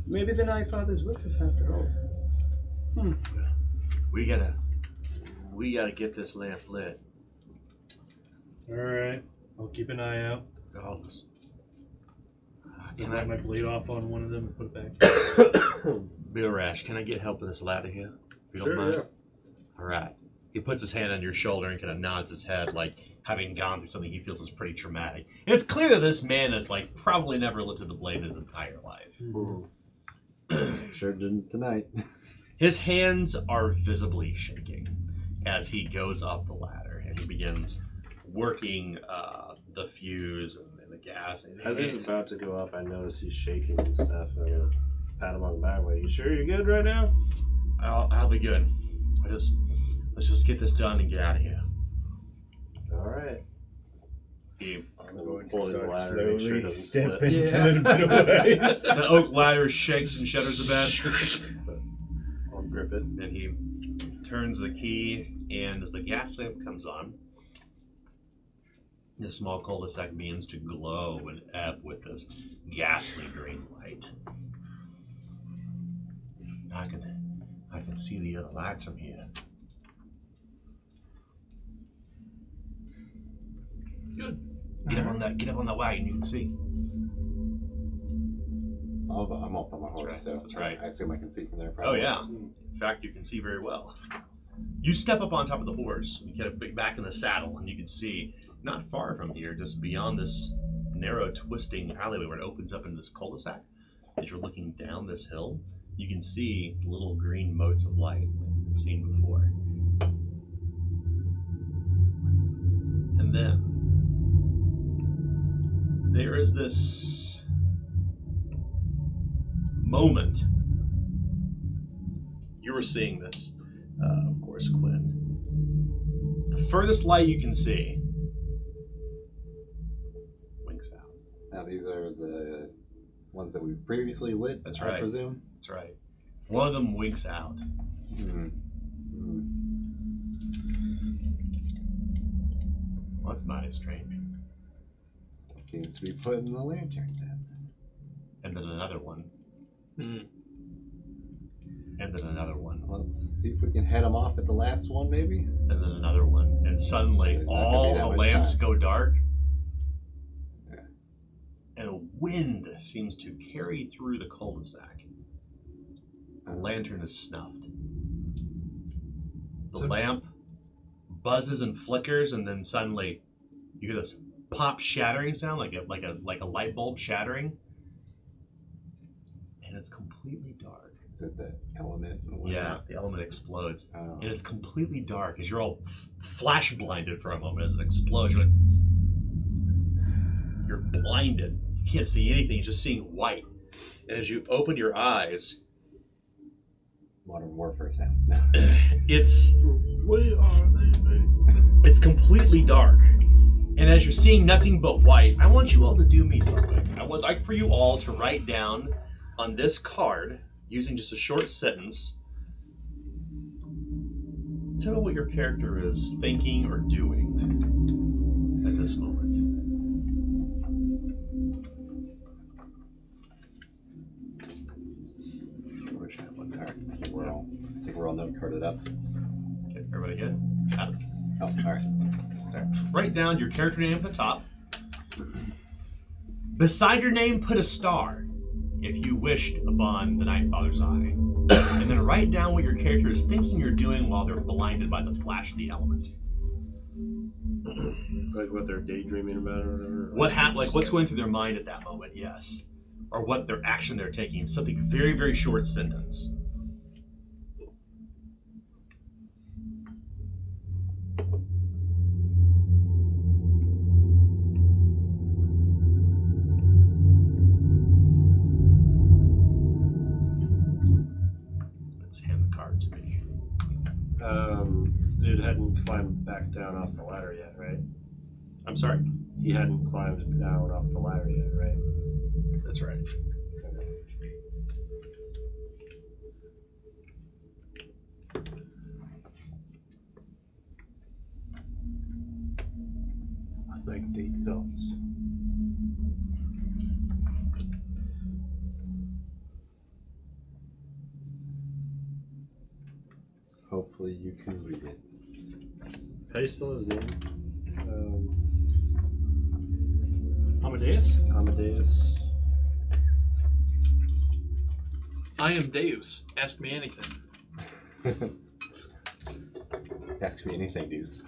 maybe the Night Father's with us after all. We gotta get this lamp lit. Alright. I'll keep an eye out. Oh, Can I have my blade off on one of them and put it back? Bill Rash, can I get help with this ladder here? If you Sure, don't mind. yeah. All right. He puts his hand on your shoulder and kind of nods his head, like having gone through something he feels is pretty traumatic. And it's clear that this man has like probably never lifted a blade in his entire life. Sure didn't tonight. His hands are visibly shaking as he goes up the ladder and he begins working the fuse and the gas. As he's about to go up, I notice he's shaking and stuff. And I'm gonna pat him on the back. Like, you sure you're good right now? I'll be good. Let's just get this done and get out of here. All right. He, I'm going to Pulling the start ladder to make sure it slowly doesn't stepping slip. a little bit away. the oak ladder shakes and shudders a bit. I'll grip it. And he turns the key, and as the gas lamp comes on, the small cul-de-sac begins to glow and ebb with this ghastly green light. I can see the other lights from here. Good. Get up on that wagon, you can see. I'm up on my horse, right, so that's right. I assume I can see from there. Oh Probably. yeah. In fact, you can see very well. You step up on top of the horse. You get back in the saddle, and you can see not far from here, just beyond this narrow, twisting alleyway where it opens up into this cul-de-sac. As you're looking down this hill, you can see little green motes of light that you've seen before. And then there is this moment. You were seeing this, of course, Quinn. The furthest light you can see winks out. Now these are the ones that we've previously lit. That's I right. presume. That's right. One of them winks out. Well, that's mighty strange. So it seems to be putting the lanterns in. And then another one. Hmm. And then another one. Let's see if we can head them off at the last one, maybe. And then another one. And suddenly There's not gonna all be that the much lamps time. go dark. Yeah. And a wind seems to carry through the cul-de-sac. The lantern is snuffed. The lamp buzzes and flickers, and then suddenly you hear this pop shattering sound, like a light bulb shattering, and it's completely dark. Is it the element? Yeah, the element explodes, Oh. and it's completely dark as you're all flash blinded for a moment as it explodes. You're blinded. You can't see anything. You're just seeing white. And as you open your eyes, Modern Warfare sounds now. it's Where are they? it's completely dark. And as you're seeing nothing but white, I want you all to do me something. I would like for you all to write down on this card, using just a short sentence, tell me what your character is thinking or doing at this moment. Wish I had one card. I think we're all note carded up. Okay, everybody good? Adam? Oh, all right. Write down your character name at the top. Beside your name, put a star, if you wished upon the Night Father's eye. And then write down what your character is thinking or doing while they're blinded by the flash of the element. Like what they're daydreaming about or whatever. What's going through their mind at that moment, yes. Or what their action they're taking. Something very, very short sentence. Let's hand the card to me. Dude hadn't climbed back down off the ladder yet, right? I'm sorry? He hadn't climbed down off the ladder yet, right? That's right. I think deep thoughts. Hopefully you can read it. How do you spell his name? Amadeus? Amadeus. I am Deus. Ask me anything. Ask me anything, Deuce.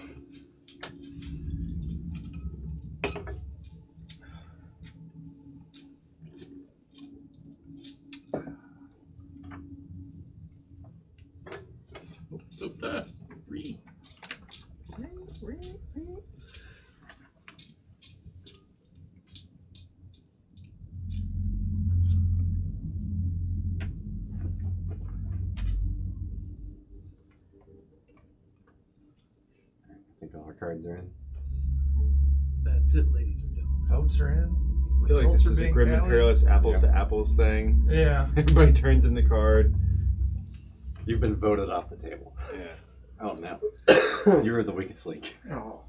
Read. I think all our cards are in. That's it, ladies and gentlemen. Votes are in. I feel like this is a grim and perilous apples to apples thing. Yeah. Everybody turns in the card. You've been voted off the table. Yeah. Oh no. You're the weakest link. Oh.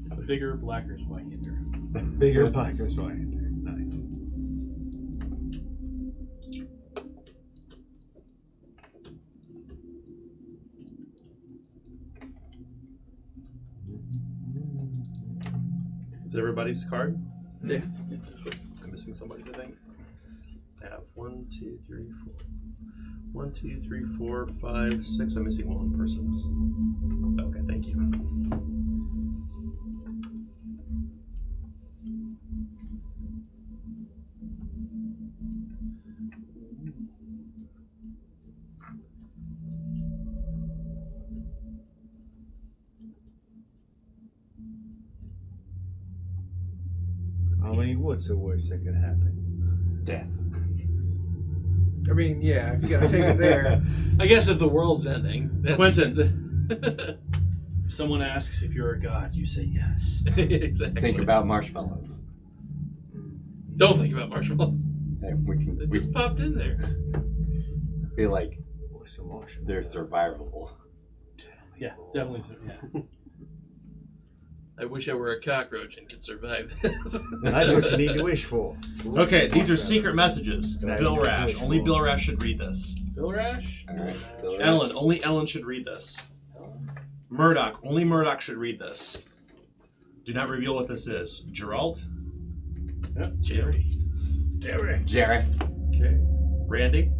The bigger, blacker Zweihander. Bigger, blacker Zweihander. Nice. Is everybody's card? Yeah. I'm missing somebody's, I think. I have 1, 2, 3, 4. 1, 2, 3, 4, 5, 6. I'm missing one person's. Okay, thank you. I mean, what's the worst that could happen? Death. I mean, yeah, if you gotta take it there. I guess if the world's ending, that's Quentin. If someone asks if you're a god, you say yes. Exactly. Think about marshmallows. Don't think about marshmallows. Hey, we It just popped in there. feel like they're survivable. Yeah, definitely. Yeah. I wish I were a cockroach and could survive this. That's what you need to wish for. Okay, these are secret messages. Right. Bill Rash. Only Bill Rash should read this. Bill Rash? All right, Bill Rash. Ellen. Only Ellen should read this. Murdoch. Only Murdoch should read this. Do not reveal what this is. Gerald. Yep. Jerry. Jerry. Okay. Randy.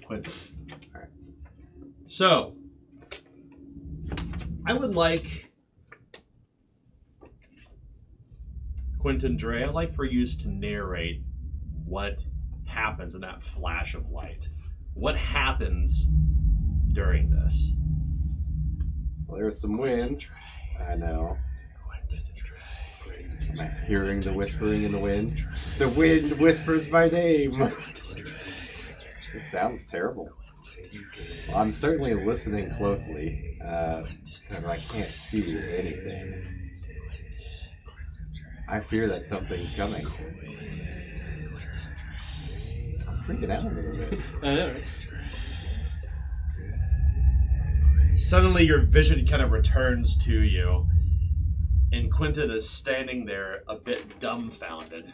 Quentin. Alright. So, I would like Quentin Dre, I'd like for you to narrate what happens in that flash of light. What happens during this? Well, there's some wind. I know. Am I hearing the whispering in the wind? The wind whispers my name. It sounds terrible. Well, I'm certainly listening closely because I can't see anything. I fear that something's coming. I'm freaking out a little bit. I know. Right? Suddenly your vision kind of returns to you, and Quentin is standing there a bit dumbfounded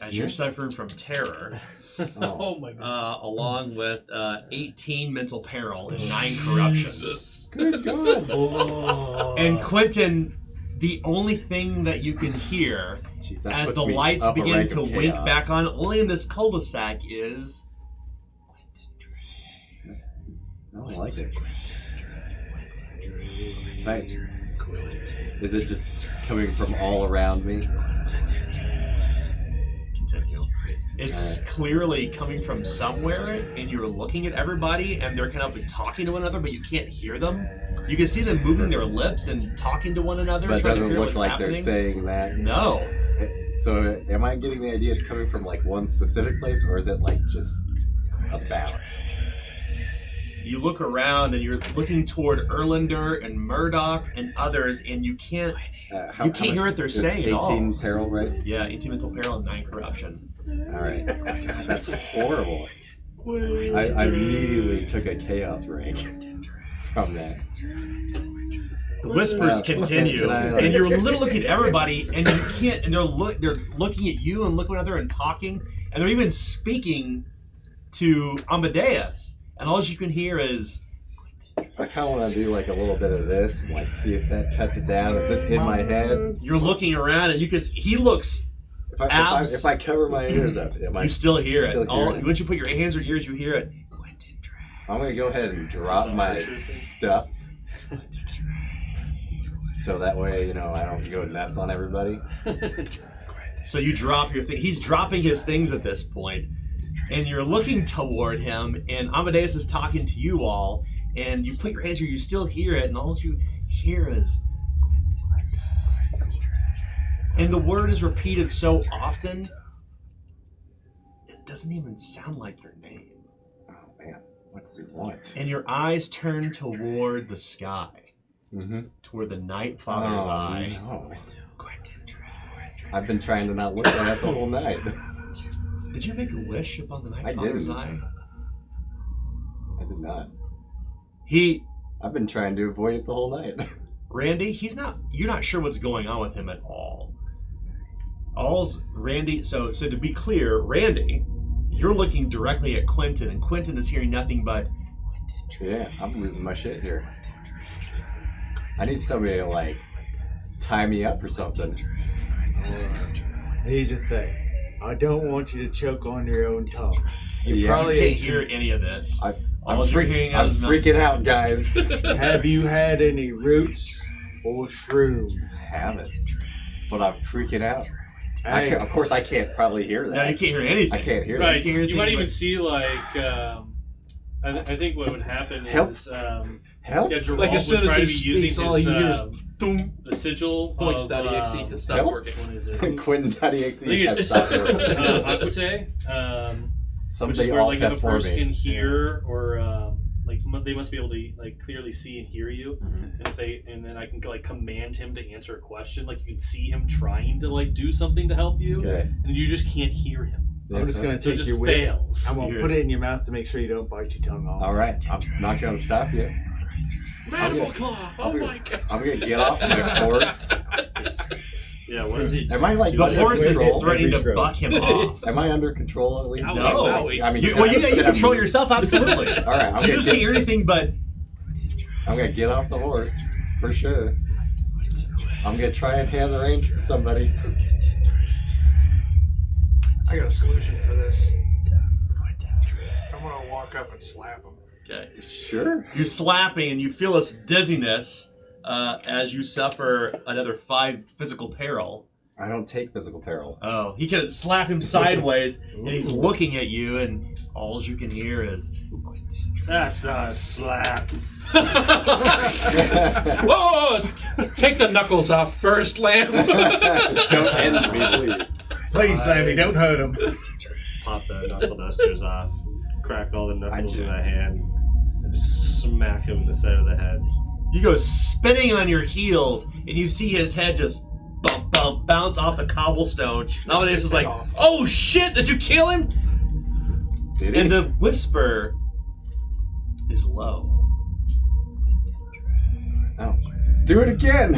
as you're suffering from terror, Oh my god. along with 18 mental peril and 9 corruption. Jesus. Good God. And Quentin, the only thing that you can hear Jeez, that as puts the me lights up a begin rank to of wink chaos. back on, only in this cul-de-sac, is I don't like it. Is it just coming from all around me? continue. It's clearly coming from somewhere, and you're looking at everybody, and they're kind of like talking to one another, but you can't hear them. You can see them moving their lips and talking to one another. But it trying to doesn't figure out look what's like happening. they're saying that. No. So am I getting the idea it's coming from like one specific place, or is it like just about? You look around, and you're looking toward Erlander and Murdoch and others, and you can't. You can't hear what they're saying at all. 18 peril, right? Yeah, 18 mental peril and 9 corruption. All right. God, that's horrible. I immediately took a chaos rank from that. The whispers continue, Can I, like- and you're looking at everybody, and you can't. And they're looking at you and looking at another and talking, and they're even speaking to Amadeus, and all you can hear is. I kind of want to do like a little bit of this, and like see if that cuts it down. Is this in my head? You're looking around, and he looks. If I cover my ears up, am I You still hear it. still hear it? Once you put your hands or ears, you hear it. I'm gonna go ahead and drop my stuff, so that way I don't go nuts on everybody. So you drop your thing. He's dropping his things at this point, and you're looking toward him, and Amadeus is talking to you all, and you put your hands here, you still hear it, and all you hear is. And the word is repeated so often, it doesn't even sound like your name. Oh man, what's he want? And your eyes turn toward the sky, Mm-hmm. toward the Night Father's eye. No. I've been trying to not look at that the whole night. Did you make a wish upon the Night I Father's didn't. eye? I did not. I've been trying to avoid it the whole night. Randy, you're not sure what's going on with him at all. Randy, so to be clear, Randy, you're looking directly at Quentin, and Quentin is hearing nothing but. Yeah, I'm losing my shit here. I need somebody to like tie me up or something. Here's the thing. I don't want you to choke on your own tongue. You Yeah. probably You can't ate hear any of this. I'm All you're hearing I'm is freaking out, guys. Have you had any roots or shrooms? Haven't. But I'm freaking out. Hey, Of course, I can't probably hear that. No, you can't hear anything. I can't hear Right. You can't hear You might anything even but- see like. I think what would happen Help. is. Help. Yeah, Jerome Like as soon would as try he to be using speaks, all his, you hear is the sigil Voice.exe has stopped Help. working. What is it? Quentin.exe I think has it's stopped working. Aquite. Somebody where alt like if a that for person me. can hear or like they must be able to like clearly see and hear you, and then I can like command him to answer a question. Like you can see him trying to like do something to help you, Okay. and you just can't hear him. Yeah, I'm just gonna So it take just your whip. fails. I'm gonna put it in your mouth to make sure you don't bite your tongue off. All right, I'm not gonna stop you. Mandible claw! Oh my god! I'm gonna get off my horse. Yeah, what is he? Am I like The under horse is control? threatening to Every buck him off. Am I under control at least? No. I mean, You can I control move? yourself, absolutely. All right, I'm You gonna just can't hear anything but. I'm gonna get off the horse for sure. I'm gonna try and hand the reins to somebody. I got a solution for this. I'm gonna walk up and slap him. Okay. Sure. You're slapping and you feel this dizziness as you suffer another 5 physical peril. I don't take physical peril. Oh, he can slap him sideways and he's looking at you, and all you can hear is. That's not a slap. Whoa! Take the knuckles off first, Lamb. Don't end me, please. Please, Lammy, don't hurt him. Pop the knuckle dusters off, crack all the knuckles in the hand, and just smack him in the side of the head. You go spinning on your heels, and you see his head just bounce off the cobblestone. Amadeus is like, "Oh shit! Did you kill him?" Did he? And the whisper is low. Oh. Do it again!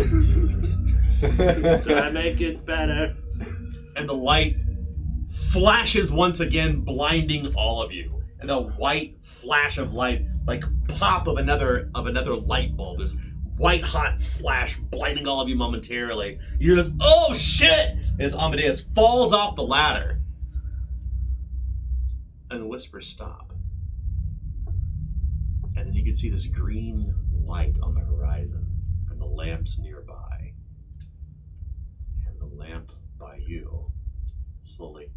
Did I make it better? And the light flashes once again, blinding all of you. And a white flash of light, like pop of another light bulb, this white hot flash blinding all of you momentarily. You hear this, "Oh shit!" as Amadeus falls off the ladder. And the whispers stop. And then you can see this green light on the horizon from the lamps nearby. And the lamp by you slowly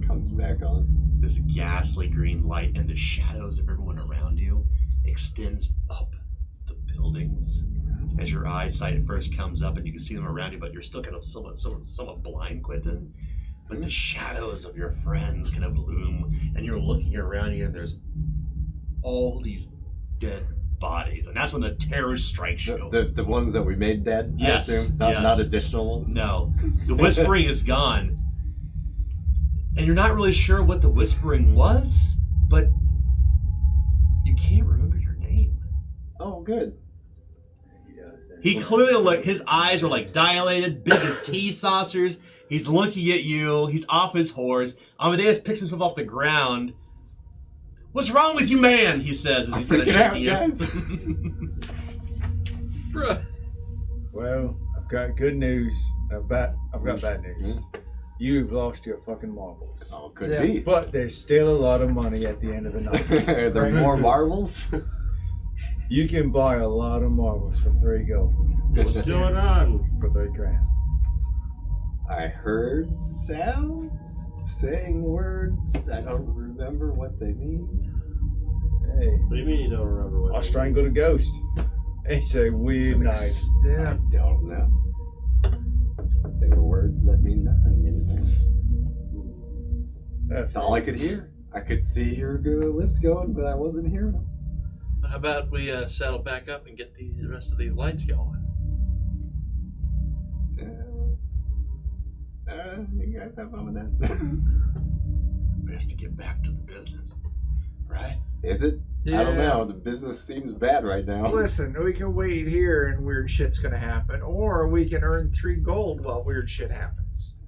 Comes back on. this ghastly green light, and the shadows of everyone around you extends up the buildings as your eyesight at first comes up and you can see them around you, but you're still kind of somewhat blind, Quentin. But the shadows of your friends kind of loom, and you're looking around you, and there's all these dead bodies, and that's when the terror strikes you. The ones that we made dead, Yes, I assume? Not, yes. not additional ones? No, the whispering is gone, and you're not really sure what the whispering was, but you can't remember your name. Oh, good. He clearly, like, his eyes are like dilated, big as tea saucers. He's looking at you. He's off his horse. Amadeus picks himself off the ground. "What's wrong with you, man?" he says as I'm he's kind of freaking out, shaking you. Bruh. Well, I've got good news. I've got bad news. You've lost your fucking marbles. Oh, could Yeah. be. But there's still a lot of money at the end of the night. Are there more marbles? You can buy a lot of marbles for 3 gold. What's going on? For 3 grand. I heard sounds, saying words. I don't remember what they mean. Hey, What do you mean you don't remember what? I strangled a ghost. It's a weird night. Yeah. I don't know. They were words that mean nothing anymore. That's all I could hear. I could see your lips going, but I wasn't hearing them. How about we settle back up and get the rest of these lights going? You guys have fun with that? Best to get back to the business, right? Is it? I don't know. The business seems bad right now. Listen, we can wait here and weird shit's gonna happen, or we can earn 3 gold while weird shit happens.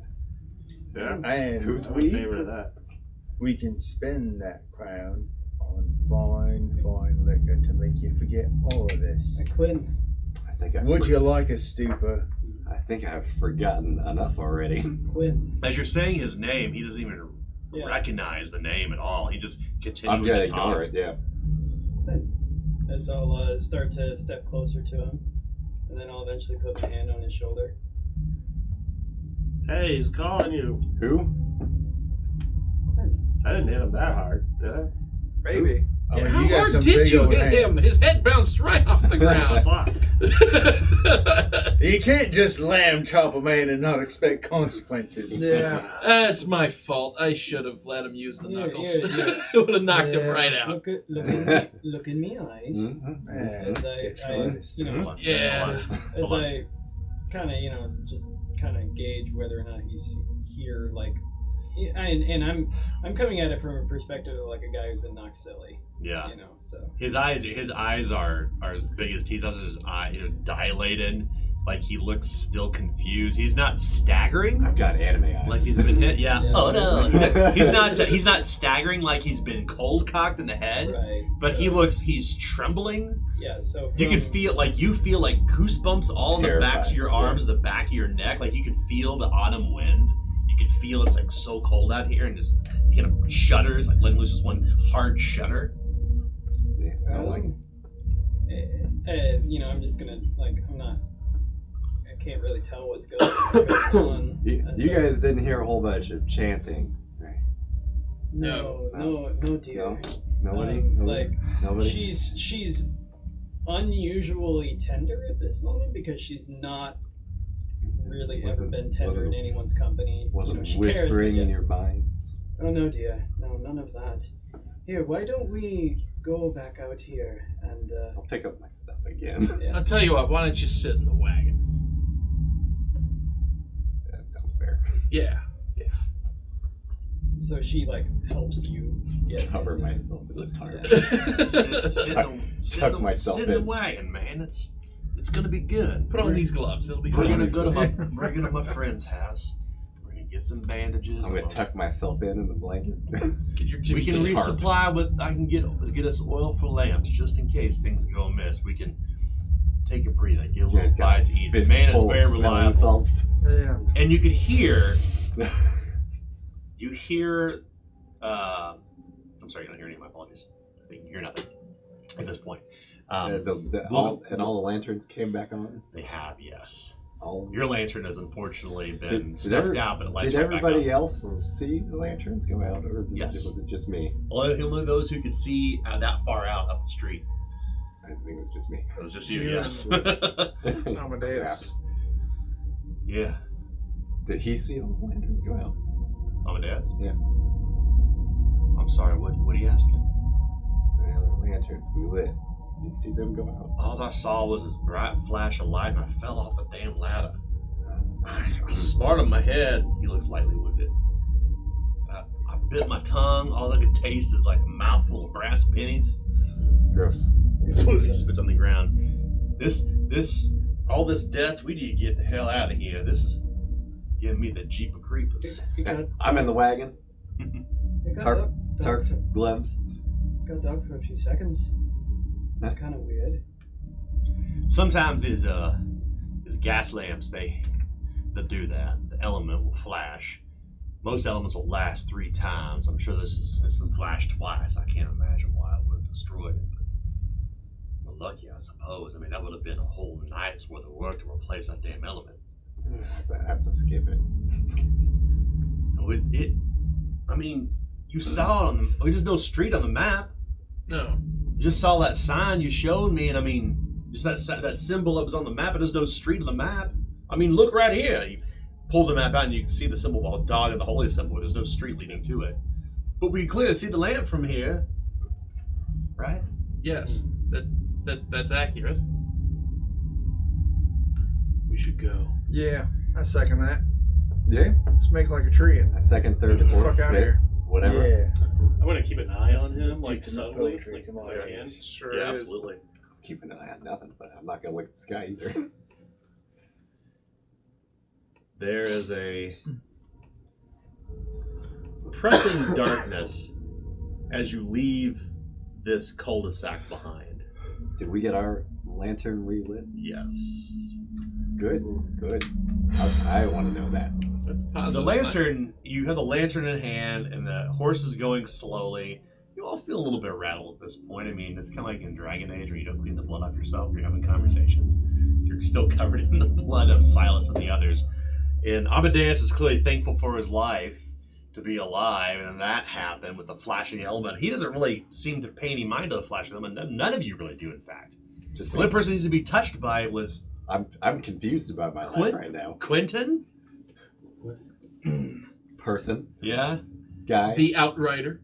Yeah. And Who's I'm in we? favor of that. we can spend that crown on fine liquor to make you forget all of this. Quinn. I think Would you like a stupor? I think I've forgotten enough already. Quinn. As you're saying his name, he doesn't even Yeah. recognize the name at all. He just I'm continues gonna to talk. ignore it. Yeah. As I'll start to step closer to him, and then I'll eventually put my hand on his shoulder. Hey, he's calling you. Who? I didn't hit him that hard, did I? Maybe. I mean, How you got hard some did big you old hit him? hands. His head bounced right off the ground. You can't just lamb chop a man and not expect consequences. Yeah. That's my fault. I should have let him use the Yeah, knuckles. yeah, yeah. It would have knocked him Yeah. right out. Look in me eyes. Mhm. As I you know, Yeah. as Hold on. I kind of, just kind of gauge whether or not he's here, like, and I'm coming at it from a perspective of like a guy who's been knocked silly, Yeah. So His eyes are as big as teeth. His eye, dilated. Like he looks still confused. He's not staggering. I've got anime eyes. Like he's been hit. Yeah. Yeah. Oh no. He's not staggering like he's been cold cocked in the head. right. But so, he's trembling. yeah. So You can from- feel like goosebumps all in the backs of your Terrified, arms, the back of your neck. Like you can feel the autumn wind. You can feel it's like so cold out here, and just you kind of shudders, like letting loose just one hard shudder. Yeah, I don't like it. I'm just gonna I can't really tell what's going on. You as you I- guys didn't hear a whole bunch of chanting, right? No, dear. Nobody? Nobody? She's unusually tender at this moment because she's not really ever Wasn't- been tender in wasn't- anyone's company. Wasn't she cares, but whispering in yeah. your minds. Oh no, dear. No, none of that. Here, why don't we go back out here and I'll pick up my stuff again. yeah. I'll tell you what. Why don't you sit in the wagon? That sounds fair. Yeah. So she like helps you get Cover myself in the tarp. Sit myself in the in. wagon, man. It's gonna be good. Put on these gloves. It'll be We're fun. gonna go to my friend's house. We're gonna get some bandages. I'm gonna tuck myself in the blanket. Get your Jimmy We can Jimmy tarp. resupply with. I can get us oil for lamps just in case things go amiss. We can take a breather, get a You little guys got bite to eat. The fistful man is of very smelling reliable, salts. Yeah. and you could hear. You hear. I'm sorry, you don't hear any of my apologies. I think you hear nothing at this point. And all the lanterns came back on. They have, yes. All Your lantern has unfortunately been Did snuffed every- out, but it lights Did right back everybody up. else see the lanterns go out, or Yes. was it just me? Only those who could see that far out up the street. I think it was just me. It was just you, Yeah. yes. Amadeus. Yeah. Did he see all the lanterns go out? Amadeus? Yeah. I'm sorry, what are you asking? The other lanterns we lit. You see them go out? All I saw was this bright flash of light, and I fell off the damn ladder. I smarted on my head. He looks lightly wounded. I bit my tongue. All I could taste is like a mouthful of brass pennies. Gross. He spits on the ground. All this death, we need to get the hell out of here. This is giving me the Jeep of Creepers. It got, I'm in the wagon. it got Tarp, dark- tarp, dark- gloves. Got dark for a few seconds. It's kind of weird. Sometimes these gas lamps, they do that. The element will flash. Most elements will last 3 times. I'm sure this one flashed twice. I can't imagine why it would have destroyed it. But we're lucky, I suppose. I mean, that would have been a whole night's worth of work to replace that damn element. That's a skip it. I mean, you saw it on the, there's no street on the map. No. You just saw that sign you showed me, and I mean, just that symbol that was on the map, but there's no street on the map. I mean, look right here. He pulls the map out, and you can see the symbol of a dog and the holy symbol. There's no street leading to it. But we can clearly see the lamp from here. Right? Yes. That's accurate. We should go. Yeah, I second that. Yeah. Let's make like a tree and A second, third, get the fourth, fuck out of fifth, here. whatever. Yeah. I'm gonna keep an eye on him, like Keep some subtly, poetry, like come on, if I can. guys. Sure Yeah, is. absolutely. Keep an eye on nothing, but I'm not gonna look at the sky either. There is a pressing darkness as you leave this cul-de-sac behind. Did we get our lantern relit? Yes. Good, good. I want to know that. That's positive. The lantern, you have the lantern in hand, and the horse is going slowly. You all feel a little bit rattled at this point. I mean, it's kind of like in Dragon Age where you don't clean the blood off yourself. You're having conversations. You're still covered in the blood of Silas and the others. And Amadeus is clearly thankful for his life. to be alive, and then that happened with the flashing element. He doesn't really seem to pay any mind to the flashing element. None of you really do, in fact. Just The only person who needs to be touched by it was I'm confused about my life right now. Quentin. Person, Yeah. guy. The Outrider.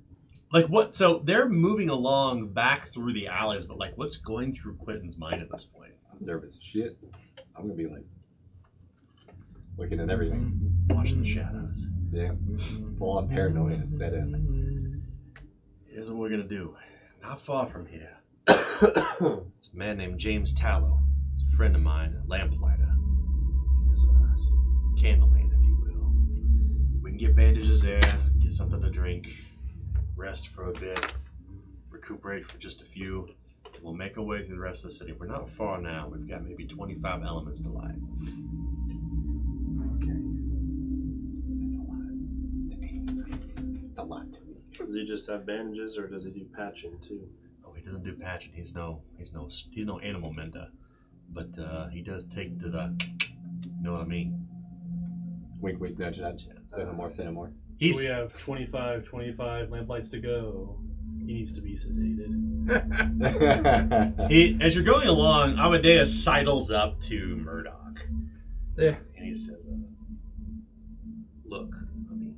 Like what? So they're moving along back through the alleys, but like, what's going through Quentin's mind at this point? I'm nervous as shit. I'm gonna be like looking at everything. Watching the shadows. Yeah. Full on paranoia has set in. Here's what we're gonna do. Not far from here. It's a man named James Tallow. He's a friend of mine, a lamplighter. He's a candleman, if you will. We can get bandages there, get something to drink, rest for a bit, recuperate for just a few. We'll make our way through the rest of the city. We're not far now. We've got maybe 25 elements to light. Okay. That's a lot to me. It's a lot to me. Does he just have bandages, or does he do patching too? Oh, he doesn't do patching. He's no animal mender, but he does take to the. You know what I mean? Wink, wink, nudge, nudge. Say no more, say no more. So we have 25 lamplights to go. He needs to be sedated. As you're going along, Amadeus sidles up to Murdoch. Yeah. And he says, look, I mean,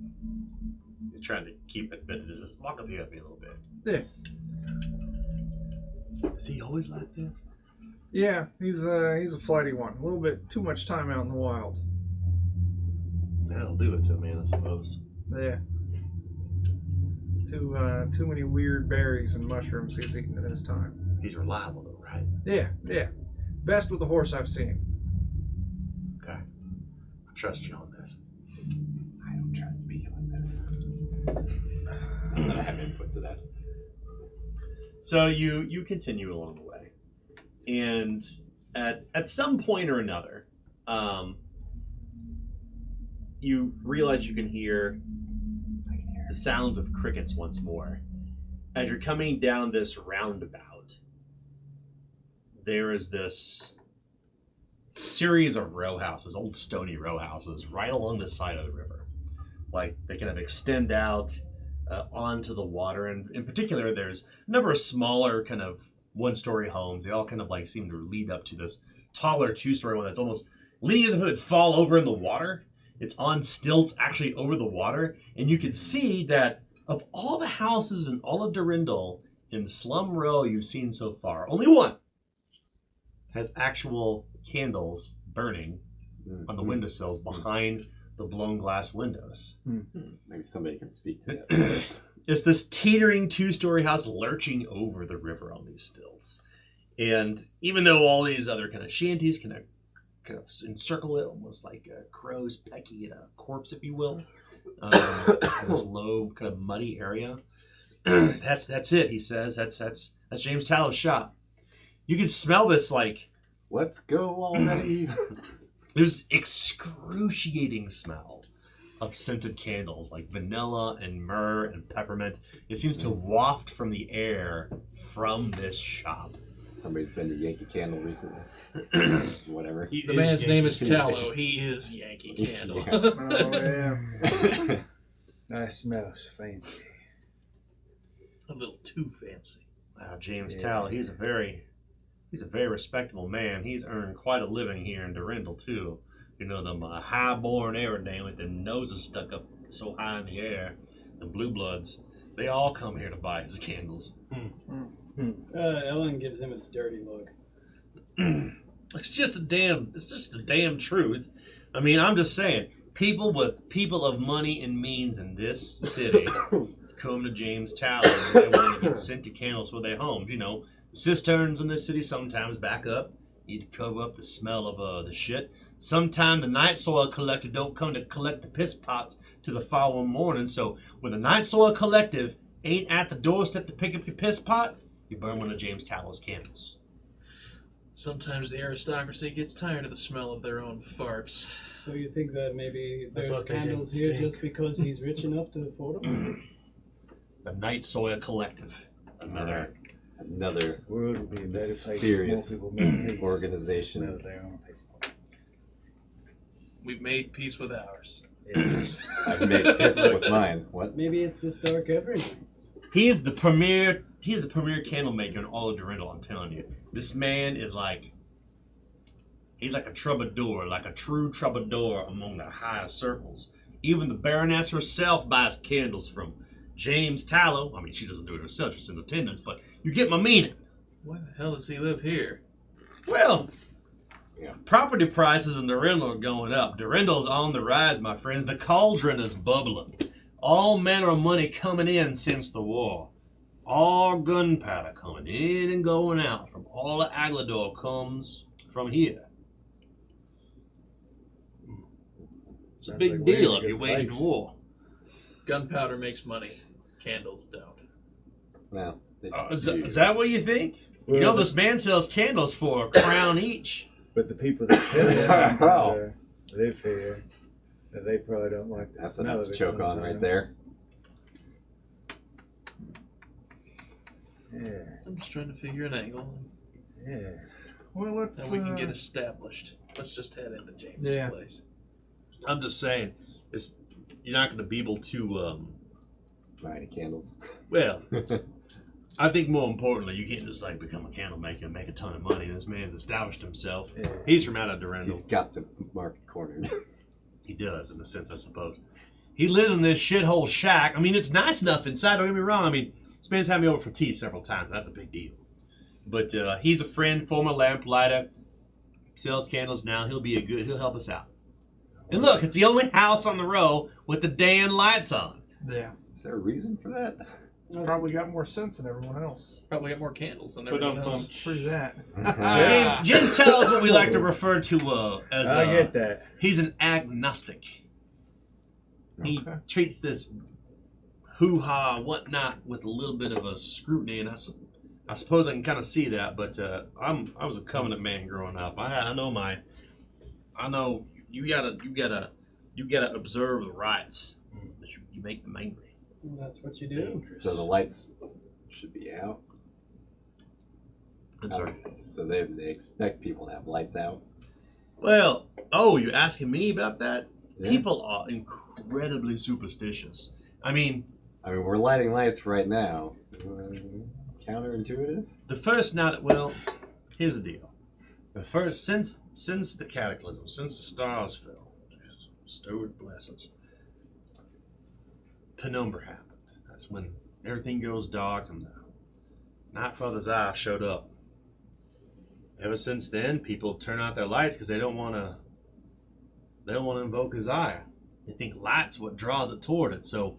he's trying to keep it, but just walk up here with me a little bit. Yeah. Is he always like this? Yeah, he's a flighty one. A little bit too much time out in the wild. That'll do it to a man, I suppose. Yeah. Too many weird berries and mushrooms he's eaten in his time. He's reliable, though, right? Yeah. Best with the horse I've seen. Okay. I trust you on this. I don't trust me on this. I have input to that. So you continue along the way, and at some point or another, you realize you can hear the sounds of crickets once more. As you're coming down this roundabout, there is this series of row houses, old stony row houses, right along the side of the river. Like, they kind of extend out onto the water, and in particular, there's a number of smaller kind of one-story homes. They all kind of like seem to lead up to this taller two-story one that's almost leaning as if it would fall over in the water. It's on stilts actually over the water, and you can see that of all the houses in all of Durindal in Slum Row you've seen so far, only one has actual candles burning on the windowsills behind the blown glass windows. Maybe somebody can speak to that. It's this teetering two-story house lurching over the river on these stilts. And even though all these other kind of shanties kind of encircle it, almost like a crow's pecking at a corpse, if you will, in this low, kind of muddy area. That's it, he says. That's James Tallow's shop. You can smell this, like... Let's go already. There's excruciating smell of scented candles, like vanilla and myrrh and peppermint. It seems to waft from the air from this shop. Somebody's been to Yankee Candle recently. Whatever. The man's name is Tallow. He is Yankee Candle. Oh yeah. That smells fancy. A little too fancy. Wow, James Tallow, he's a very respectable man. He's earned quite a living here in Durindal, too. You know, them high-born Airedale with their noses stuck up so high in the air, the blue bloods, they all come here to buy his candles. Ellen gives him a dirty look. It's just the damn truth. I mean, I'm just saying, people of money and means in this city come to James Tallow and they want to get scented candles for their homes. You know, cisterns in this city sometimes back up. You need to cover up the smell of the shit. Sometimes the night soil collector don't come to collect the piss pots till the following morning. So when the night soil collective ain't at the doorstep to pick up your piss pot, you burn one of James Tallow's candles. Sometimes the aristocracy gets tired of the smell of their own farts. So you think that maybe there's thought they candles didn't here stink. just because he's rich enough to afford them? The Night Soil Collective. Another World would be a better place if mysterious more people made peace. organization. Smell their own peace. We've made peace with ours. I've made piss with mine. What? Maybe it's this dark every night. He is the premier candle maker in all of Durandal, I'm telling you. This man is like, he's like a troubadour, like a true troubadour among the highest circles. Even the Baroness herself buys candles from James Tallow. I mean, she doesn't do it herself, she's in attendance, but you get my meaning. Why the hell does he live here? Well, Yeah. property prices in Durandal are going up. Durandal's on the rise, my friends. The cauldron is bubbling. All manner of money coming in since the war. All gunpowder coming in and going out from all of Aglador comes from here. It's a Sounds big like we're in deal a if you're good waging place. war. Gunpowder makes money. Candles don't. Well, Is that what you think? You know this man sells candles for a crown each. But the people that sell it live here. And they probably don't like the That's smell enough of to it choke on right there. Yeah, I'm just trying to figure an angle. yeah. Well, let's. And we can get established. Let's just head into James' Yeah. place. I'm just saying, you're not going to be able to. Buy any candles. Well, I think more importantly, you can't just like become a candle maker and make a ton of money. This man's established himself. Yeah. He's from out of Durandal. He's got the market cornered. He does, in a sense, I suppose. He lives in this shithole shack. I mean, it's nice enough inside. Don't get me wrong. I mean, this man's had me over for tea several times. That's a big deal. But he's a friend, former lamplighter, sells candles now. He'll help us out. And look, it's the only house on the row with the damn lights on. Yeah. Is there a reason for that? It's probably got more sense than everyone else. Probably got more candles than But everyone don't else. bump. True that. James tells us what we like to refer to as I get that. he's an agnostic. He Okay. treats this hoo-ha, whatnot, with a little bit of a scrutiny, and I suppose I can kind of see that. But I was a covenant man growing up. I know you gotta observe the rights. You make them angry. That's what you do. So the lights should be out. I'm sorry. So they expect people to have lights out. Well, you're asking me about that? Yeah. People are incredibly superstitious. I mean, we're lighting lights right now. Counterintuitive? the first night, well, here's the deal. The first, since the cataclysm, since the stars fell, bestowed blessings, penumbra happened. That's when everything goes dark and the Night Father's eye showed up. Ever since then, people turn out their lights because they don't want to invoke his ire. They think light's what draws it toward it. So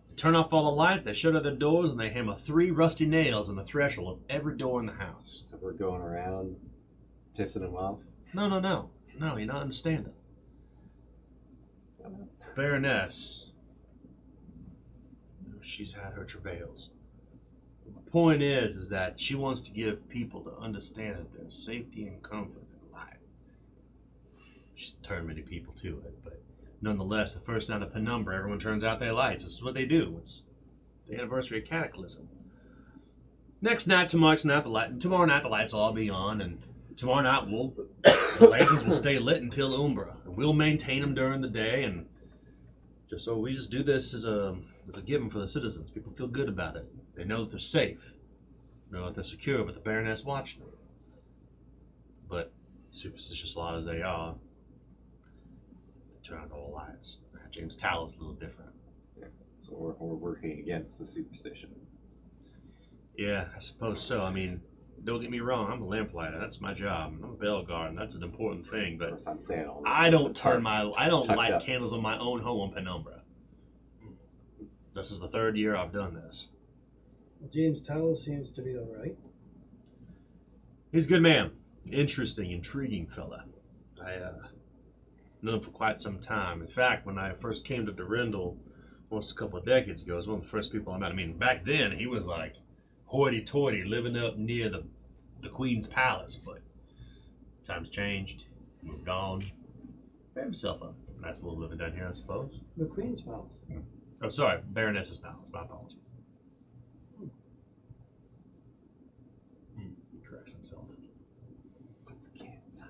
they turn off all the lights, they shut their doors, and they hammer 3 rusty nails on the threshold of every door in the house. So we're going around pissing them off? No, you're not understanding. Baroness, she's had her travails. The point is that she wants to give people to understand that there's safety and comfort in life. She's turned many people to it, but nonetheless, the first night of penumbra, everyone turns out their lights. This is what they do. It's the anniversary of Cataclysm. Tomorrow night the lights will all be on, and tomorrow night the lanterns will stay lit until Umbra. And we'll maintain them during the day, and we just do this as a given for the citizens. People feel good about it. They know that they're safe. They know that they're secure, but the Baroness watching them. But superstitious lot as they are, they turn out all the lights. James Tallow's a little different. So we're working against the superstition. Yeah, I suppose so. I mean, don't get me wrong, I'm a lamplighter. That's my job. I'm a bell guard, and that's an important thing. Of But course, I'm saying all this. I don't tucked light up. candles on my own home on penumbra. This is the 3rd year I've done this. James Tallow seems to be alright. He's a good man. Interesting, intriguing fella. I known him for quite some time. In fact, when I first came to Durandal almost a couple of decades ago, he was one of the first people I met. I mean, back then, he was like hoity-toity, living up near the Queen's Palace, but times changed, moved on, made himself a nice little living down here, I suppose. The Queen's Palace. Oh, sorry, Baroness's Palace. My apologies. He corrects himself. Let's get inside.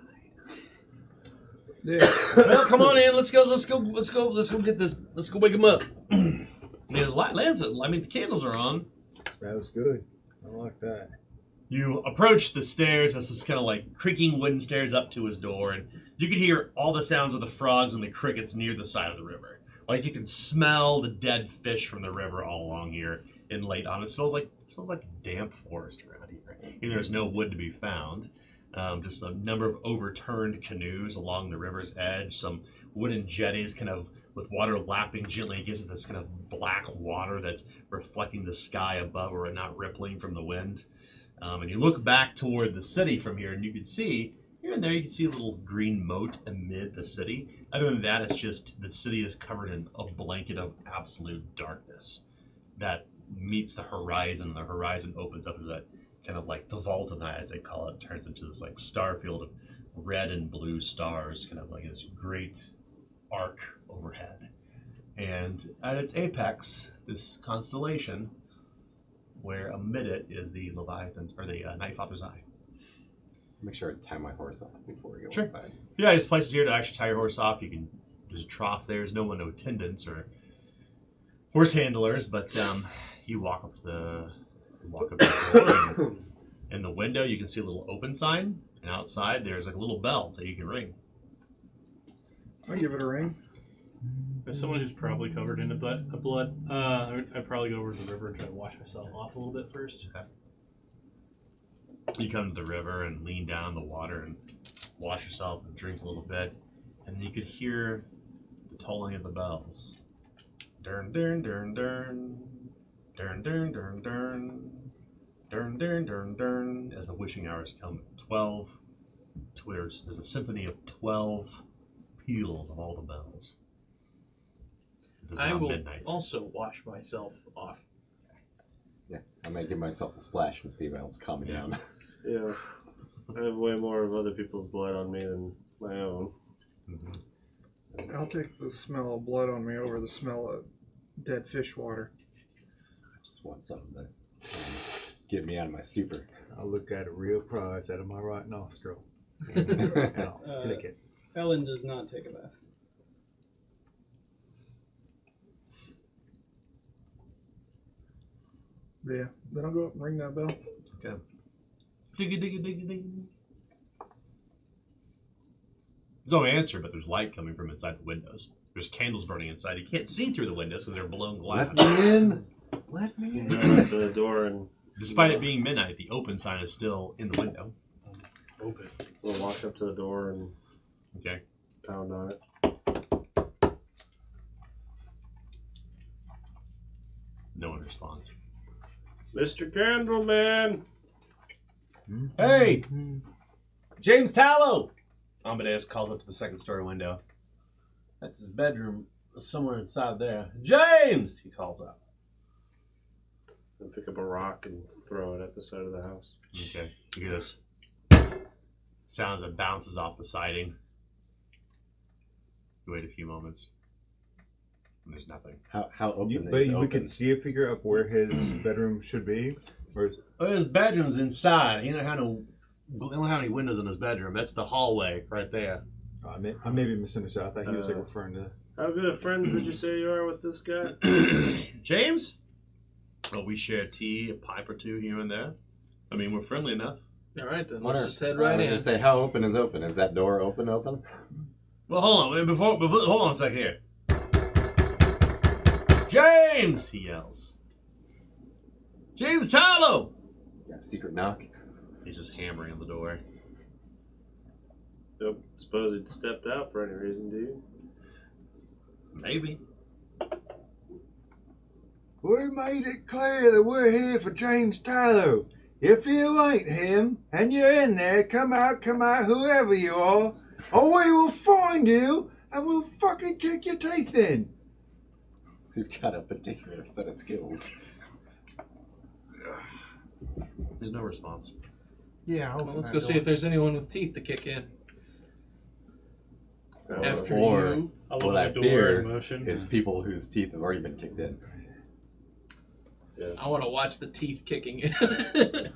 Yeah. Well, come on in. Let's go get this. Let's go wake him up. The light lamps. I mean, the candles are on. Smells good. I like that. You approach the stairs. This is kind of like creaking wooden stairs up to his door, and you can hear all the sounds of the frogs and the crickets near the side of the river. Like you can smell the dead fish from the river all along here in late autumn. It smells like damp forest around here. And there's no wood to be found. Just a number of overturned canoes along the river's edge. Some wooden jetties, kind of with water lapping gently against this kind of black water that's reflecting the sky above or not rippling from the wind. And you look back toward the city from here, and you can see here and there. You can see a little green moat amid the city. Other than that, it's just the city is covered in a blanket of absolute darkness that meets the horizon. The horizon opens up to that kind of like the vault of night, as they call it, turns into this like star field of red and blue stars, kind of like this great arc overhead. And at its apex, this constellation, where amid it is the Leviathan's or the Night Father's Eye. Make sure I tie my horse off before we go Sure. inside. Yeah, there's places here to actually tie your horse off. You can. There's a trough there. There's no attendants or horse handlers, but you walk up the door, and in the window you can see a little open sign, and outside there's like a little bell that you can ring. I'll give it a ring. As someone who's probably covered in blood, I'd probably go over to the river and try to wash myself off a little bit first. Okay. You come to the river and lean down in the water and wash yourself and drink a little bit, and then you could hear the tolling of the bells. Dern dern dern dern. Dern dern dern dern. Dern dern dern dern. As the wishing hours come, 12 twitters. There's a symphony of 12 peals of all the bells. It is I now will midnight. also wash myself off. Yeah, I might give myself a splash and see if it helps calm me down. Yeah. I have way more of other people's blood on me than my own. Mhm. I'll take the smell of blood on me over the smell of dead fish water. I just want something to get me out of my stupor. I'll look at a real prize out of my right nostril. And I'll flick it. Ellen does not take a bath. Yeah. Then I'll go up and ring that bell. Okay. Diggy diggy diggy diggy. There's no answer, but there's light coming from inside the windows. There's candles burning inside. You can't see through the windows because they're blown glass. Let me in! Let me in! Go to the door and Despite it being midnight, the open sign is still in the window. open. We'll walk up to the door and Okay. pound on it. No one responds. Mr. Candleman! Hey! James Tallow! Amadeus calls up to the second story window. That's his bedroom, somewhere inside there. James! He calls out. And pick up a rock and throw it at the side of the house. Okay. You hear this sounds that bounces off the siding. You wait a few moments. And there's nothing. How open But is we open? could see a figure up where his bedroom should be. Or is, Oh, his bedroom's inside. He don't have any windows in his bedroom. That's the hallway right there. I maybe misunderstood. I thought he was like referring to. How good of friends did you say you are with this guy? James? Well, we share tea, a pipe or two here and there. I mean, we're friendly enough. All right, then Wonder- let's just head I right was in. gonna say, how open is open? Is that door open? Well, hold on. Hold on a second here. James! He yells. James Tallow! Yeah, secret knock. He's just hammering on the door. Don't suppose he'd stepped out for any reason, do you? Maybe. We made it clear that we're here for James Tallow. If you ain't him and you're in there, come out, whoever you are, or we will find you and we'll fucking kick your teeth in. We've got a particular set of skills. There's no response. Yeah. Well, let's go see if there's anyone with teeth to kick in. After Or you. I'll what open I the door fear in motion. is people whose teeth have already been kicked in. I want to watch the teeth kicking in.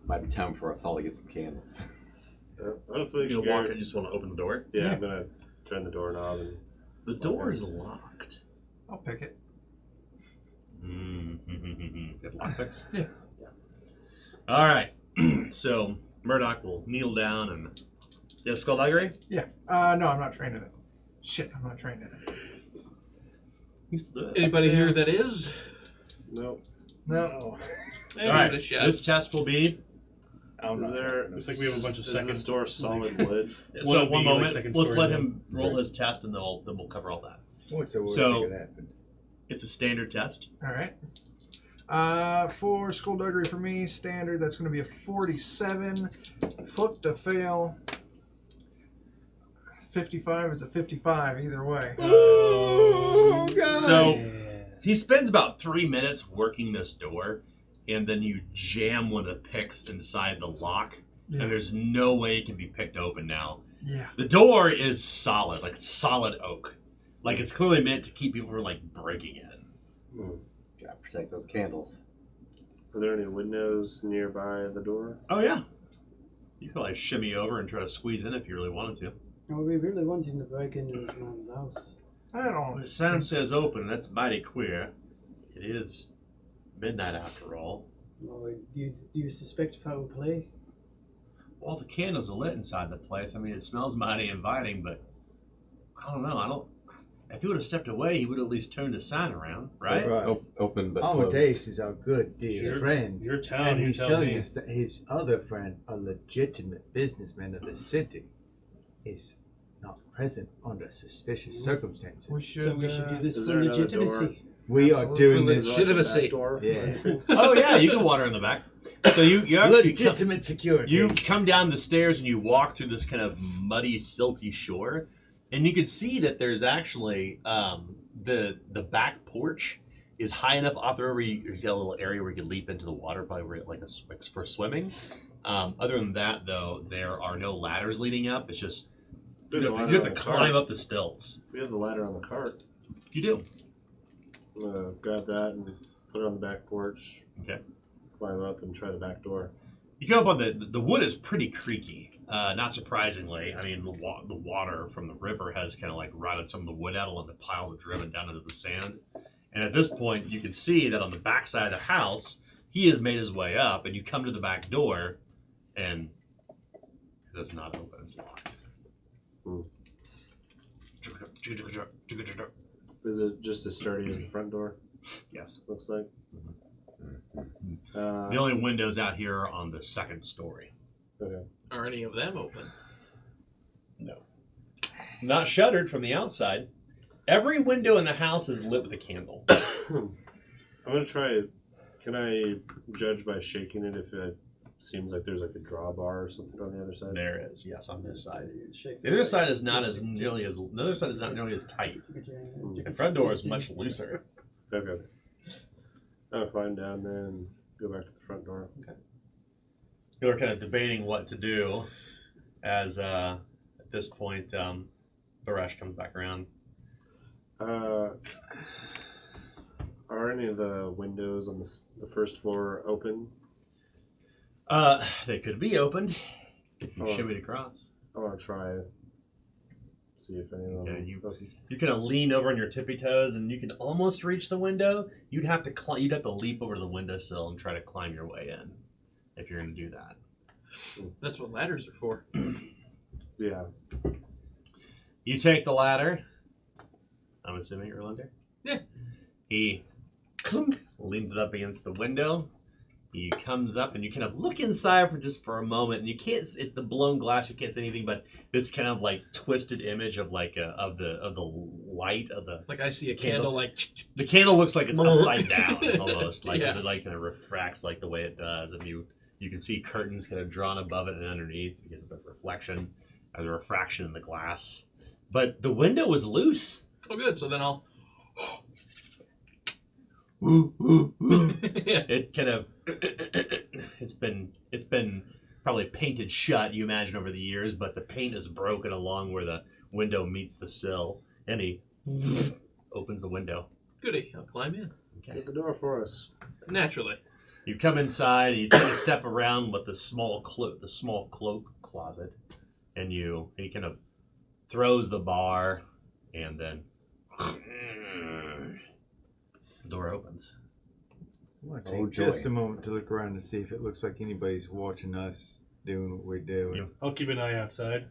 Might be time for us all to get some candles. Hopefully, You walk and you just want to open the door. Yeah, I'm gonna turn the doorknob and. The door is locked. I'll pick it. Good lockpicks. Yeah. All right. So Murdoch will kneel down and. You have skullduggery? Yeah. No, I'm not trained in it. Shit, I'm not trained in it. Anybody here that is? Nope. No. All right. This test will be. Is there? Looks like we have a bunch of Is second- this door solid wood? So it'd one be like moment. second Let's story let then. him roll his test, and then we'll cover all that. What's the worst So- that could happen? It's a standard test. All right. For skullduggery for me, standard, that's going to be a 47. Flip to fail. 55 is a 55 either way. Oh, God. So he spends about 3 minutes working this door, and then you jam one of the picks inside the lock, Yeah. and there's no way it can be picked open now. Yeah. The door is solid, like solid oak. Like it's clearly meant to keep people from like breaking it. Gotta protect those candles. Are there any windows nearby the door? Oh yeah. You could like shimmy over and try to squeeze in if you really wanted to. Are we really wanting to break into this man's house? I don't. The sign says open, that's mighty queer. It is midnight after all. Well, do you suspect foul play? All the candles are lit inside the place. I mean, it smells mighty inviting, but I don't know. If he would have stepped away, he would have at least turned his sign around, right? Open but closed. Amadeus is our good dear Sure. friend. Your town, And you he's tell telling me. us that his other friend, a legitimate businessman of the city, is not present under suspicious circumstances. We should, So we should do this is for there another legitimacy. We are Absolutely. doing For this. legitimacy. Door. Yeah. Oh yeah, you can water in the back. So you actually Legitimate security. you come down the stairs and you walk through this kind of muddy, silty shore, and you can see that there's actually the back porch is high enough off the river. There's got a little area where you can leap into the water, probably where, like for swimming. Other than that, though, there are no ladders leading up. It's just you There's a have ladder to on the climb cart. up the stilts. We have the ladder on the cart. You do. I'm gonna grab that and put it on the back porch. Okay. Climb up and try the back door. You go up on the wood is pretty creaky. Not surprisingly, I mean the water from the river has kind of like rotted some of the wood out, and the piles have driven down into the sand. And at this point, you can see that on the back side of the house, he has made his way up, and you come to the back door, and it does not open. It's locked. Is it just as sturdy as the front door? Yes. Looks like. The only windows out here are on the second story. Okay. Are any of them open? No. Not shuttered from the outside. Every window in the house is lit with a candle. I'm gonna try. Can I judge by shaking it if it seems like there's like a drawbar or something on the other side? There is, yes, on this side. The other side is not as nearly as the other side is not nearly as tight. The front door is much looser. Okay. I'll climb down then and go back to the front door. Okay. You're kind of debating what to do as at this point Barash comes back around. Are any of the windows on the first floor open? They could be opened if you Oh. shimmy it across. I want to try see if any of them. Yeah, you kind of lean over on your tippy toes, and you can almost reach the window. You'd have to You'd have to leap over to the windowsill and try to climb your way in if you're going to do that. That's what ladders are for. Yeah. You take the ladder. I'm assuming you're under. Yeah. He clunk, leans it up against the window. He comes up and you kind of look inside for a moment, and you can't see the blown glass. You can't see anything but this kind of like twisted image of like of the light of the. Like I see a Candle. candle like. The candle looks like it's upside down almost, like as Yeah. it like kind of refracts like the way it does, and you can see curtains kind of drawn above it and underneath because of the reflection or the refraction in the glass. But the window was loose. Oh, good. So then I'll. Yeah. It kind of it's been probably painted shut, you imagine, over the years, but the paint is broken along where the window meets the sill, and he opens the window. Goody. I'll climb in. Okay. Get the door for us. Naturally. You come inside, and you take a step around with the small cloak closet, and he kind of throws the bar, and then the door opens. I want to Oh, take joy. just a moment to look around to see if it looks like anybody's watching us doing what we're doing. I'll keep an eye outside.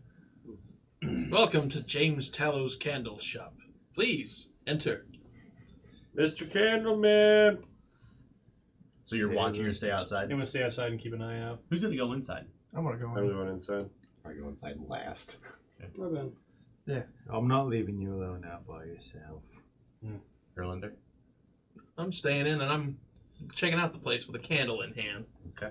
Welcome to James Tallow's Candle Shop. Please enter. Mr. Candleman. So you're watching or stay I'm outside? gonna stay outside and keep an eye out. Who's gonna go inside? I'm gonna go I'm in. going inside. I go inside last. Robin. I'm not leaving you alone out by yourself. Erlander? I'm staying in and I'm checking out the place with a candle in hand. I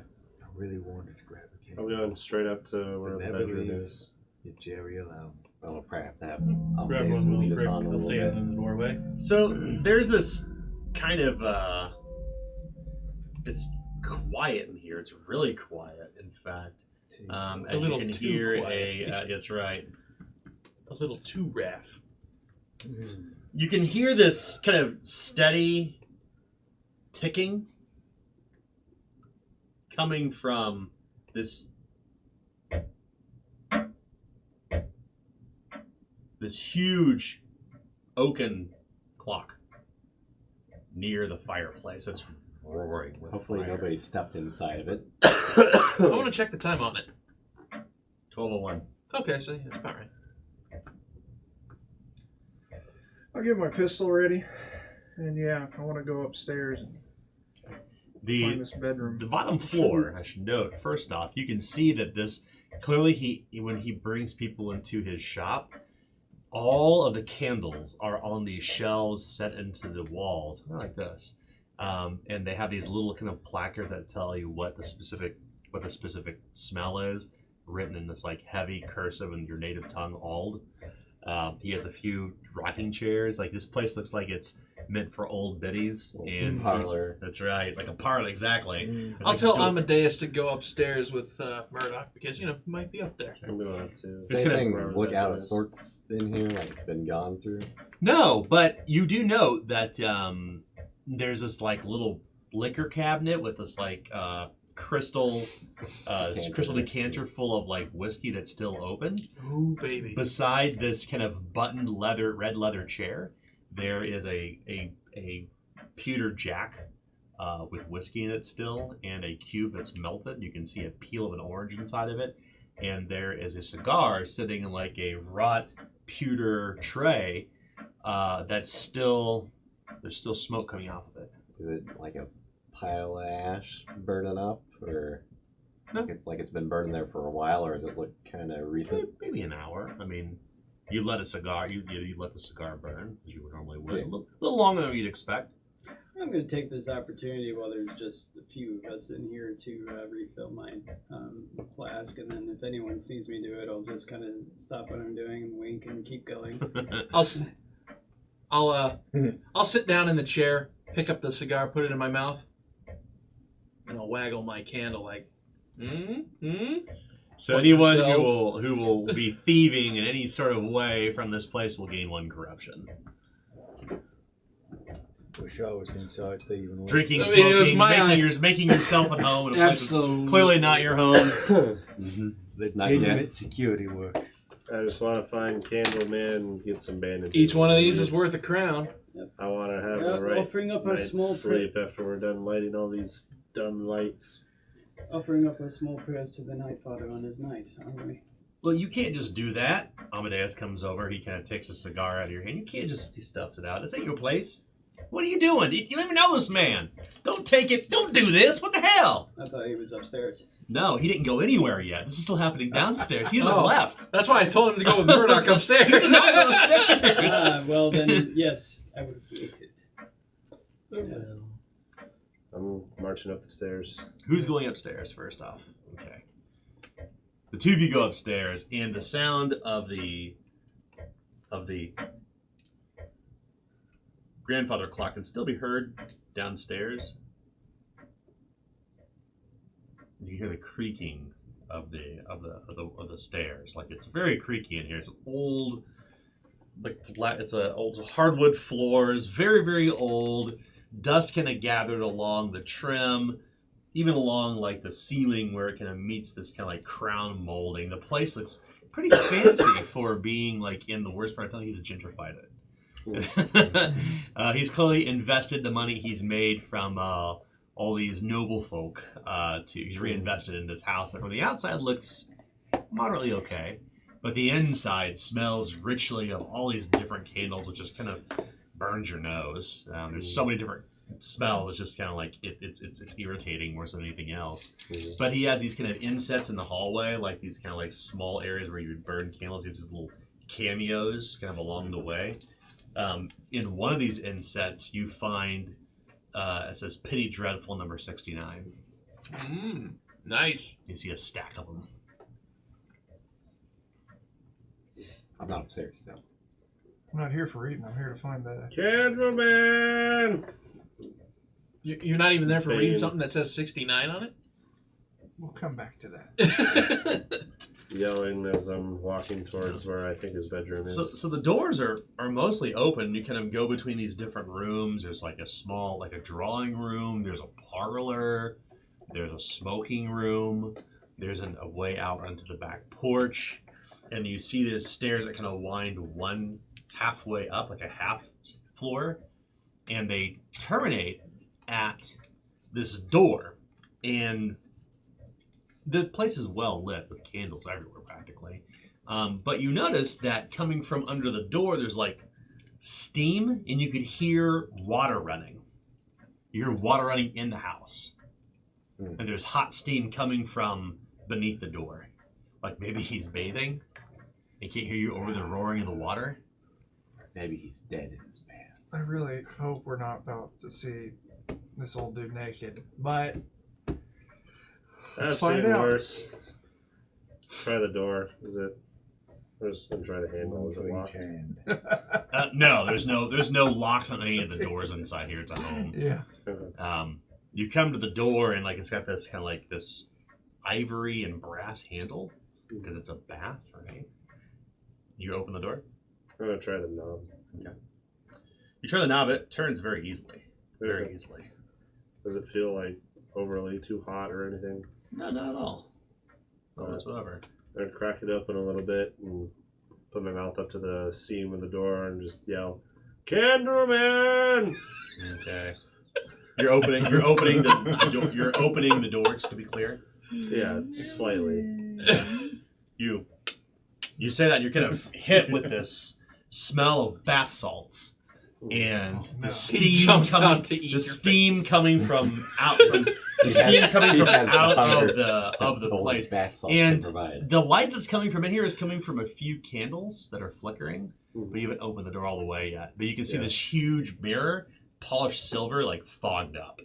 really wanted to grab a I'm candle. going straight up to where the Never bedroom leave. is. You Jerry alone. Well, we'll probably have to have Grab Amadeus one lead little us brick. on a I'll little stay bit. in the doorway. So there's this kind of it's quiet in here. It's really quiet, in fact. As you little can too hear quiet. that's right. A little too raff. You can hear this kind of steady ticking coming from this huge oaken clock near the fireplace. That's roaring with Hopefully fire. nobody stepped inside of it. I want to check the time on it. 12:01. Okay, so yeah, that's about right. I'll get my pistol ready. And yeah, I want to go upstairs and find this bedroom. The bottom floor, I should note, first off, you can see that this clearly when he brings people into his shop, all of the candles are on these shelves set into the walls, like this. And they have these little kind of placards that tell you what the specific smell is, written in this like heavy cursive in your native tongue, Ald. He has a few rocking chairs. Like this place looks like it's meant for old biddies and Parlor. That's right, like a parlor, exactly. It's I'll like tell door- Amadeus to go upstairs with Murdoch because, he might be up there. I'm going up to. Same gonna- thing. wherever Look that out of is. sorts in here, like it's been gone through. No, but you do note that there's this like little liquor cabinet with this like crystal decanter full of like whiskey that's still open. Ooh, baby. Beside this kind of buttoned red leather chair, there is a pewter jack with whiskey in it still, and a cube that's melted. You can see a peel of an orange inside of it, and there is a cigar sitting in like a wrought pewter tray that's still there's still smoke coming off of it. Is it like a pile of ash burning up, or No. it's like it's been burning there for a while, or does it look kind of recent? Maybe an hour. I mean, you let a cigar, you let the cigar burn as you would normally would. Yeah. A little longer than you'd expect. I'm going to take this opportunity while there's just a few of us in here to refill my flask, and then if anyone sees me do it, I'll just kind of stop what I'm doing and wink and keep going. I'll sit down in the chair, pick up the cigar, put it in my mouth, and I'll waggle my candle like, So Like anyone yourselves. who will be thieving in any sort of way from this place will gain 1 corruption. Wish I was inside thieving. Drinking, I mean, it was smoking, making yourself at home in a place that's Absolutely. clearly not your home. Legitimate security work. I just want to find Candleman and get some bandages. each one of these is worth a crown. I want to have Yeah, a right offering up a night's small sleep after we're done lighting all these dumb lights. Offering up a small prayers to the Night Father on his night, aren't we? Well, you can't just do that. Amadeus comes over. He kind of takes a cigar out of your hand. You can't just he stuffs it out. This ain't your place. What are you doing? You don't even know this man. Don't take it. Don't do this. What the hell? I thought he was upstairs. No, he didn't go anywhere yet. This is still happening downstairs. He hasn't Oh. left. That's why I told him to go with Murdoch upstairs. He does not go upstairs. Well then, yes, I would hate it. Yes. I'm marching up the stairs. Who's going upstairs first off? Okay. The two of you go upstairs, and the sound of the grandfather clock can still be heard downstairs. You hear the creaking of the stairs. Like it's very creaky in here. It's old, like flat. It's a hardwood floors, very very old. Dust kind of gathered along the trim. even along like the ceiling where it kind of meets this kind of like crown molding, the place looks pretty fancy for being like in the worst part of town. He's gentrified it. He's clearly invested the money he's made from all these noble folk he's reinvested in this house. And from the outside looks moderately okay, but the inside smells richly of all these different candles, which just kind of burns your nose. There's so many different smells. It's just kind of like it's irritating more than anything else. But he has these kind of insets in the hallway, like these kind of like small areas where you would burn candles. He has these little cameos kind of along the way. In one of these insets, you find it says "Pity Dreadful" number 69. Nice. You see a stack of them. I'm not upstairs, so. I'm not here for eating. I'm here to find the. Candleman! You're not even there for reading Bane. something that says 69 on it? We'll come back to that. Yelling as I'm walking towards where I think his bedroom is. So the doors are mostly open. You kind of go between these different rooms. There's like a small, like a drawing room. There's a parlor. There's a smoking room. There's a way out onto the back porch. And you see these stairs that kind of wind one halfway up, like a half floor. And they terminate at this door. And the place is well lit with candles everywhere practically. But you notice that coming from under the door, there's like steam and you could hear water running. You hear water running in the house. And there's hot steam coming from beneath the door. Like maybe he's bathing. He can't hear you over the roaring of the water. Maybe he's dead in his bath. I really hope we're not about to see this old dude naked, but I've find seen out. worse. Try the door. Is it? I'm just gonna try the handle. Is it locked? No, there's no locks on any of the doors inside here. It's a home. yeah. You come to the door and like it's got this kind of like this ivory and brass handle because it's a bath, right? You open the door. I'm gonna try the knob. Okay. You turn the knob. It turns very easily. Very Okay. easily. Does it feel like overly too hot or anything? No, not at all. Not whatsoever. I'd crack it open a little bit and put my mouth up to the seam of the door and just yell, "Candleman!" Okay. You're opening the door. You're opening the doors. To be clear. Yeah, slightly. You say that and you're kind of hit with this smell of bath salts and no. the He steam jumps coming. out to eat The your steam face. coming from out. From, the steam coming from out of the place. Bath salts And can provide. the light that's coming from in here is coming from a few candles that are flickering, Mhm. but you haven't opened the door all the way yet. But you can see Yeah. this huge mirror, polished silver, like fogged up,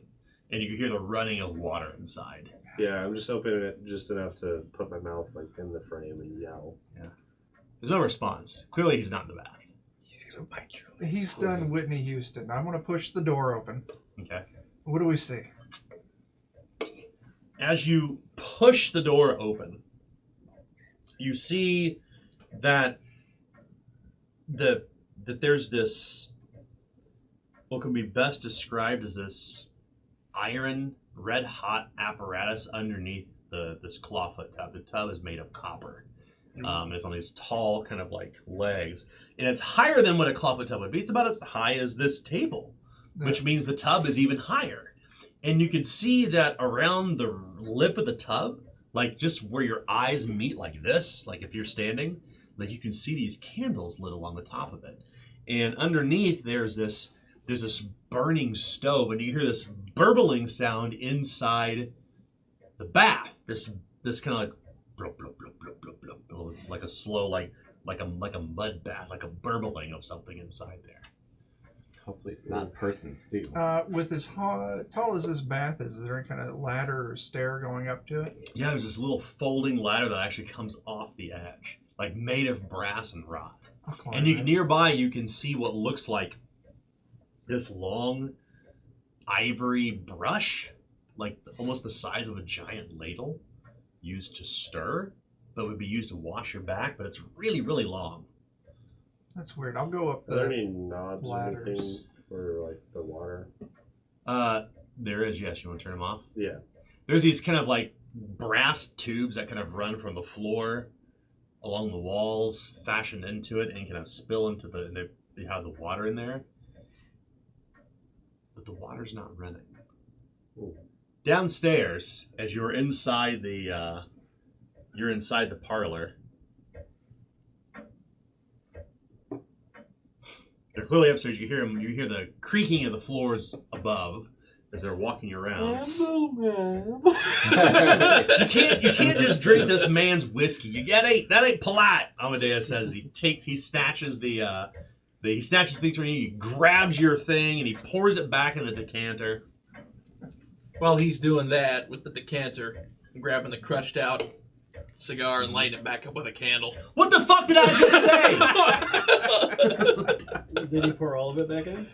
and you can hear the running of water inside. Yeah, I'm just opening it just enough to put my mouth like in the frame and yell. There's no response. Clearly, he's not in the bath. He's gonna bite you. He's done Whitney Houston. I'm gonna push the door open. Okay. What do we see? As you push the door open, you see that that there's this what can be best described as this iron red hot apparatus underneath this clawfoot tub. The tub is made of copper. It's on these tall kind of like legs, and it's higher than what a clawfoot tub would be. It's about as high as this table, which means the tub is even higher. And you can see that around the lip of the tub, like just where your eyes meet like this, like if you're standing, like you can see these candles lit along the top of it. And underneath there's this burning stove, and you hear this burbling sound inside the bath. This kind of like blub, blub, blub, blub, blub, blub, like a slow like a mud bath, like a burbling of something inside there. Hopefully it's not person stew. With as tall as this bath is there any kind of ladder or stair going up to it? Yeah, there's this little folding ladder that actually comes off the edge, like made of brass and wrought. I'll climb And it. nearby you can see what looks like this long ivory brush, like almost the size of a giant ladle, used to stir, but would be used to wash your back, but it's really, really long. That's weird. I'll go up Are there the any knobs or anything ladders. for like the water? There is, yes. You want to turn them off? Yeah. there's these kind of like brass tubes that kind of run from the floor along the walls, fashioned into it, and kind of spill into they have the water in there. But the water's not running. Ooh. Downstairs, as you're inside the parlor, they're clearly upstairs. You hear the creaking of the floors above as they're walking around. You can't just drink this man's whiskey. That ain't polite. Amadeus says he snatches he snatches things from you. He grabs your thing and he pours it back in the decanter. While he's doing that with the decanter, I'm grabbing the crushed out cigar and lighting it back up with a candle. What the fuck did I just say? Did he pour all of it back in?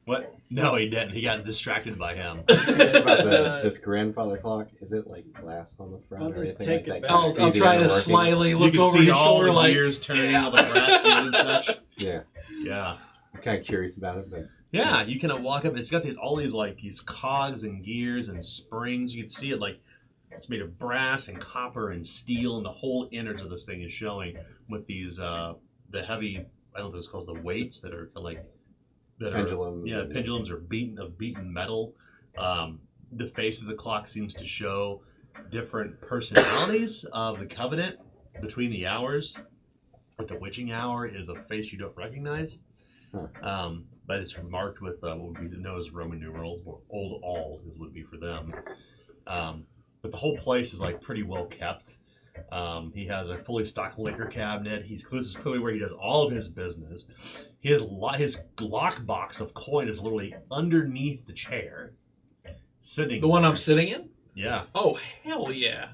What? No, he didn't. He got distracted by him. Curious about this grandfather clock. Is it like glass on the front I'll or just anything take like it that? back. Can you see I'll the try inner to workings? slyly You look can over see his all shoulder the like, gears turning, all the brass gears and such. Yeah, Yeah. I'm kind of curious about it, but Yeah, you kind of walk up. It's got all these cogs and gears and springs. You can see it like it's made of brass and copper and steel, and the whole innards of this thing is showing with these the heavy, I don't know what it's called, the weights that are pendulum. Yeah, pendulums are beaten metal. The face of the clock seems to show different personalities of the covenant between the hours. But the witching hour is a face you don't recognize. But it's marked with what would be known as Roman numerals, or old all would be for them. But the whole place is like pretty well kept. He has a fully stocked liquor cabinet. This is clearly where he does all of his business. His lockbox of coin is literally underneath the chair, sitting. the one there. I'm sitting in? Yeah. Oh, hell yeah.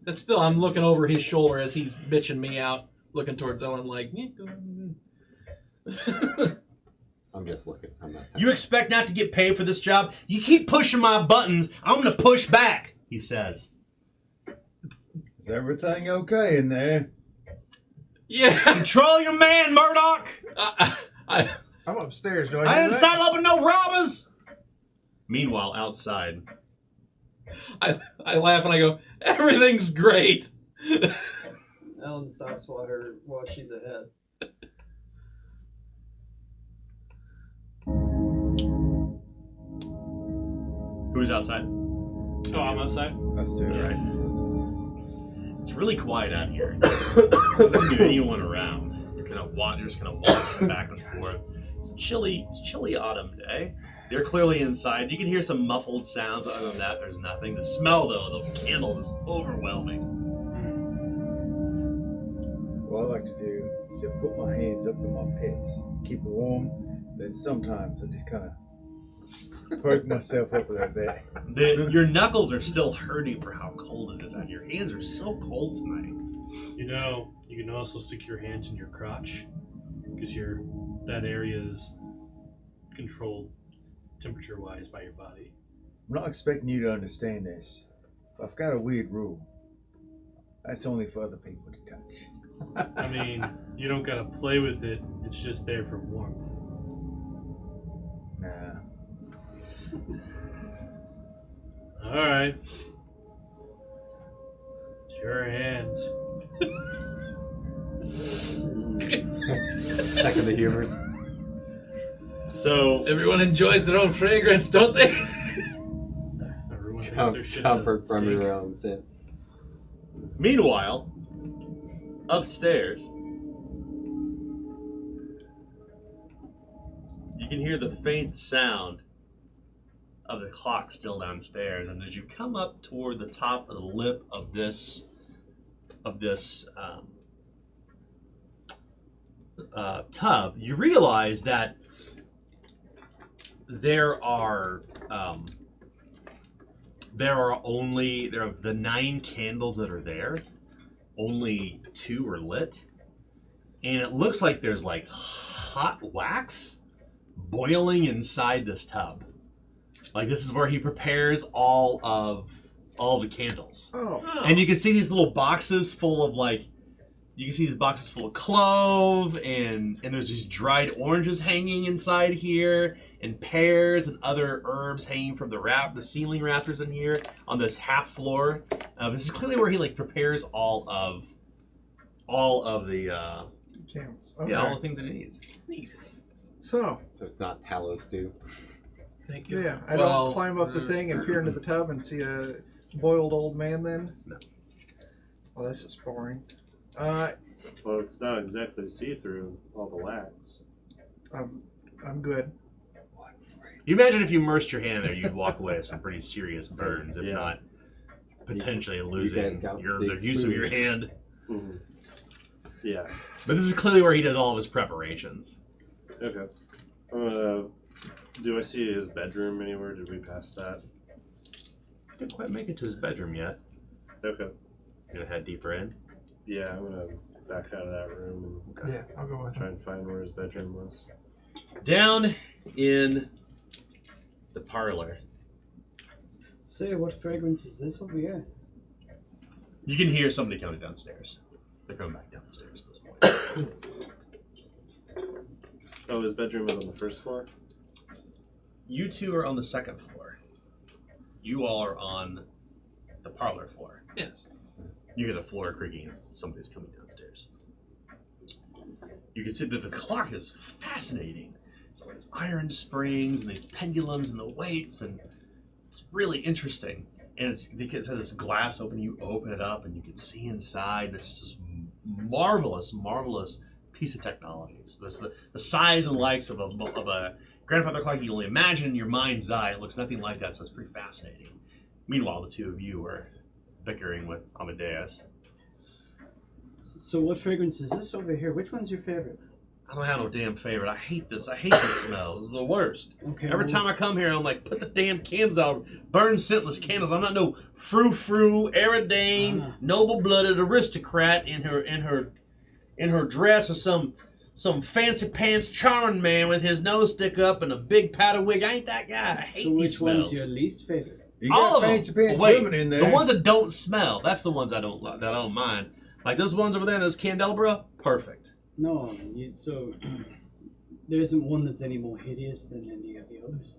But still, I'm looking over his shoulder as he's bitching me out, looking towards Ellen like... I'm just looking. I'm not. You expect not to get paid for this job? You keep pushing my buttons, I'm going to push back, he says. Is everything okay in there? Yeah. Control your man, Murdoch! I'm upstairs. Do I I do didn't that? saddle up with no robbers! Meanwhile, outside, I laugh and I go, everything's great. Ellen stops while she's ahead. who's outside? Oh, I'm outside. Let's do it. Right. It's really quiet out here. There doesn't be anyone around. You're just kind of walking back and forth. It's a chilly autumn day. They're clearly inside. You can hear some muffled sounds. Other than that, there's nothing. The smell, though, of the candles is overwhelming. What I like to do is to put my hands up in my pits, keep them warm. Then sometimes I just kind of poke myself up a little bit. Your knuckles are still hurting for how cold it is out. Your hands are so cold tonight. You know, you can also stick your hands in your crotch because that area is controlled temperature-wise by your body. I'm not expecting you to understand this, but I've got a weird rule. That's only for other people to touch. I mean, you don't gotta play with it. It's just there for warmth. Nah. All right. It's your hands. Second the humors. So Everyone enjoys their own fragrance, don't they? Everyone thinks their shit Comfort doesn't from stink. your own scent. meanwhile, upstairs, you can hear the faint sound of the clock still downstairs, and as you come up toward the top of the lip of this tub, you realize that there are the 9 candles that are there. Only 2 are lit, and it looks like there's like hot wax boiling inside this tub. Like this is where he prepares all the candles. Oh. And you can see these little boxes full of like You can see these boxes full of clove, and there's these dried oranges hanging inside here, and pears and other herbs hanging from the ceiling rafters in here on this half floor. This is clearly where he like prepares all of the Camels. Okay. yeah, all the things that he needs. So, it's not tallow stew. Thank you. yeah, I don't climb up the thing and peer into the tub and see a boiled old man then? No. Well, this is boring. Well, it's not exactly see-through all the wax. I'm good. You imagine if you immersed your hand in there, you'd walk away with some pretty serious burns, if Yeah. not potentially guys losing got the big use of your spoons. hand. Mm-hmm. Yeah. But this is clearly where he does all of his preparations. Okay. Do I see his bedroom anywhere? Did we pass that? Didn't quite make it to his bedroom yet. Okay. Gonna head deeper in. Yeah, I'm gonna back out of that room and Yeah, I'll go with try him. and find where his bedroom was. Down in the parlor, Say, what fragrance is this over here? you can hear somebody coming downstairs. They're coming back downstairs at this point. Oh, his bedroom is on the first floor? You two are on the second floor. You all are on the parlor floor. Yes. You hear the floor creaking as somebody's coming downstairs. You can see that the clock is fascinating. There's all these iron springs and these pendulums and the weights, and it's really interesting. And they get to this glass open. You open it up, and you can see inside. And it's just this marvelous, marvelous piece of technology. So this the size and likes of a grandfather clock you can only imagine in your mind's eye. It looks nothing like that, so it's pretty fascinating. Meanwhile, the two of you are bickering with Amadeus. So what fragrance is this over here? Which one's your favorite? I don't have no damn favorite. I hate this. I hate these smells. It's the worst. Okay. Every time I come here, I'm like, put the damn candles out. Burn scentless candles. I'm not no frou-frou, Aridane, noble-blooded aristocrat in her dress, or some fancy pants charming man with his nose stick up and a big powder wig. I ain't that guy. I hate So these which smells. one's your least favorite? You All got of them. fancy pants Wait, women in there. the ones that don't smell. That's the ones I don't mind. Like those ones over there in those candelabra. Perfect. No, so there isn't one that's any more hideous than any of the others.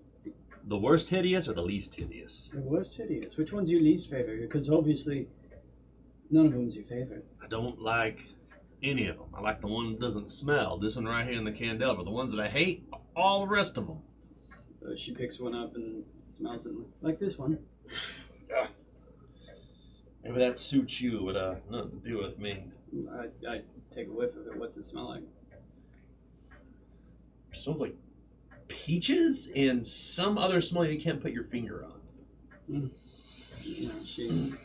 The worst hideous or the least hideous? The worst hideous. Which one's your least favorite? Because obviously none of them's your favorite. I don't like any of them. I like the one that doesn't smell. This one right here in the candelabra. The ones that I hate, all the rest of them. She picks one up and smells it like this one. Maybe that suits you, but nothing to do with me. I take a whiff of it. What's it smell like? It smells like peaches and some other smell you can't put your finger on. You know, she's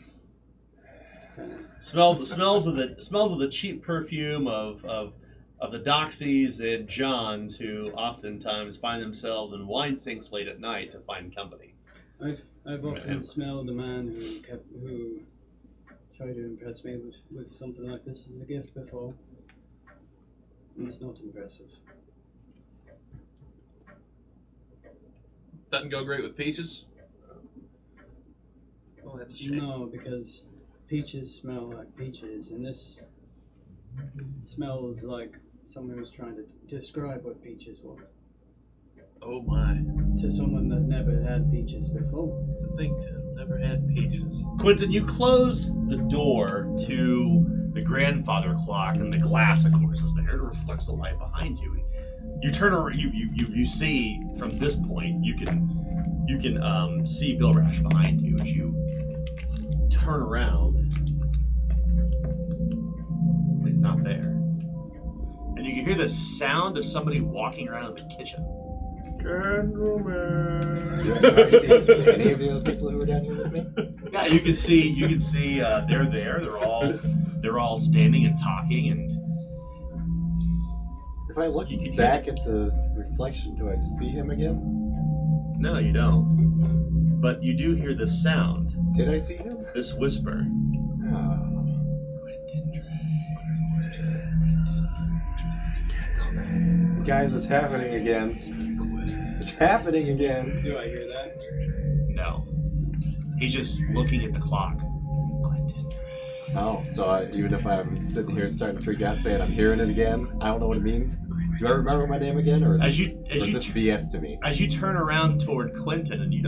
kind of Smells of the cheap perfume of the Doxies and Johns, who oftentimes find themselves in wine sinks late at night to find company. I've often smelled a man who tried to impress me with something like this as a gift before. And it's not impressive. Doesn't go great with peaches. Oh, that's a shame. No, because peaches smell like peaches, and this smells like someone who's trying to describe what peaches was Oh my. to someone that never had peaches before. To think I've never had peaches. Quentin, you close the door to the grandfather clock, and the glass, of course, is there. It reflects the light behind you. You turn around. You see from this point. You can see Bill Rash behind you as you turn around. He's not there, and you can hear the sound of somebody walking around in the kitchen. Candleman. Do I see any of the other people who were down here with me? Yeah, you can see. They're there. They're all standing and talking, and If I look You can hear back at the reflection, do I see him again? no, you don't. But you do hear this sound, Did I see him? this whisper. Oh. Guys, it's happening again. It's happening again. Do I hear that? No, he's just looking at the clock. Oh, so even if I'm sitting here starting to freak out saying I'm hearing it again, I don't know what it means. Do I remember my name again, or is this BS to me? As you turn around toward Quentin, and you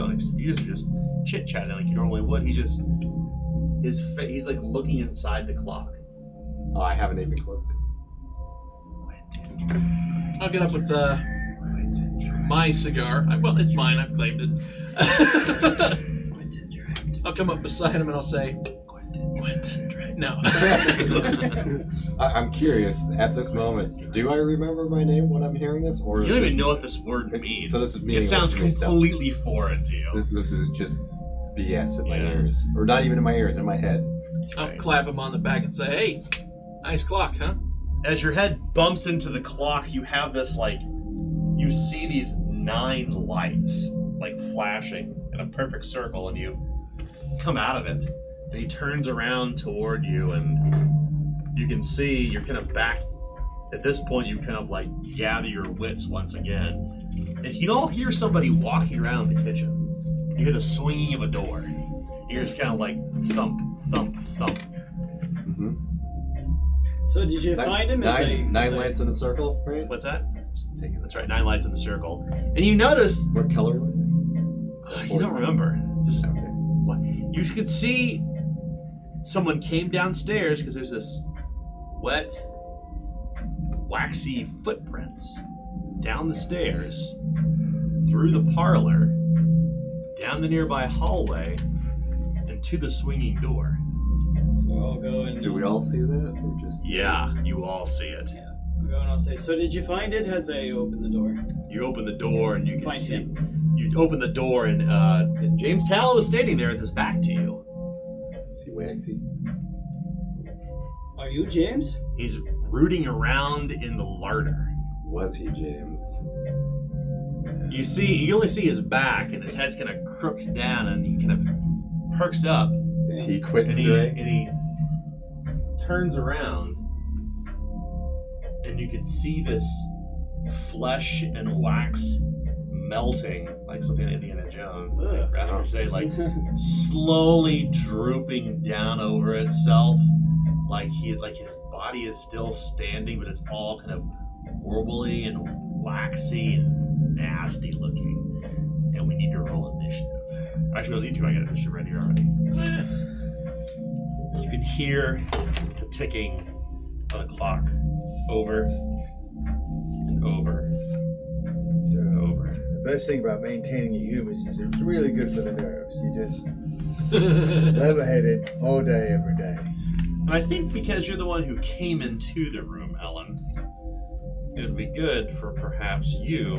just chit chatting like you normally would, he's like looking inside the clock. Oh, I haven't even closed it. I'll get up with my cigar. Well, it's mine. I've claimed it. I'll come up beside him and I'll say, Quentin Drake. No. I'm curious, at this moment, do I remember my name when I'm hearing this? Or You don't even know what this word means. So this is It meaningless sounds to me still. completely foreign to you. This is just BS in my Yeah. ears. Or not even in my ears, in my head. I'll clap him on the back and say, hey, nice clock, huh? As your head bumps into the clock, you have this you see these 9 lights flashing in a perfect circle, and you come out of it. And he turns around toward you, and you can see you're kind of back. At this point, you kind of gather your wits once again, and you all hear somebody walking around the kitchen. You hear the swinging of a door. You hear it's kind of thump, thump, thump. Mm-hmm. So did you find him? Nine lights in a circle, right? What's that? Just taking That's right, 9 lights in the circle. And you notice What color? you don't remember. Just Okay. you could see someone came downstairs because there's this wet, waxy footprints down the stairs, through the parlor, down the nearby hallway, and to the swinging door. So I'll go and Do we all see that? Or just Yeah, you all see it. I'll go and I'll say, so did you find it? As I open the door. You open the door and you can Find see. him. You open the door and James Tallow is standing there with his back to you. is he waxy? Are you James? He's rooting around in the larder. Was he James? You only see his back, and his head's kind of crooked down, and he kind of perks up, Is he Quentin and Drake? he turns around, and you can see this flesh and wax melting, like something in Indiana Jones. Ugh. Rather say, slowly drooping down over itself, like his body is still standing, but it's all kind of warbly and waxy and nasty looking. And we need to roll initiative. Actually, we don't need to. I got initiative ready already. You can hear the ticking of the clock over and over and over. The best thing about maintaining your humors is it's really good for the nerves. You just level-headed all day, every day. And I think because you're the one who came into the room, Ellen, it would be good for perhaps you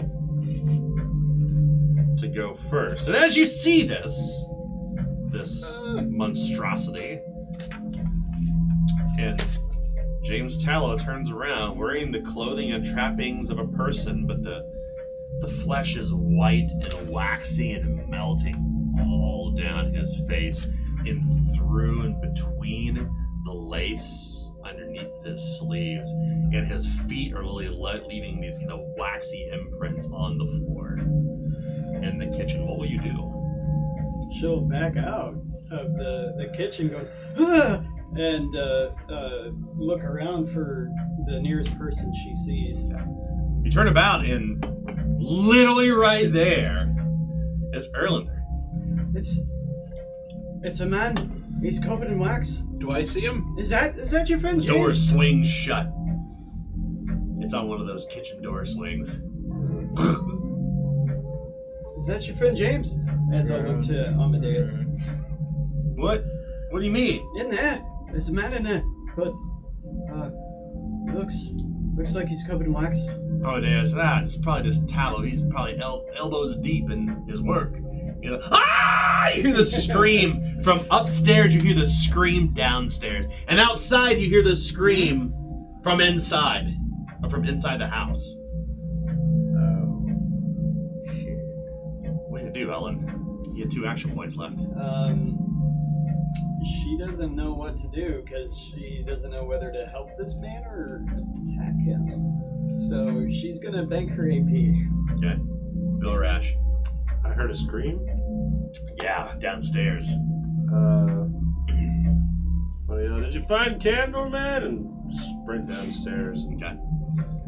to go first. And as you see this monstrosity, and James Tallow turns around wearing the clothing and trappings of a person, but the flesh is white and waxy and melting all down his face and through and between the lace underneath his sleeves, and his feet are really leaving these kind of waxy imprints on the floor in the kitchen. What will you do? She'll back out of the kitchen, go, "Ah!" and look around for the nearest person she sees. You turn about, and literally right there is Erlander. It's a man. He's covered in wax. Do I see him? Is that your friend The James? door swings shut. It's on one of those kitchen door swings. Is that your friend James? As I look to Amadeus. What? What do you mean? In there. There's a man in there. But looks like he's covered in wax. Oh, it is. It's probably just Tallow. He's probably elbows deep in his work. You know, ah! You hear the scream from upstairs. You hear the scream downstairs, and outside you hear the scream from inside the house. Oh, shit. What do you do, Ellen? You have 2 action points left. She doesn't know what to do because she doesn't know whether to help this man or attack him. So she's gonna bank her AP. Okay, Bill Rash. I heard a scream. Yeah, downstairs. Want I'll yell, "Did you find Candleman?" and sprint downstairs. Okay.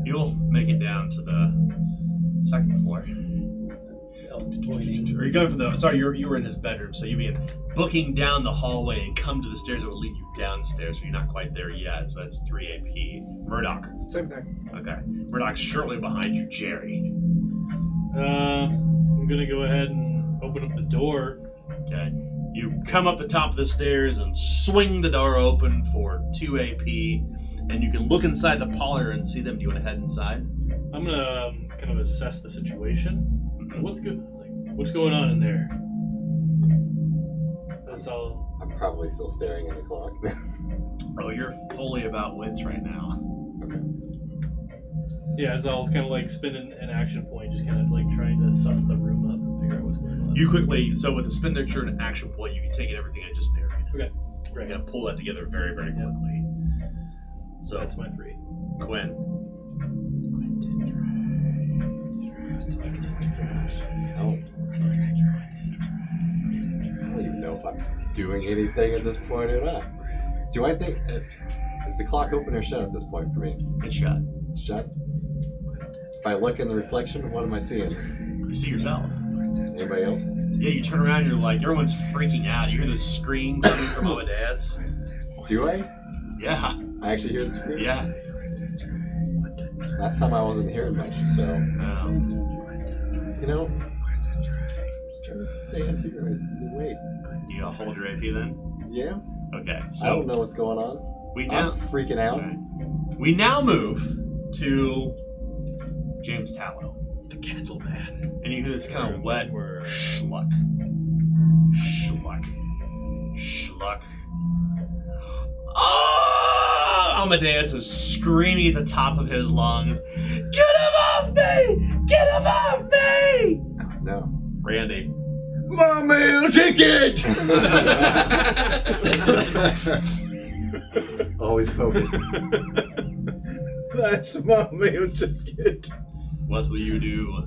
You'll make it down to the second floor. It's pointing. Or you going for the? Sorry, you were in his bedroom, so you begin booking down the hallway and come to the stairs that will lead you downstairs. So you're not quite there yet. So that's 3 AP. Murdoch. Same thing. Okay. Murdoch's shortly behind you, Jerry. I'm gonna go ahead and open up the door. Okay. You come up the top of the stairs and swing the door open for 2 AP, and you can look inside the parlor and see them. Do you want to head inside? I'm gonna kind of assess the situation. What's good? Like, what's going on in there? That's all. I'm probably still staring at the clock. Oh, you're fully about wits right now. Yeah, as I'll kind of like spin an action point, just kind of like trying to suss the room up and figure out what's going on. You quickly, so with the spin picture and action point, you can take in everything I just narrated. Okay, You're great. gonna pull that together very, very quickly. So That's my 3. Quinn. I don't even know if I'm doing anything at this point or not. Do I think... is the clock open or shut at this point for me? It's shut. It's shut? If I look in the reflection, what am I seeing? You see yourself. Anybody else? Yeah, you turn around, you're like, everyone's freaking out. You hear this scream coming from Amadeus. Do I? Yeah, I actually hear the scream? yeah. Last time I wasn't hearing much, so... You know... Just trying to stand here and wait. You hold your AP then? Yeah? Okay, I don't so know what's going on. we I'm now freaking out. Sorry. We now move to James Tallow. The Candleman. And you hear this kind of wet schluck. Schluck. Schluck. Oh! Amadeus is screaming at the top of his lungs. Get him off me! Get him off me! No. Randy. My meal ticket! Always focused. That's my meal ticket. What will you do?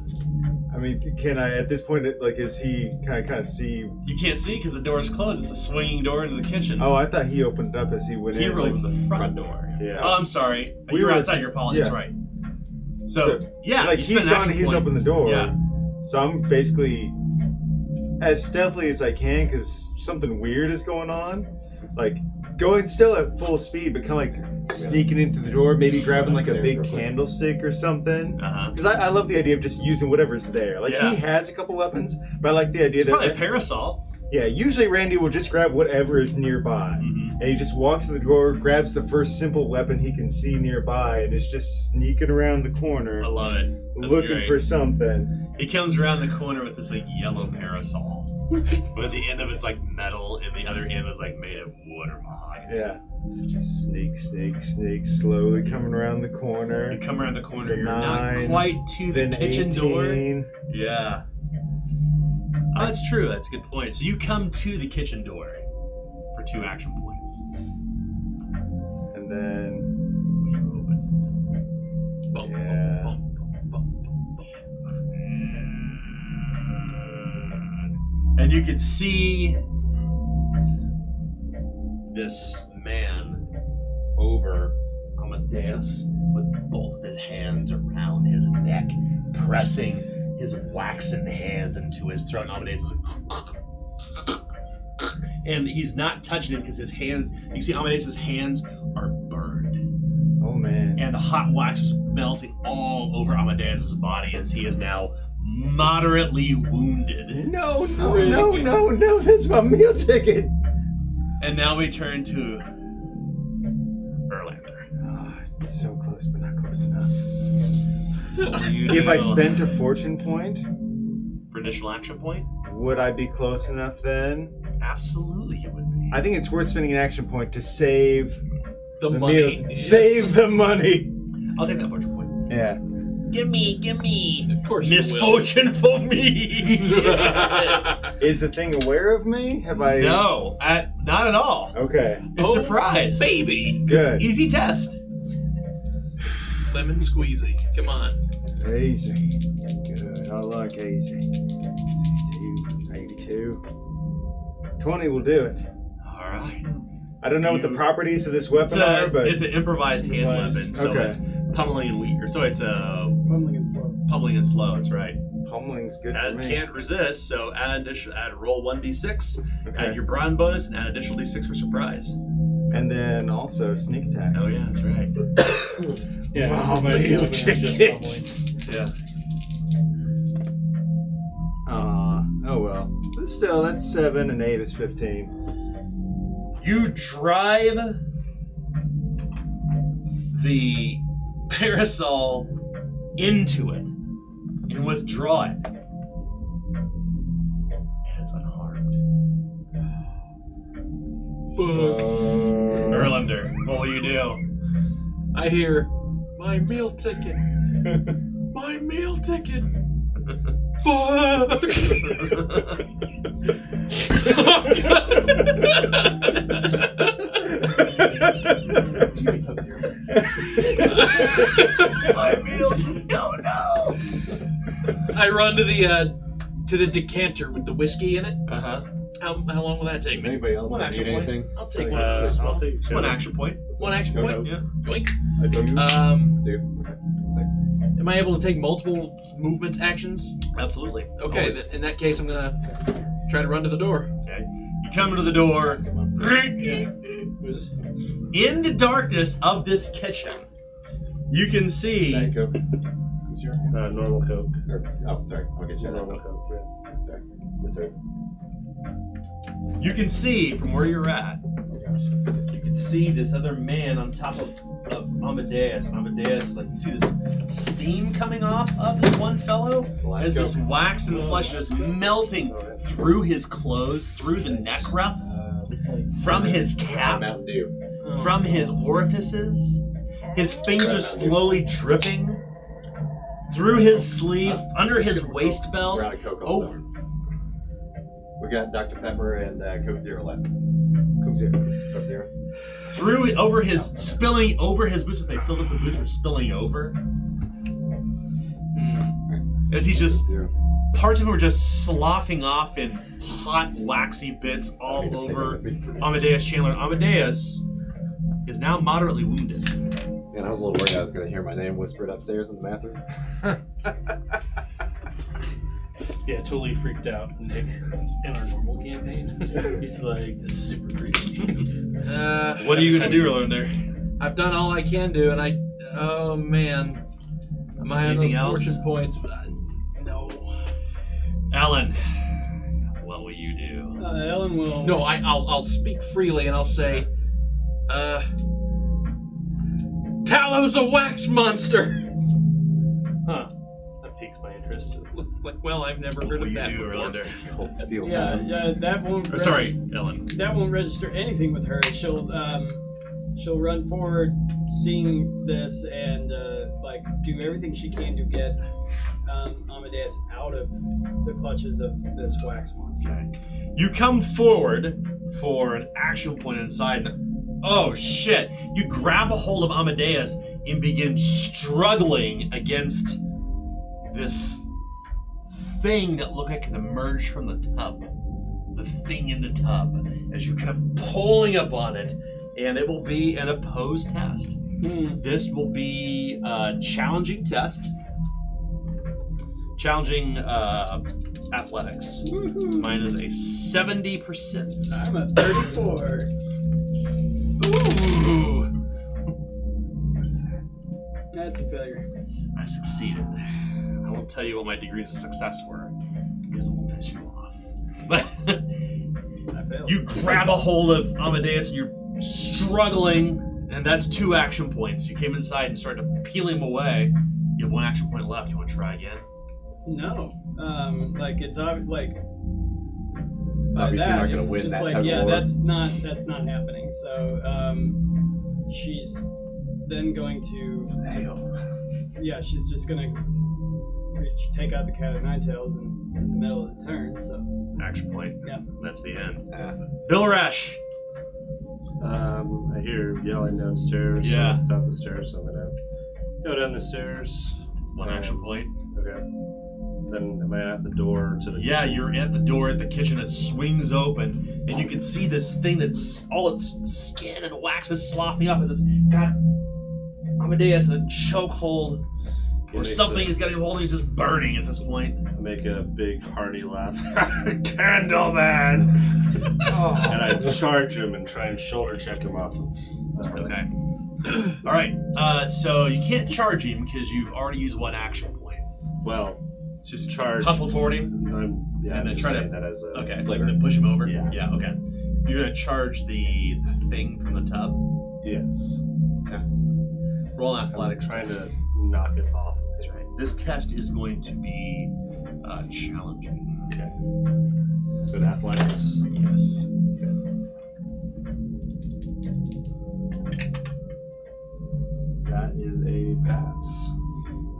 I mean, can I, at this point, like, is he, kind of see? You can't see because the door is closed. It's a swinging door into the kitchen. Oh, I thought he opened it up as he went He in. rolled like, the front door. Yeah. Oh, I'm sorry. We You were were- outside your apologies, yeah. right. So, yeah. like, you spend he's an gone, action he's point. opened the door. Yeah. So I'm basically as stealthily as I can because something weird is going on. Like, going still at full speed, but kind of like sneaking into the door, maybe grabbing like a big candlestick or something. Uh-huh. Because I love the idea of just using whatever's there. Like, Yeah. he has a couple weapons, but I like the idea It's probably a that... parasol. Yeah, usually Randy will just grab whatever is nearby. Mm-hmm. And he just walks to the door, grabs the first simple weapon he can see nearby, and is just sneaking around the corner, I love it. That's looking great. for something. He comes around the corner with this like yellow parasol. But the end of it's like metal, and the other end is like made of wood or mahogany. Yeah. So just sneak, slowly coming around the corner. You come around the corner, So you're 9, not quite to the Then kitchen 18. door. Yeah. Oh, that's true. That's a good point. So you come to the kitchen door for 2 action points. And then, You open Bum, Yeah. bum, bum, bum, bum, it. And you can see this man over Amadeus with both of his hands around his neck, pressing his waxen hands into his throat. And Amadeus is like, and he's not touching it because his hands, you see Amadeus' hands are burned. oh man. And the hot wax is melting all over Amadeus' body as he is now moderately wounded. No, that's my meal ticket. And now we turn to Erlander. Oh, it's so close, but not close enough. What will you If I do spent a fortune point, for initial action point, would I be close enough then? absolutely you would be. I think it's worth spending an action point to save The the money. meal. Save the money. I'll take that fortune point. Yeah. Give me. Of course you will. Misfortune for me. Is the thing aware of me? Have I? No, not at all. Okay. It's Oh, surprise. baby. Good. Easy test. Lemon squeezy. Come on. Easy. Good. I like easy. 82. 20 will do it. All right. I don't know what the properties of this weapon are, but it's an improvised hand Improvised. weapon, so Okay. it's pummeling and weak. So it's Pummeling and slow. pummeling and slow. That's right. pummeling's good for And me. can't resist. So add roll 1d6, Okay. add your brawn bonus, and add additional d6 for surprise. And then also sneak attack. Oh yeah, that's right. Yeah, Wow, my you weapon is just chicken. pummeling. Yeah. Oh well. But still, that's 7 and 8 is 15. You drive the parasol into it and withdraw it. And it's unharmed. Erlander, what will you do? I hear my meal ticket. My meal ticket. Fuck. My meal ticket. Oh no. I run to the decanter with the whiskey in it. Uh huh. How long will that take Does me? anybody else One need action point. anything? I'll take one. I'll take It's one action point. One action point. Yeah. Yoink. I don't Dude, am I able to take multiple movement actions? Absolutely. Okay, Always. in that case, I'm gonna try to run to the door. Okay. You come to the door. In the darkness of this kitchen, you can see. Diet Coke. normal Coke. Oh, sorry. I'll get you Normal that. Coke, yeah. Sorry. That's right. You can see from where you're at. Oh gosh. You can see this other man on top of Amadeus. And Amadeus is like, you see this steam coming off of this one fellow It's a live as Coke. this wax and flesh just melting through his clothes, through the neck ruff, from his cap, Mountain Dew. from his orifices. His fingers slowly dripping through his sleeves, under his waist belt. We're out of Coke Oh. also. We got Dr. Pepper and Coke Zero left. Coke Zero. Coke Zero. Through over his spilling over his boots as they filled up the boots were spilling over. As he just Zero. parts of him were just sloughing off in hot waxy bits all over Amadeus Chandler. Amadeus is now moderately wounded. Man, I was a little worried I was going to hear my name whispered upstairs in the bathroom. Yeah, totally freaked out. Nick in our normal campaign. He's like, this is super creepy. What are you gonna do, Rolando? I've done all I can do, and oh man, am I on those Anything else? fortune points? No. Alan, what will you do? Ellen will. No, I'll speak freely, and I'll say, Talow's a wax monster. Huh. That piques my interest. Like, well, I've never What heard will of you that do, before. Rolando? Cold steel. Yeah, that won't. Oh, sorry, Ellen. That won't register anything with her. She'll run forward, seeing this, and do everything she can to get Amadeus out of the clutches of this wax monster. You come forward for an action point inside. Oh shit! You grab a hold of Amadeus and begin struggling against this thing that looked like it emerged from the tub. The thing in the tub. As you kind of pulling up on it, and it will be an opposed test. This will be a challenging test. Challenging athletics. Mine is a 70%. I'm a 34. Ooh! That's a failure. I succeeded. I won't tell you what my degrees of success were, because it will piss you off. But I failed. you grab a hold of Amadeus and you're struggling, and that's 2 action points. You came inside and started to peel him away. You have 1 action point left. You want to try again? No. It's obvious. It's obviously not going to it's win just that like, tug yeah, of war. that's not happening. So, she's then going to. Yeah, she's just gonna take out the cat of nine tails and in the middle of the turn. So Action point. Yeah. That's the end. Bill Rash. I hear yelling downstairs. Yeah. At the top of the stairs, so I'm gonna go down the stairs. 1 action point. Okay. Then am I at the door to the Yeah, kitchen? you're at the door at the kitchen. It swings open, and you can see this thing that's all its skin and wax is sloughing up as it's got Amadeus in a chokehold. Or makes something a- is getting holding, just burning at this point. Make a big hearty laugh. Candleman! Oh. And I charge him and try and shoulder check him off of. Okay. All right. So you can't charge him because you've already used one action point. Well, just charge. Hustle toward him. I'm And then just try to- saying that as a Okay. flavor. Then push him over. Yeah. Yeah. Okay. You're gonna charge the thing from the tub. Yes. Roll an I'm athletics trying test. to knock it off. That's right. This test is going to be challenging. Okay. Good athletics. Yes. That is a pass.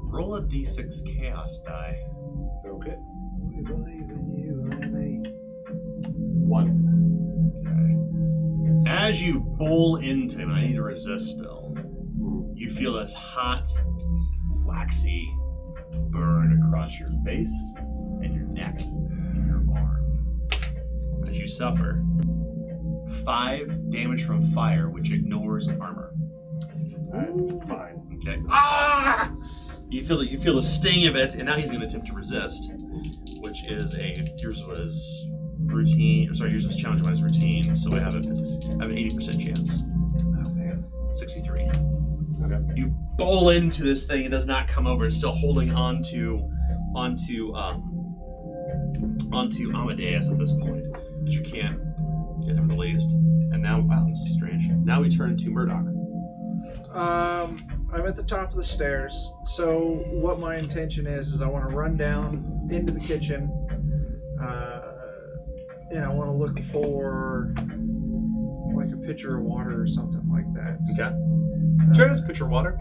Roll a d6 chaos die. Okay. We believe in you, Lemmy. 1. Okay. As you bowl into him, I need to resist still. You feel this hot, waxy burn across your face and your neck and your arm. As you suffer 5 damage from fire, which ignores armor. I'm fine. Okay. Ah! You feel the sting of it, and now he's going to attempt to resist, which is yours was routine. Or sorry, yours was challenge minus routine, so I have an 80% chance. Oh, man. 63. Okay. You bowl into this thing; it does not come over. It's still holding onto Amadeus at this point, but you can't get him released. And now, wow, this is strange. Now we turn to Murdoch. I'm at the top of the stairs. So what my intention is I want to run down into the kitchen, and I want to look for like a pitcher of water or something like that. Okay. Sure, just picture water.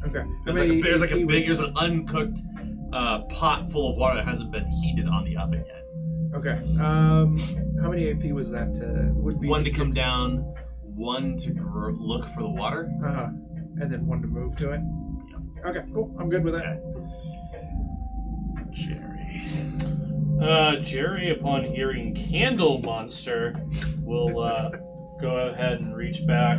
Okay. There's there's an uncooked pot full of water that hasn't been heated on the oven yet. Okay. How many AP was that? Would be 1 to come down, 1 to look for the water. And then 1 to move to it. Okay, cool. I'm good with that. Jerry. Jerry, upon hearing Candle Monster, will go ahead and reach back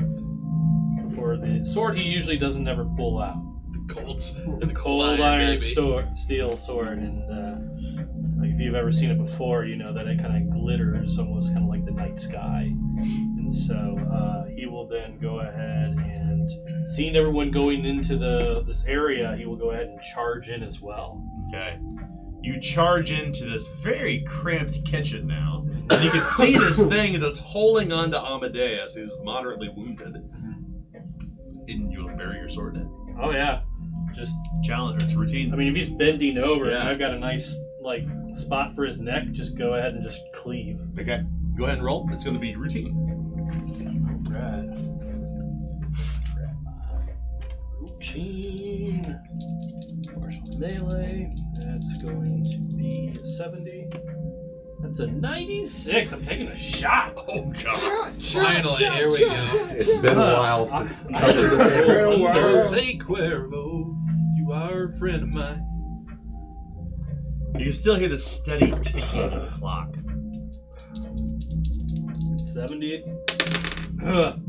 for the sword he usually doesn't ever pull out. The cold iron steel sword. And if you've ever seen it before, you know that it kind of glitters almost kind of like the night sky. And so he will then go ahead and, seeing everyone going into this area, he will go ahead and charge in as well. Okay. You charge into this very cramped kitchen now. And you can see this thing as it's holding on to Amadeus, who's moderately wounded. And you'll bury your sword in. Oh yeah, just challenge. It's routine. I mean, if he's bending over and Yeah. I've got a nice spot for his neck, just go ahead and just cleave. Okay. Go ahead and roll. It's going to be routine. Right. Routine. Partial melee. That's going to be a 70. That's a 96. I'm taking a shot. Oh god. Finally, here we go. It's been a while since it's covered. been a while. Say Cuervo, you are a friend of mine. You can still hear the steady ticking of the clock. 70.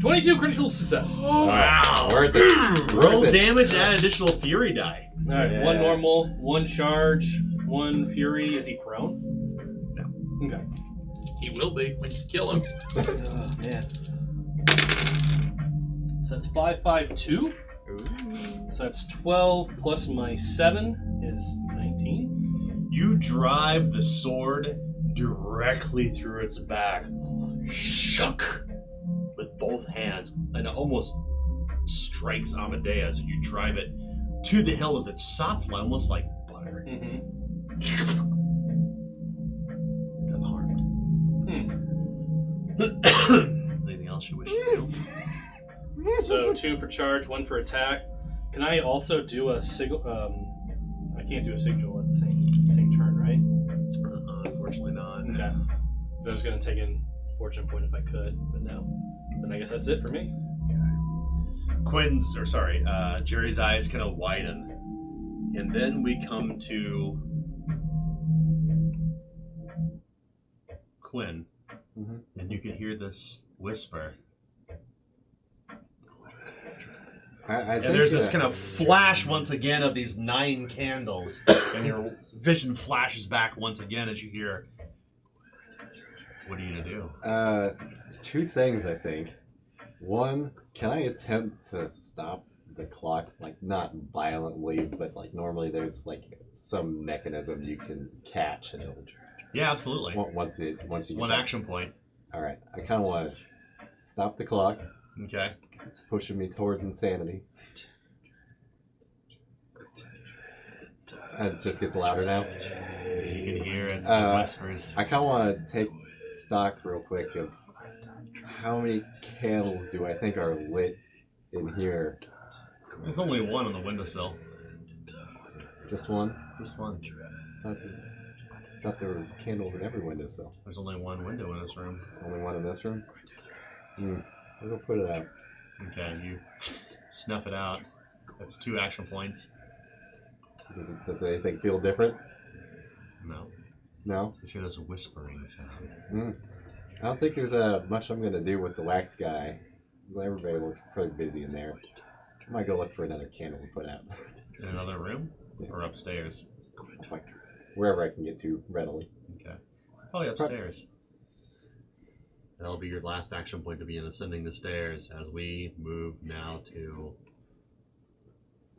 22 critical success. All Wow. Worth it. Roll Worth it. damage and add additional fury die. right, Yeah. 1 normal, 1 charge, 1 fury. Is he prone? No. Okay. He will be when you kill him. Oh, man. So that's 552. So that's 12 plus my 7 is 19. You drive the sword directly through its back, shook with both hands, and it almost strikes Amadeus. And you drive it to the hill as it's soft, almost like butter. Mm-hmm. It's unharmed. Anything else you wish to do? So 2 for charge, 1 for attack. Can I also do a sigil? I can't do a sigil at the same turn, right? Unfortunately not. Okay. I was gonna take in fortune point if I could, but no. Then I guess that's it for me. Jerry's eyes kind of widen. And then we come to Quinn, and you can hear this whisper. I And think, there's this kind of flash once again of these 9 candles, and your vision flashes back once again as you hear. What are you gonna do? 2 things, I think. One, can I attempt to stop the clock, like not violently, but like normally there's like some mechanism you can catch and it'll, Yeah, absolutely. once you One get action point. All right, I kind of want to stop the clock. Okay. 'Cause it's pushing me towards insanity. It just gets louder now. You can hear it. Uh, Whispers. I kind of want to take stock real quick of how many candles do I think are lit in here. There's only one on the windowsill. Just one? Just one. Thought there was candles in every windowsill. There's only one window in this room. Only one in this room? I'll go put it out. Okay, you snuff it out. That's 2 action points. Does anything feel different? No. No? Just hear this whispering sound. I don't think there's much I'm going to do with the wax guy. Everybody looks pretty busy in there. I might go look for another candle to put out. In another room? Yeah. Or upstairs? Like, wherever I can get to readily. Okay. Probably upstairs. That'll be your last action point to be in ascending the stairs as we move now to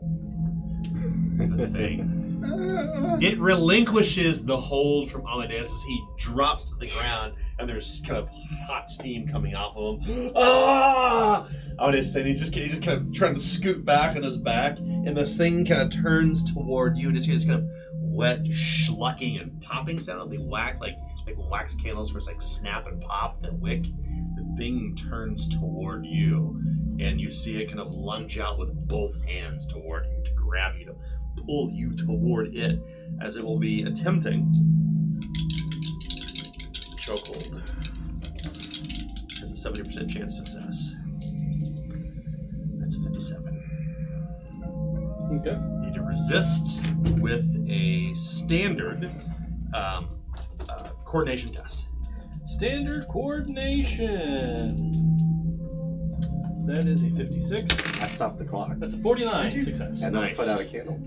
the thing. It relinquishes the hold from Amadeus as he drops to the ground, and there's kind of hot steam coming off of him. Ah! Amadeus, and he's just kind of trying to scoot back on his back, and this thing kind of turns toward you, and just hear this kind of wet schlucking and popping sound. They whack like wax candles where it's like snap and pop the wick. The thing turns toward you, and you see it kind of lunge out with both hands toward you to grab you, to pull you toward it, as it will be attempting chokehold. Has a 70% chance of success. That's a 57. Okay. You need to resist with a standard coordination test. Standard coordination. That is a 56. I stopped the clock. That's a 49 success. And then I Nice. put out a candle.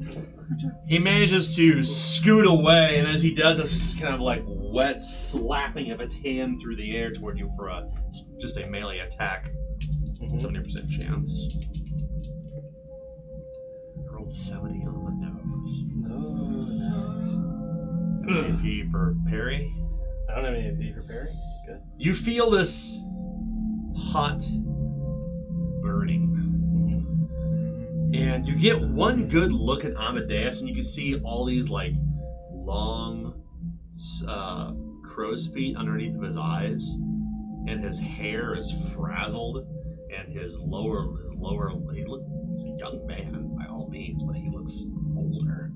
He manages to scoot away, and as he does this, it's just kind of like wet slapping of its hand through the air toward you for just a melee attack. 70% chance. I rolled 70 on the nose. Oh, nice. AP for parry. I don't have any AP for parry. Good. You feel this hot burning. And you get one good look at Amadeus, and you can see all these like long crow's feet underneath of his eyes, and his hair is frazzled, and his lower he's a young man by all means, but he looks older.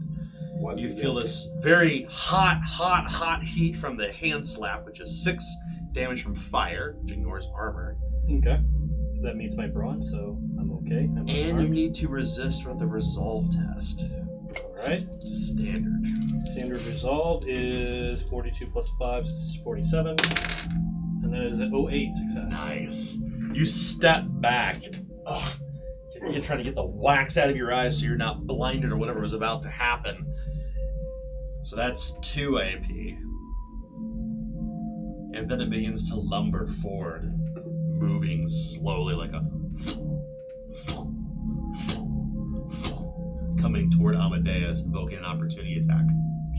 You feel this very hot heat from the hand slap, which is 6 damage from fire, which ignores armor. Okay. That meets my brawn, so I'm okay. I'm And you unarmed. need to resist with the resolve test. Alright. Standard. Standard resolve is 42 plus 5 is 47. And that is an 08 success. Nice. You step back. Ugh. You're trying to get the wax out of your eyes so you're not blinded or whatever was about to happen. So that's 2 AP. And then it begins to lumber forward, moving slowly like a coming toward Amadeus, invoking an opportunity attack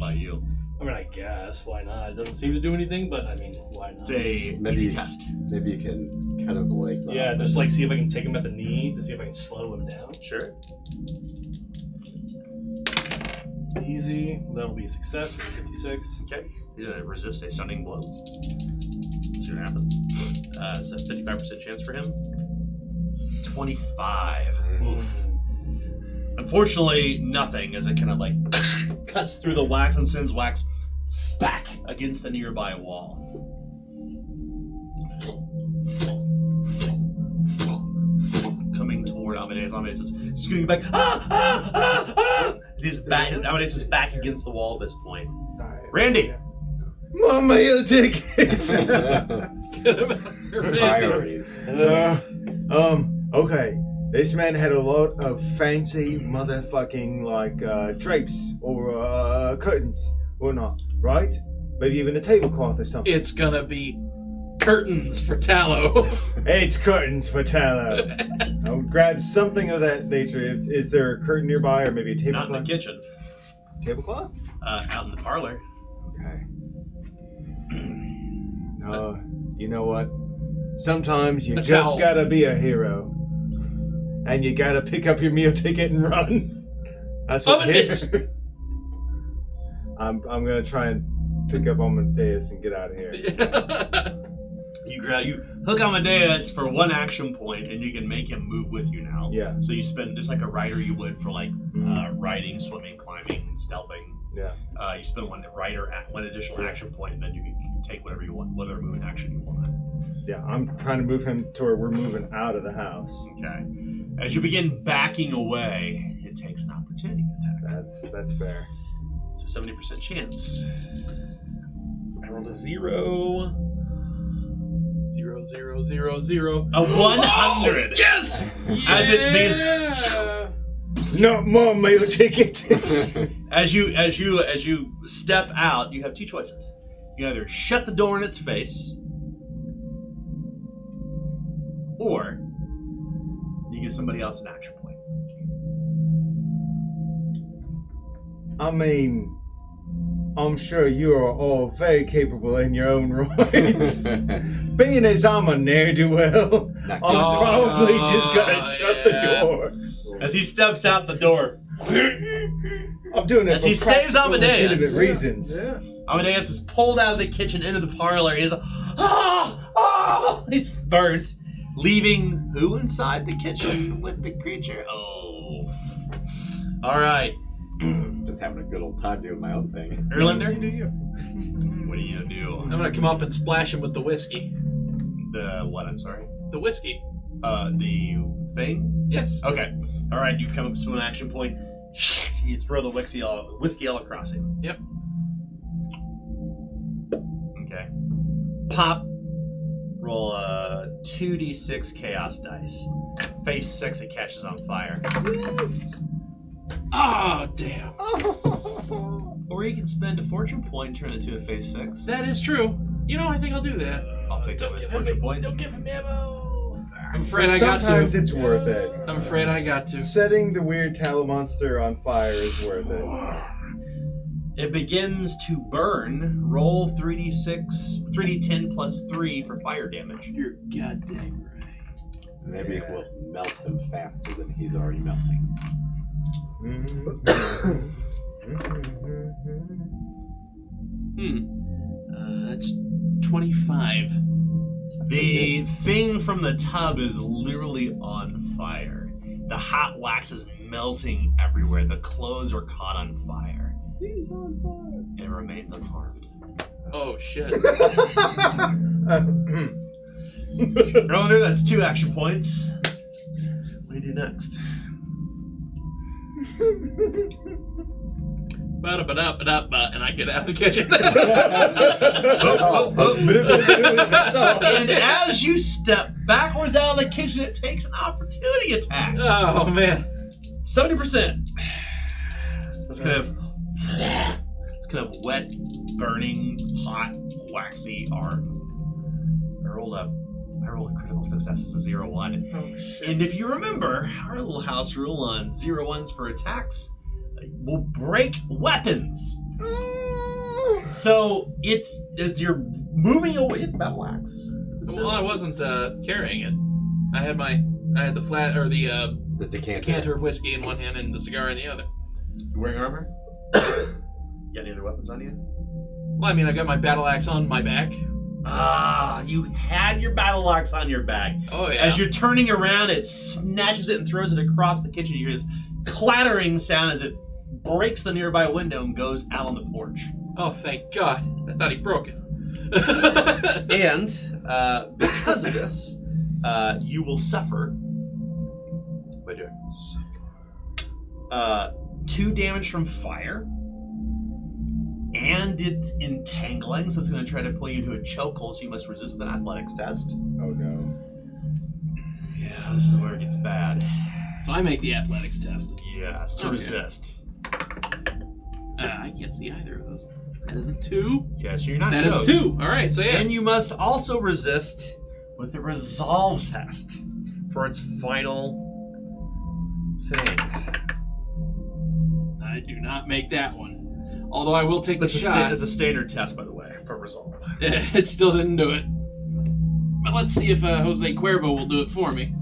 by you. I mean, I guess. Why not? It doesn't seem to do anything, but I mean, why not? It's a easy test. Maybe you can cut his legs off. Yeah, just like see if I can take him at the knee to see if I can slow him down. Sure. Easy. That'll be a success for 56. Okay. He's gonna resist a stunning blow. See what happens. It's a 55% chance for him. 25. Oof. Unfortunately, nothing, as it kind of like cuts through the wax and sends wax back against the nearby wall. Coming toward Amadeus. Amadeus is screaming back. Amadeus is back against the wall at this point. Randy! My meal ticket. Priorities. Okay. This man had a lot of fancy motherfucking drapes or curtains or not, right? Maybe even a tablecloth or something. It's gonna be curtains for tallow. It's curtains for tallow. I'll grab something of that nature. Is there a curtain nearby or maybe a tablecloth? Not in the kitchen. Tablecloth? Out in the parlor. Okay. You know what? Sometimes you A just towel. gotta be a hero. And you gotta pick up your meal ticket and run. That's what Oven mitts. I'm gonna try and pick up Amadeus and get out of here. You hook Amadeus for one action point, and you can make him move with you now. Yeah. So you spend just like a rider you would for riding, swimming, climbing, stealthing. Yeah. You spend one additional action point, and then you can take whatever you want, whatever movement action you want. Yeah, I'm trying to move him to where we're moving out of the house. Okay. As you begin backing away, it takes an opportunity attack. That's fair. It's a 70% chance. I rolled a 0. 0, 0, 0, 0. A 100. Yes! As it begins, Not more meal ticket. as you step out, you have two choices. You either shut the door in its face, or you give somebody else an action point. I mean, I'm sure you are all very capable in your own right. Being as I'm a ne'er-do-well, I'm probably just gonna shut the door. As he steps out the door, I'm doing it As for he saves practical, Amadeus. legitimate reasons. Yeah. Amadeus is pulled out of the kitchen into the parlor. He's he's burnt, leaving who inside the kitchen with the creature? Oh, all right, Just having a good old time doing my own thing. Erlander. Do you? What are you gonna do? I'm gonna come up and splash him with the whiskey. The what? I'm sorry. The whiskey. The thing. Yes. Okay. All right. You come up to an action point. You throw the whiskey all across him. Yep. Okay. Pop. Roll a 2d6 chaos dice. Face 6, it catches on fire. Yes. Oh, damn. Or you can spend a fortune point and turn it to a face 6. That is true. You know, I think I'll do that. I'll take that as fortune point. Don't give him ammo. I'm afraid I got to. Sometimes it's worth it. I'm afraid I got to. Setting the weird tallow monster on fire is worth it. It begins to burn. Roll 3d10 plus 3 for fire damage. You're goddamn right. Maybe it will melt him faster than he's already melting. That's 25. The thing from the tub is literally on fire. The hot wax is melting everywhere. The clothes are caught on fire. He's on fire. And it remains unharmed. Oh, shit. Erlander, that's 2 action points. What do you do next? And I get out of the kitchen. And as you step backwards out of the kitchen, it takes an opportunity attack. Oh, man. 70%. It's kind of wet, burning, hot, waxy arm. I rolled a critical success. It's a 0-1. And if you remember, our little house rule on 0-1s for attacks will break weapons. So it's as you're moving away the battle axe. Well, I wasn't carrying it. I had the flat or the decanter of whiskey in one hand and the cigar in the other. Wearing armor? You got any other weapons on you? Well, I mean, I got my battle axe on my back. Ah, you had your battle axe on your back. Oh yeah. As you're turning around, it snatches it and throws it across the kitchen. You hear this clattering sound as it breaks the nearby window and goes out on the porch. Oh, thank God. I thought he broke it. And because of this, you will suffer. What do I do? 2 damage from fire and it's entangling, so it's going to try to pull you into a chokehold, so you must resist the athletics test. Oh no. Yeah, this is where it gets bad. So I make the athletics test. Yes, to Okay. resist. I can't see either of those. That is a 2. Yeah, so you're not That is choked. 2. All right, so yeah. And you must also resist with the resolve test for its final thing. I do not make that one. Although I will take the That's shot. it's a standard test, by the way, for resolve. It still didn't do it. But let's see if Jose Cuervo will do it for me.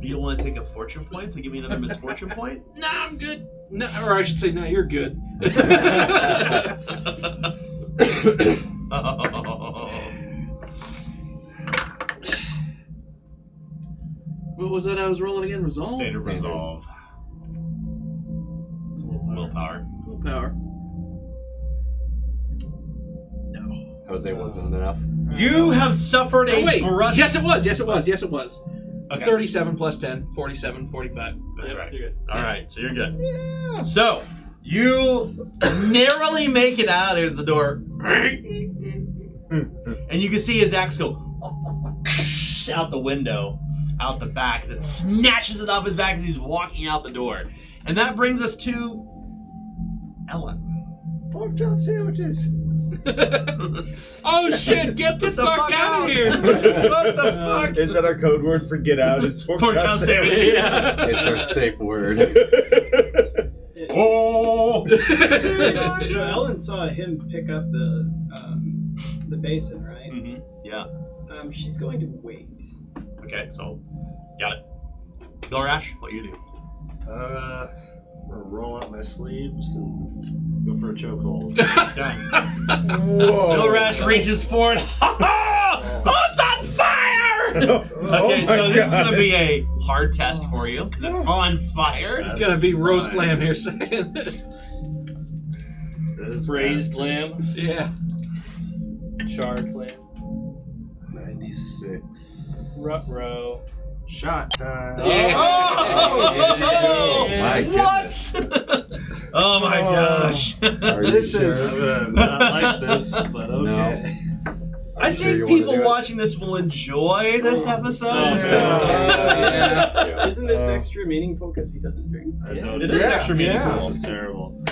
You don't want to take a fortune point to give me another misfortune point? No, I'm good. No, or I should say, no, you're good. What was that I was rolling again? Resolve? Standard resolve. Willpower. Willpower. Jose wasn't enough. You have suffered a Oh, wait. brush. Yes, it was. Yes, it was. Yes, it was. Okay. 37 plus 10. 47, 45. That's Yep, right. You're good. All right, so you're good. Yeah. So you narrowly make it out. There's the door, and you can see his axe go out the window, out the back, as it snatches it off his back as he's walking out the door. And that brings us to Ellen. Pork chop sandwiches. Oh shit! Get the fuck out of here! What the fuck? Is that our code word for get out? Is pork Pork chop chop sandwiches? sandwiches. It's our safe word. Oh! So Ellen saw him pick up the basin, right? Mm-hmm. Yeah. She's going to wait. Okay, so got it. Bill Rash, what you do? I'm gonna roll up my sleeves and go for a chokehold. Okay. Whoa. Bill Rash reaches forward. Oh, it's on fire! Okay, so this is going to be a hard test for you because it's on fire. It's gonna be roast fine. lamb here saying. Braised lamb. Yeah. Charred lamb. 96. Ruh-roh. Shot time. Yeah. Oh, My what? Oh my gosh. Are you This sure? is- I'm gonna not like this, but okay. I you sure think you wanna people do it? watching this will enjoy this episode. Yeah. Isn't this extra meaningful because he doesn't drink? I don't It is extra yeah. meaningful. This is terrible.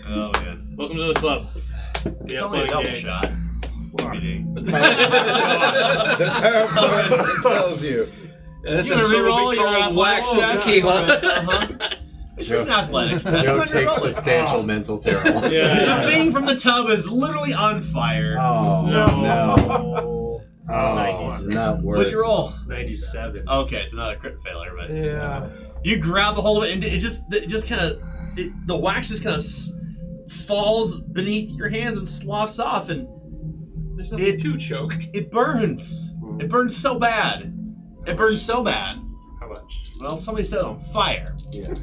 Oh man. Welcome to the club. It's only a double shot. TBD. The terrible tells you. This You gonna episode will reroll be your called Wax athletics? Tequila. Uh-huh. It's just an athletics test. Joe You're takes rolling. substantial mental peril. The thing from the tub is literally on fire. Oh No. no! Oh, Nice. not worth. What'd you roll? 97. Okay, it's not a crit failure, but Yeah. you grab a hold of it and it just kind of the wax just kind of falls beneath your hands and sloughs off, and There's nothing to choke. it burns. It burns so bad. It burns so bad. How much? Well, somebody set it on fire. Yeah.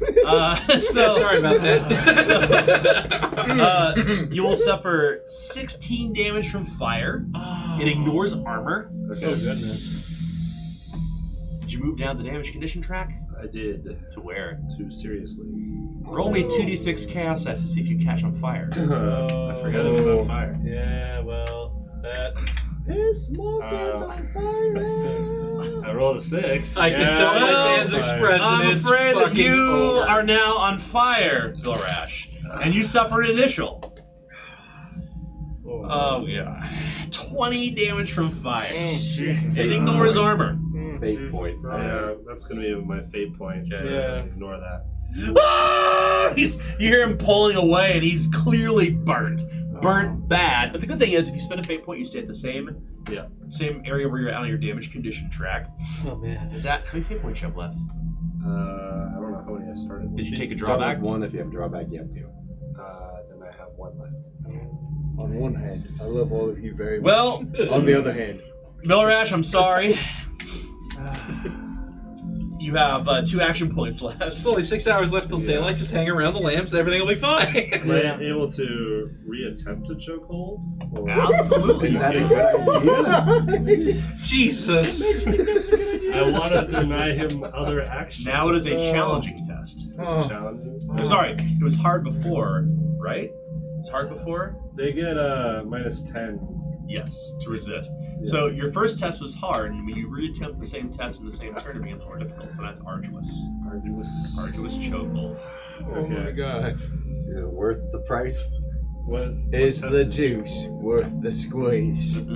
So Yeah, sorry about that. you will suffer 16 damage from fire. It ignores armor. Okay. Oh goodness. Did you move down the damage condition track? I did. To where? Too seriously. Roll me 2d6 chaos dice to see if you catch on fire. I forgot it was on fire. Yeah, well, that. This monster's Uh, on fire. I rolled a 6. I can tell by Well, Dan's fire. expression. I'm it's afraid that fucking you over. are now on fire, Bill Rash. And you suffer an initial. Oh, yeah. 20 damage from fire. It ignores armor. Fate point. Yeah, that's gonna be my fate point. Okay. So Yeah. ignore that. Ah! You hear him pulling away, and he's clearly burnt. Burnt bad. But the good thing is, if you spend a fate point, you stay at the same area where you're at on your damage condition track. Oh man. Is that how many fate points you have left? I don't know how many I started. Did you take a Start drawback? with one. If you have drawback, you have two. Then I have 1 left. On one hand, I love all of you very much. Well, On the other hand, Bill Rash, I'm sorry. You have 2 action points left. It's only 6 hours left till daylight. Just hang around the lamps. Everything will be fine. Am I able to reattempt a chokehold? Or Absolutely. Is that a good idea? Jesus. I want to deny him other actions. Now it is a challenging test. It's challenging. Sorry, it was hard before, right? It's hard before? They get minus 10. Yes, to resist. So your first test was hard, and when you reattempt the same test in the same turn, it becomes more difficult. So that's arduous. Arduous chokehold. Oh my god. Is it worth the price? What Is test the is it? juice worth the squeeze?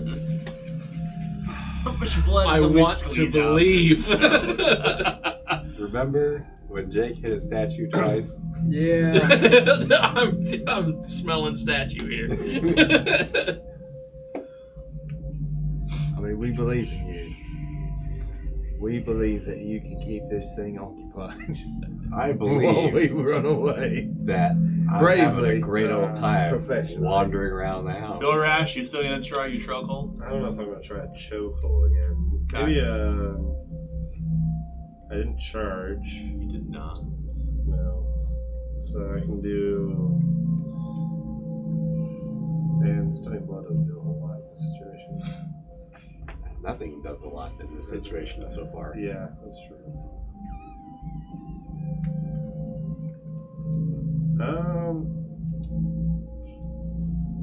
How much blood I can we want to squeeze out? believe. Remember when Jake hit a statue twice? Yeah. I'm smelling statue here. I mean, we believe in you. We believe that you can keep this thing occupied I while we believe run away. that I'm having Bravely. a great old time Professionally. wandering around the house. Bill Rash, you still gonna try your chokehold? I don't know if I'm gonna try a chokehold again. Okay. Maybe I didn't charge. You did not. No. So I can do. And stunning blow doesn't do a whole lot in this situation. Nothing does a lot in this situation so far. Yeah, that's true.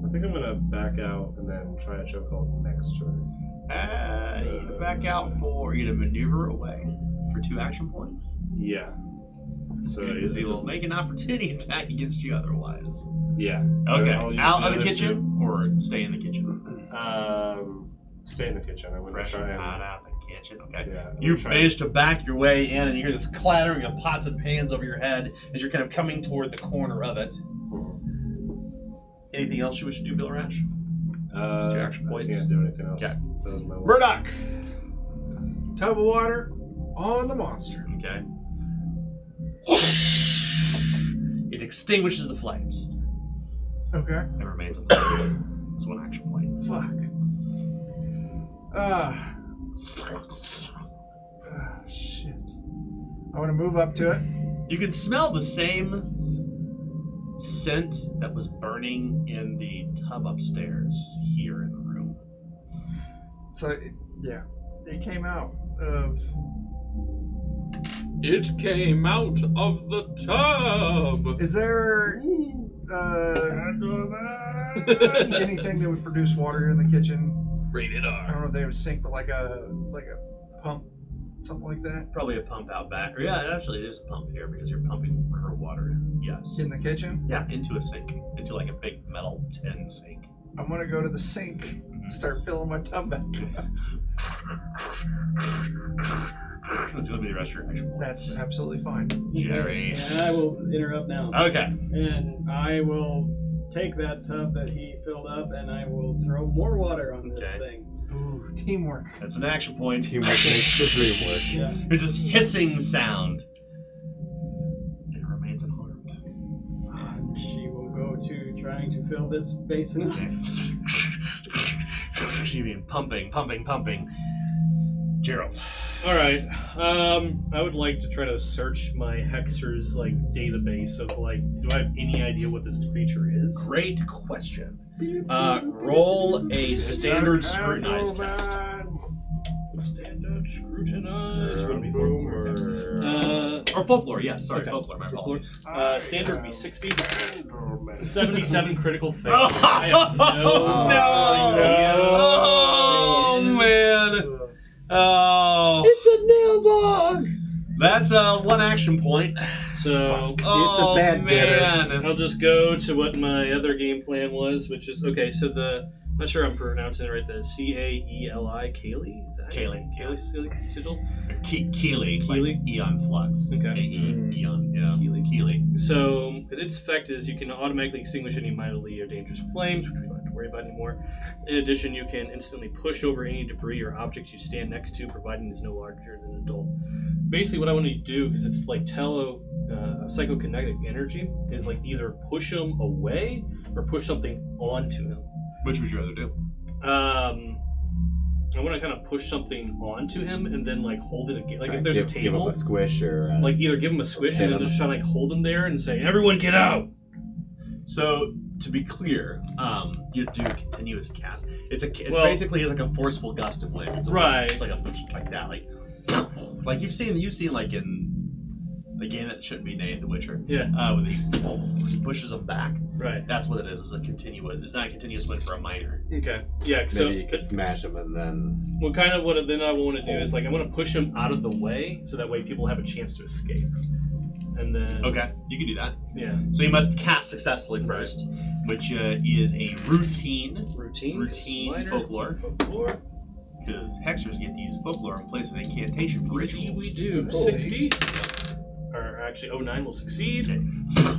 I think I'm gonna back out and then try a chokehold next turn. You gonna back out for you to maneuver away for 2 action points? Yeah. So Because he will just- make an opportunity attack against you otherwise. Yeah. Okay. I'll use Out of the other kitchen or stay in the kitchen? two. Stay in the kitchen. I'm gonna Fresh try and. out of the kitchen. Okay. Yeah. I'm You gonna try manage to back your way in, and you hear this clattering of pots and pans over your head as you're kind of coming toward the corner of it. Anything else you wish to do, Bill Rash? It's 2 action I points. can't do anything else. Okay. That was my one. Murdoch! Tub of water on the monster. Okay. It extinguishes the flames. Okay. It remains on the table. It's 1 action point. Fuck. Shit. I want to move up to it. You can smell the same scent that was burning in the tub upstairs here in the room. So, yeah. It came out of. It came out of the tub. Is there anything that would produce water in the kitchen? Rated I R. don't know if they have a sink, but like a pump, something like that, Probably a pump out back. Or yeah, actually, there's a pump here because you're pumping river water in. Yes. in the kitchen. Yeah, into a sink. Into like a big metal tin sink. I'm gonna go to the sink, and start filling my tub back up. That's gonna be the rest of your action points. That's absolutely fine. Jerry. And I will interrupt now. Okay. And I will take that tub that he filled up and I will throw more water on this Okay. thing. Ooh, teamwork. That's an action point. Teamwork makes the dream work. Yeah. There's this hissing sound. It remains unharmed. And she will go to trying to fill this basin up. Okay. You mean pumping. Gerald. All right. I would like to try to search my Hexer's like database of like, do I have any idea what this creature is? Great question. Roll a standard scrutinize test. Standard scrutinize. What would be folklore? Or folklore, yes. Sorry, Okay. folklore. My apologies. Standard would be 60. It's a 77 critical fail. Oh, I have no no! Oh, man. Oh. It's a nail bog! That's 1 action point. So It's a bad man. I'll just go to what my other game plan was, which is okay. So I'm not sure I'm pronouncing it right. The Caeli, Kaylee, is that Kaylee, Kaylee sigil. Keely. Keely? Like Eon Flux. Okay. Eon, yeah. Keely. So, because its effect is you can automatically extinguish any mildly or dangerous flames, which we don't have to worry about anymore. In addition, you can instantly push over any debris or objects you stand next to, providing it's no larger than an adult. Basically, what I want to do, because it's like psychokinetic energy, is like either push him away or push something onto him. Which would you rather do? I want to kind of push something onto him and then like hold it again. Like if there's a Give him table, a squish or like either give him a squish hit and then him. just try to like hold him there and say, "Everyone, get out!" So, to be clear, you do a continuous cast. It's Well- basically like a forceful gust of wind. It's a Right. It's like a like that, like you've seen like in Again, it shouldn't be Nate the Witcher. Yeah. When he pushes them back. Right. That's what it is. It's a continuous. It's not a continuous win for a minor. Okay. Yeah. So Maybe you could smash them and then. well, kind of what then I want to do is like I want to push him out of the way so that way people have a chance to escape. And then Okay, you can do that. yeah, So you must cast successfully first, which is a routine routine folklore. folklore. Because hexers get to use folklore in place of an incantation for rituals. We do 60. Or actually 09 will succeed. So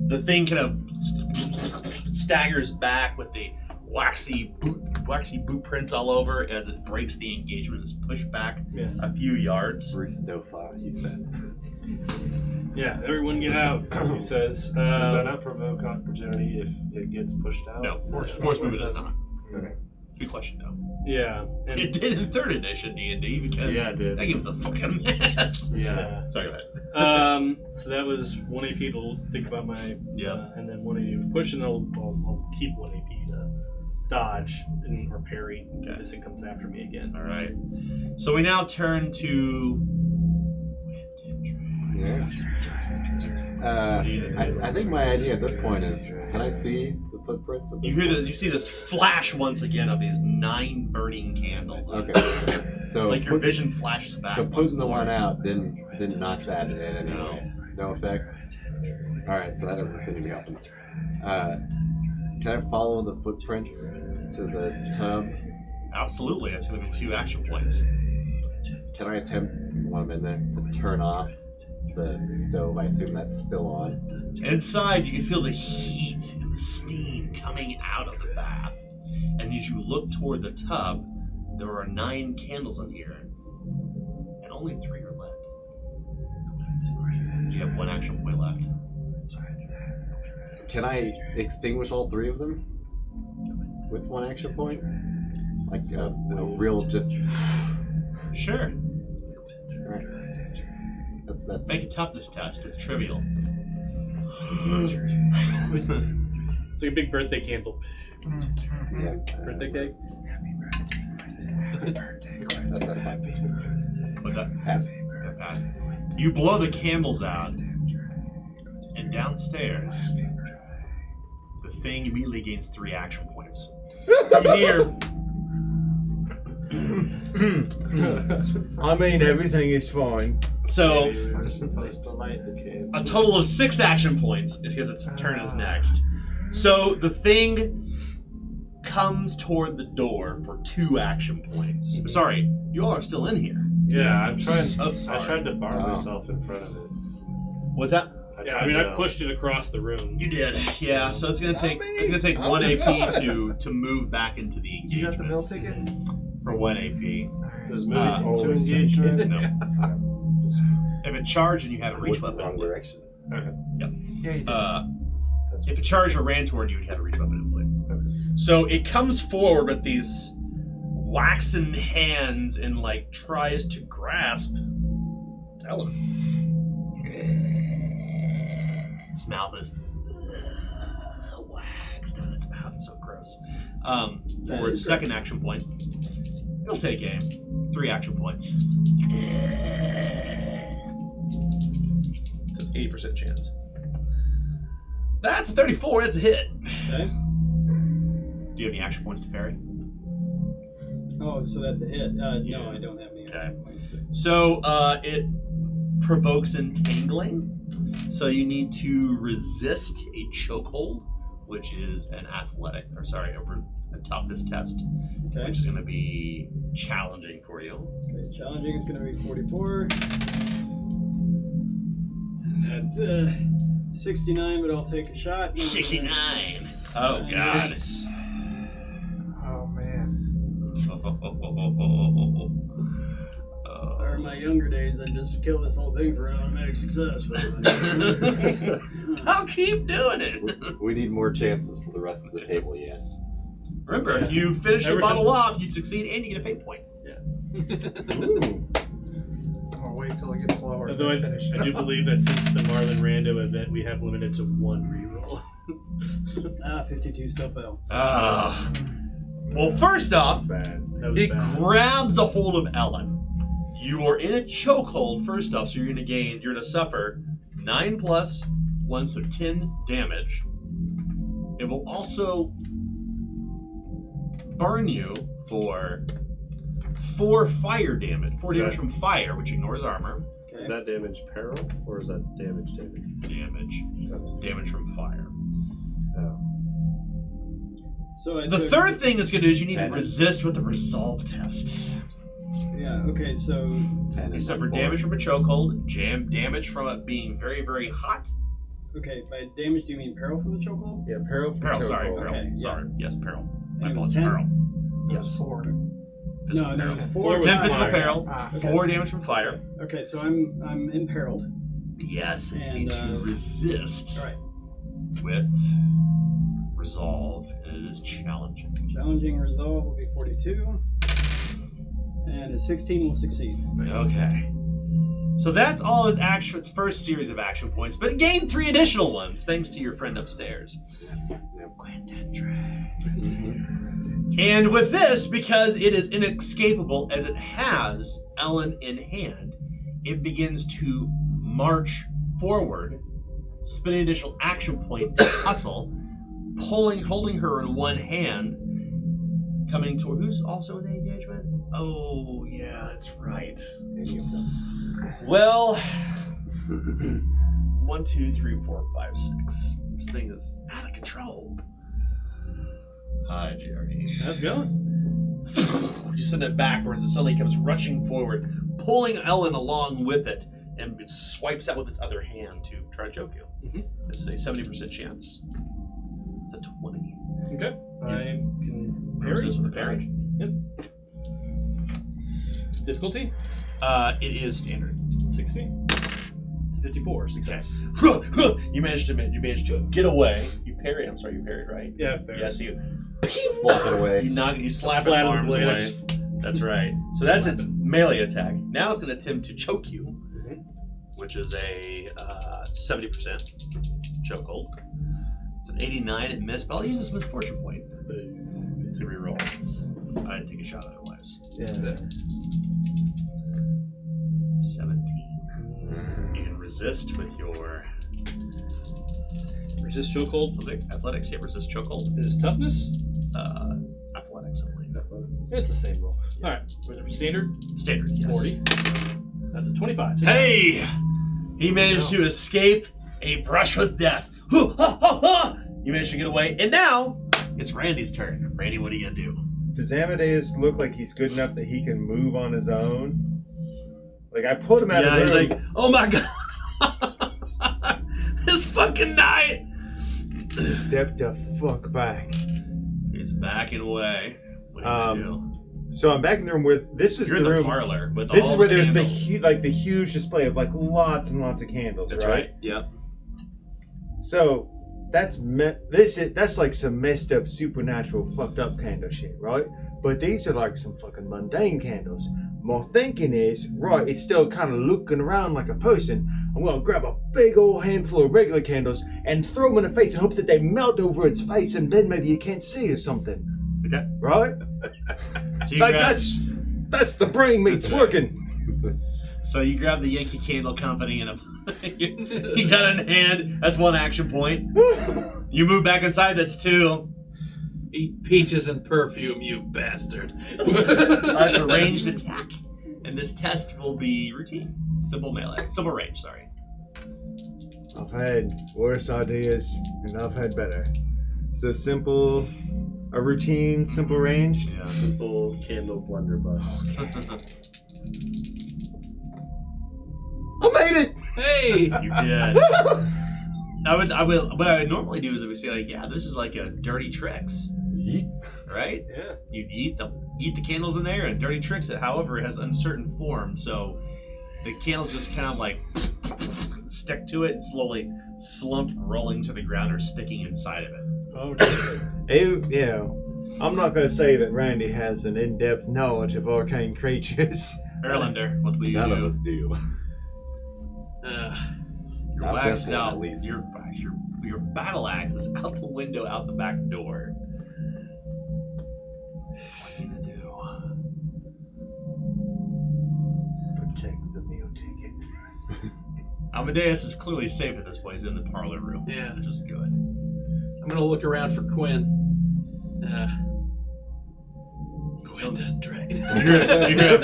the thing kind of staggers back with the waxy boot prints all over as it breaks the engagement. It's pushed back a few yards. Bruce Dofa, he said. Yeah, everyone get out, as he says. Does that not provoke opportunity if it gets pushed out? No, force movement does not. Okay. Good question, though. Yeah. And It did in 3rd edition D&D because Yeah, it did. that game was a fucking mess. Yeah. Sorry, go ahead. So that was 1 AP to think about my Yeah. and then 1 AP to push, and I'll keep 1 AP to dodge or parry. Okay. This thing comes after me again. All right. So we now turn to. Yeah. I think my idea at this point is, can I see the footprints of this? You hear this? You see this flash once again of these 9 burning candles. Okay. So Like your vision flashes back. So once putting the more. one out didn't knock that in anyway. No effect. All right, so that doesn't seem to be helping. Can I follow the footprints to the tub? Absolutely, that's going to be 2 action points. Can I attempt while I'm in there to turn off the stove? I assume that's still on. Inside, you can feel the heat and the steam coming out of the bath. And as you look toward the tub, there are 9 candles in here, and only 3 are lit. You have 1 action point left. Can I extinguish all 3 of them with 1 action point? Like a real just. Sure. Alright. That's Make a toughness test. It's trivial. It's like a big birthday candle. yeah. Birthday cake. That's fine. What's that? Pass. Okay, pass. You blow the candles out, and downstairs, the thing immediately gains 3 action points. You hear. I mean, everything is fine. So, You're supposed to light the candle. a total of 6 action points because its turn is next. So the thing comes toward the door for 2 action points. Sorry, you all are still in here. Yeah, I'm trying. So I sorry. tried to bar Wow. myself in front of it. What's that? Yeah, I mean, I pushed it across the room. You did, yeah. So it's gonna take 1 AP to move back into the engagement. You got the mill ticket? For 1 AP. Does moving into always engagement? No. If it charged and you have a reach Went the weapon, wrong direction. Okay. Yeah, you did. if it charged or ran toward you, you'd have a reach weapon in play. So it comes forward with these waxen hands and like tries to grasp Ellen. His mouth is waxed on its mouth. It's so gross. For its 2nd action point, it'll take aim. 3 action points. It's 80% chance. That's a 34. That's a hit. Okay. Do you have any action points to parry? Oh, so that's a hit. No, I don't have any. Okay. So it provokes entangling. So you need to resist a chokehold, which is an a toughness test, Okay. which is going to be challenging for you. Okay, challenging is going to be 44. That's 69, but I'll take a shot. 69. Oh God. Oh man. Or in my younger days, I'd just kill this whole thing for an automatic success. I'll keep doing it. We need more chances for the rest of the table yet. Remember, if you finish your Ever bottle off, you succeed and you get a fate point. I'm gonna wait till it gets slower. Although and finish. I do believe that since the Marlin Rando event, we have limited to 1 reroll. 52 still fell. Well, first off, Bad. That was it bad. grabs a hold of Ellen. You are in a chokehold first off, so you're gonna suffer 9 plus 1, so 10 damage. It will also burn you for 4 fire damage. 4 damage from fire, which ignores armor. Is that damage peril or is that damage? Damage from fire. Oh. So I The took- third thing that's going to do is you need to 10. resist with a resolve test. Yeah. Okay. So 10 You and suffer 1 4. damage from a chokehold, damage from it being very, very hot. okay. By damage, do you mean peril from the chokehold? Yeah, peril from Peril, sorry, chokehold. peril. Okay, yeah. Sorry, yes, peril. My And it was apologies, 10? peril. Yes. 4. Physical No, peril. it's 4. 10 from physical fire. peril, Ah, okay. 4 damage from fire. Okay, so I'm imperiled. Yes, and And, need to resist All right. with resolve, and it is challenging. Challenging resolve will be 42, and a 16 will succeed. Okay. So that's all his its first series of action points, but it gained 3 additional ones thanks to your friend upstairs. Quentin Drake. And with this, because it is inescapable as it has Ellen in hand, it begins to march forward, spending an additional action point to hustle, holding her in one hand, coming toward who's also in the engagement? Oh, yeah, that's right. Any of them. Well, 1, 2, 3, 4, 5, 6. This thing is out of control. Hi, Jerry. How's it going? You send it backwards, and suddenly comes rushing forward, pulling Ellen along with it, and it swipes out with its other hand to try to choke you. This is a 70% chance. It's a 20. Okay. I can parry. Resist with a parry. Yep. Difficulty? It is standard. 60 to 54. Success. You managed to get away. You parried. I'm sorry, you parried, right? Yeah, fair. Yes, you Slap it away. You slap its Flat of the arms blade, I away. just- That's right. So that's its melee attack. Now it's going to attempt to choke you, which is a 70% chokehold. It's an 89. It missed, but I'll use this misfortune point to reroll. I didn't take a shot otherwise. Yeah. 17. You can resist with your Resist chokehold. athletics. You have resist chokehold. Is toughness? Athletics only. It's the same roll. Alright. Standard? Standard, yes. 40. That's a 25. Success. Hey! He managed to escape a brush with death. You managed to get away, and now it's Randy's turn. Randy, what are you gonna do? Does Amadeus look like he's good enough that he can move on his own? Like, I pulled him out of the He's room. like, oh my god, this fucking night. Step the fuck back. He's backing away. What are you gonna do? So I'm back in the room where this was You're the in the room. parlor with This all is where there's the candles. huge display of like lots and lots of candles. That's right. Yep. So that's that's like some messed up supernatural fucked up candle shit, right? But these are like some fucking mundane candles. My thinking is, right, it's still kind of looking around like a person. I'm gonna grab a big old handful of regular candles and throw them in the face and hope that they melt over its face, and then maybe you can't see or something, Okay. right? So you Like grab, that's the brain meats working. So you grab the Yankee Candle Company and you got it in hand. That's 1 action point. You move back inside. That's 2. Eat peaches and perfume, you bastard. That's a ranged attack, and this test will be routine, simple range. Sorry. I've had worse ideas and I've had better. So simple, a routine, simple range. Yeah. Simple candle blunderbuss. I made it. Hey! You did. What I would normally do is I would say like, yeah, this is like a dirty tricks, right? Yeah. You eat the candles in there and dirty tricks it. However, it has uncertain form, so the candles just kind of like stick to it and slowly slump, rolling to the ground or sticking inside of it. I'm not going to say that Randy has an in-depth knowledge of arcane creatures. Erlander, what will you None do? of us do. You're Not waxed this one, out. at least. Your battle axe is out the window, out the back door. What are you gonna do? Amadeus is clearly safe at this point. He's in the parlor room. Yeah. Which is good. I'm gonna look around for Quinn. Quinn done drain. You hear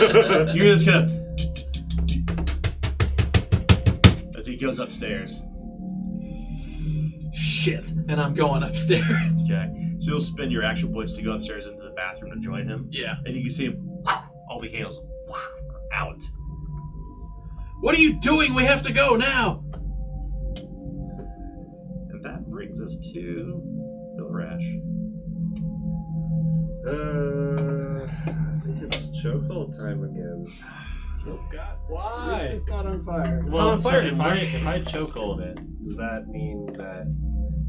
this kind of as he goes upstairs. Shit. And I'm going upstairs. Okay. So you'll spend your action points to go upstairs into the bathroom to join him. Yeah. And you can see him, all the candles are out. What are you doing? We have to go now. And that brings us to Bill Rash. I think it's chokehold time again. Oh God, At why? least it's not on fire. It's not on fire if anymore. I chokehold it, does that mean that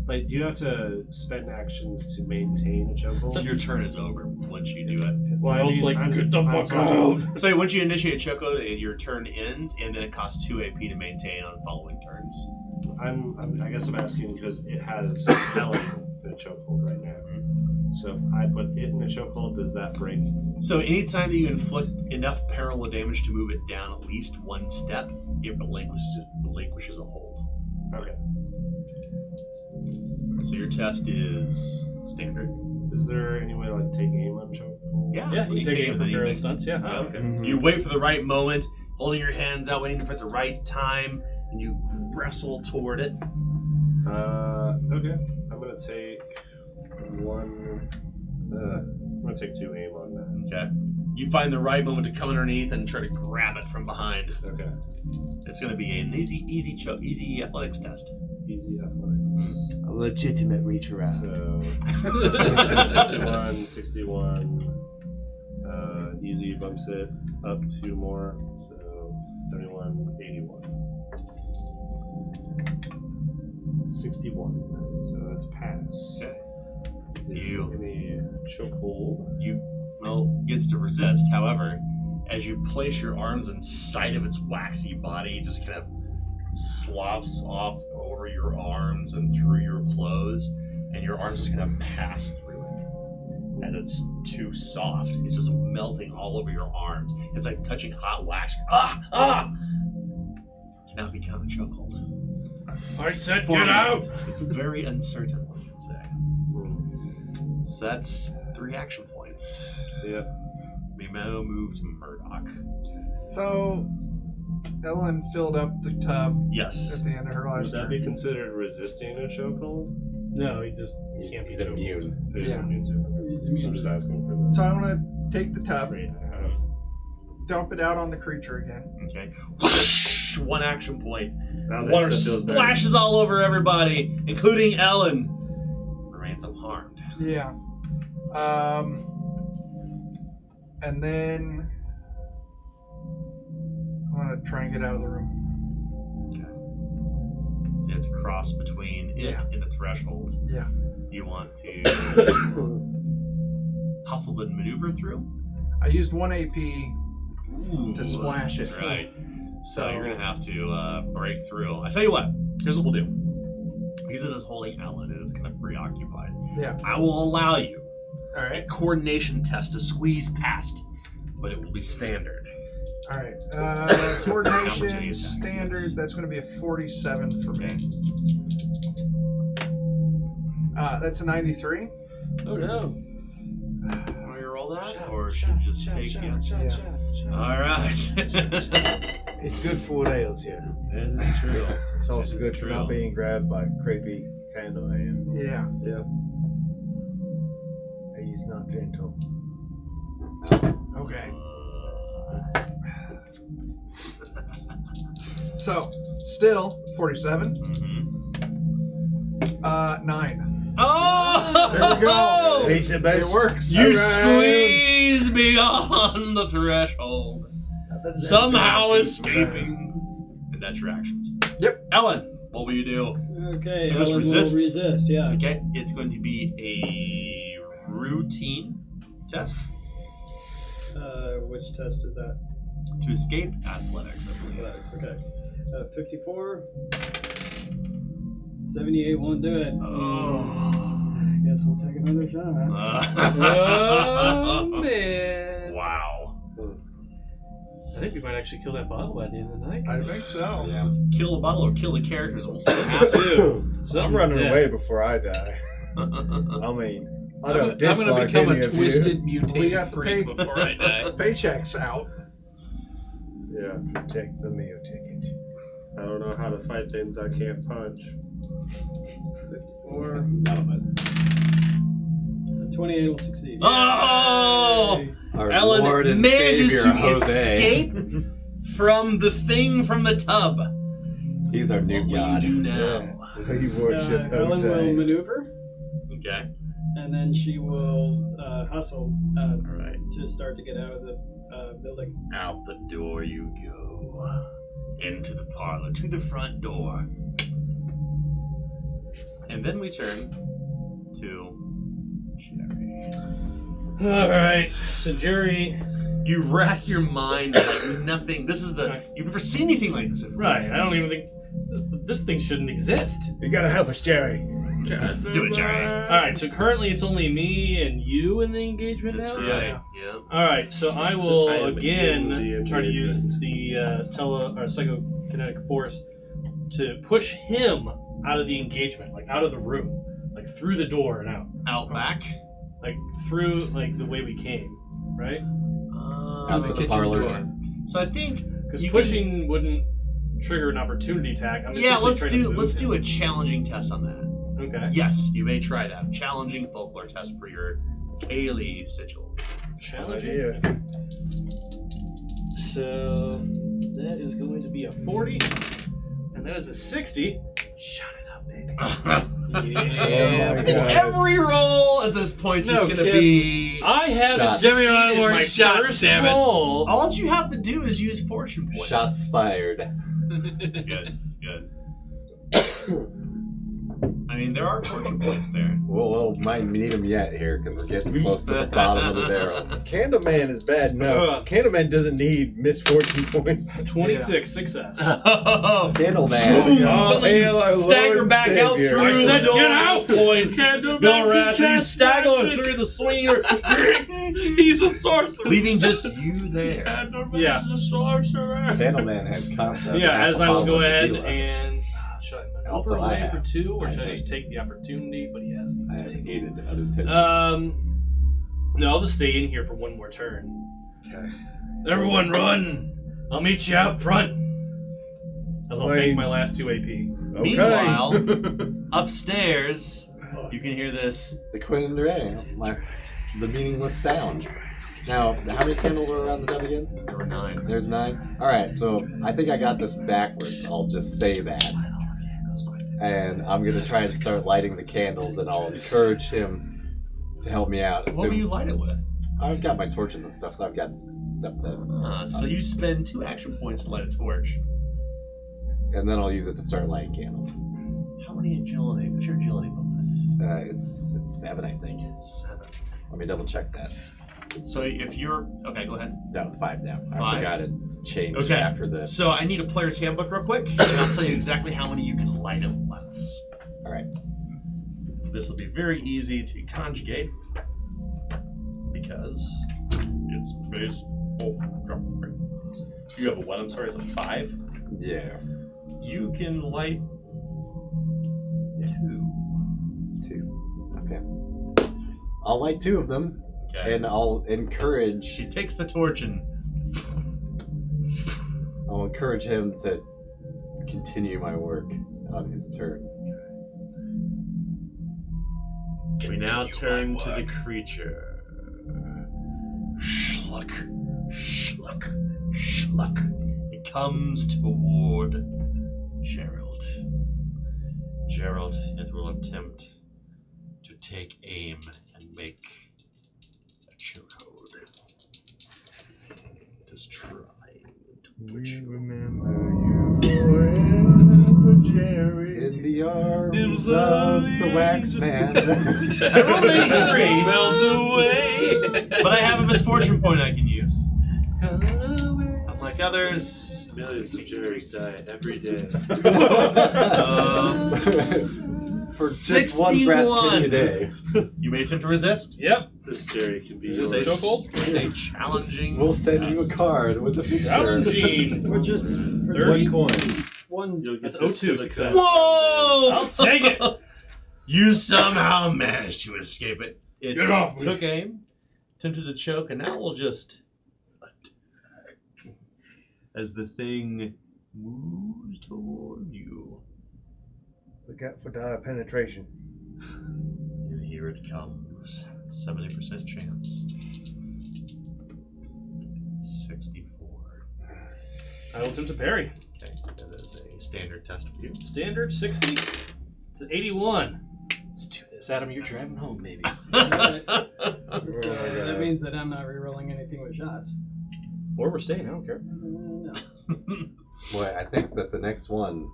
like do you have to spend actions to maintain a chokehold? Your turn is over once you do it. Well, It's like, get the fuck out. So once you initiate chokehold, your turn ends, and then it costs 2 AP to maintain on following turns. I guess I'm asking because it has Ellen in a chokehold right now. So if I put it in a chokehold, does that break? So anytime that you inflict enough peril damage to move it down at least one step, it relinquishes a hold. Okay. So your test is standard. Is there any way to like take aim on chokehold? Yeah, Yeah, so you take it with from anything. barrel stunts. Yeah. Oh, okay. Mhm. You wait for the right moment, holding your hands out, waiting for the right time, and you wrestle toward it. Okay. I'm gonna take one. I'm gonna take 2 aim on that. Okay. You find the right moment to come underneath and try to grab it from behind. Okay. It's going to be an easy athletics test. Easy athletics. A legitimate reach around. So 51, 61. Easy bumps it up 2 more. So 71, 81. 61. So that's pass. Okay. Is You- any chokehold? Gets to resist. However, as you place your arms inside of its waxy body, it just kind of sloughs off over your arms and through your clothes, and your arms just kind of pass through it. And it's too soft. It's just melting all over your arms. It's like touching hot wax. Can now become a chokehold. I said get out. It's very uncertain, one could say. So that's 3 action points. Yep. We now move to Murdoch. So, Ellen filled up the tub Yes. at the end of her Would last that turn. be considered resisting a chokehold? No, he can't be He's chokehold. immune. He's Yeah. immune to it. He's I'm immune. just asking for the So I want to take the tub, trait I have. dump it out on the creature again. Okay. One action point. Now Water that feels splashes all over everybody, including Ellen. Remains unharmed. Yeah. And then I want to try and get out of the room. So you have to cross between it Yeah. and the threshold. Yeah. You want to hustle and maneuver through? I used 1 AP. Ooh, To splash it. That's right. So you're going to have to break through. I tell you what, here's what we'll do. Because it is holding Ellen and it's kind of preoccupied, Yeah. I will allow you All a right. coordination test to squeeze past, but it will be standard. All right. Opportunity Coordination attack, standard. yes. That's going to be a 47 for me. That's a 93. Oh no. Want to roll that, or should you just take it? All right. It's good for nails, yeah. It is true. It's also good for True. not being grabbed by creepy candle hand. Yeah. He's not gentle. Okay. So, still 47. Mhm. 9. Oh! There we go. He's the best. It works. You Around. squeeze beyond the threshold, somehow escaping. And that's your actions. Yep. Ellen, what will you do? Okay, You must Ellen resist. will resist, yeah. Okay, it's going to be a routine test Which test is that? to escape athletics, I believe. Athletics, okay. 54. 78 won't do it. Oh. Guess we'll take another shot. Oh man. Wow. think we might actually kill that bottle by the end of the night. I think so. Yeah. Kill the bottle or kill the characters. Almost have to. I'm running dead. away before I die. I mean, I I'm don't gonna dislike become any a of you. twisted We mutated got the freak pay- before I die. Paycheck's out. Yeah, protect the meal ticket. I don't know how to fight things I can't punch. 54. None of us. 28 will succeed. Oh! Yay. Our Ellen Lord and manages Savior, to Jose. escape from the thing from the tub. He's our new What will god. you do now? We worship Ellen will Jose. maneuver, Okay. and then she will hustle All right. to start to get out of the building. Out the door you go. Into the parlor, to the front door. And then we turn to Jerry. Alright, so Jerry. You rack your mind like nothing. This is the. You've never seen anything like this before. Right, I don't even think. This thing shouldn't exist. You gotta help us, Jerry. Do it, Jerry. Alright, so currently it's only me and you in the engagement That's now? right. Yeah. Alright, so I will I am in again the try to use engagement. the psychokinetic force to push him out of the engagement, like out of the room, like through the door and out, Out back. like through like the way we came, right? Out to the parlor. So I think. Because You pushing wouldn't trigger an opportunity attack. I'm Yeah, essentially let's trying do to a challenging test on that. move him. Okay. Yes, you may try that. Challenging folklore test for your Kaylee sigil. Challenging. idea. Okay. So that is going to be a 40, and that is a 60. Shut it up, baby. Yeah. And every roll at this point is No, going to kid. be. I haven't Shots. Give me one succeeded more my shot, first damn it. roll. All you have to do is use fortune points. Shots fired. Good, good. I mean, there are fortune points there. Well, might need them yet here because we're getting close to the bottom of the barrel. Candleman is bad enough. Candleman doesn't need misfortune points. 26 success. Candleman. Oh, hail our Stagger Lord back and out Savior. through I said, the get door at out! this point. Candleman Bill can Rather, you cast stagger magic. through the swinger, He's a sorcerer. leaving just you there. Candleman is a sorcerer. Candleman has constant. Yeah, as I will go alcohol ahead tequila. and should I maneuver Also, I away have- for 2, or I should I have- just take the opportunity? But he has I the have table. aided unintentionally. No, I'll just stay in here for one more turn. Okay. Everyone, run! I'll meet you out front. As I'll make Wait. my last 2 AP. Okay. Meanwhile, upstairs, you can hear this. The Quinn Ray, the meaningless sound. Now, how many candles are around the tub again? There were 9. There's 9. All right, so I think I got this backwards. I'll just say that, and I'm gonna try and start lighting the candles, and I'll encourage him to help me out. What will you light it with? I've got my torches and stuff, so I've got stuff to, So you spend 2 action points to light a torch. and then I'll use it to start lighting candles. How many agility? What's your agility bonus? It's 7, I think. 7. Let me double check that. So if you're okay, go ahead. That was 5 now. I 5? forgot it changed Okay. after this. So I need a player's handbook real quick, and I'll tell you exactly how many you can light at once. All right. This will be very easy to conjugate because it's based. Oh, you have a what? I'm sorry, it's a 5. Yeah. You can light 2. 2. Okay. I'll light 2 of them, Okay. and I'll encourage. She takes the torch and I'll encourage him to continue my work on his turn. we now turn to the creature. Schluck, schluck, schluck. It comes toward Gerald. Gerald, it will attempt to take aim and make a chokehold. Just try. We remember you forever, Jerry. In the arms of the wax man. I rolled an 83. Melt away. But I have a misfortune point I can use. Unlike others. Millions of Jerry's die every day. For just one brass 61. penny a day. You may attempt to resist. Yep. This Jerry can be Is yours. this a chokehold? A challenging. We'll send you a test. card with a picture. Challenging. We're just 30? One coin. one. You'll get That's this 02 civic success. vest. Whoa! I'll take it. You somehow managed to escape it. It Get off me. took aim, attempted to choke, and now we'll just attack as the thing moves toward you. Look out for dire penetration. And here it comes. 70% chance. 64. I will attempt to parry. Okay, that is a standard test for you. Standard 60. It's an 81. Let's do this, Adam. You're driving home, maybe. That means that I'm not re-rolling anything with shots. Or we're staying. I don't care. No. Boy, I think that the next one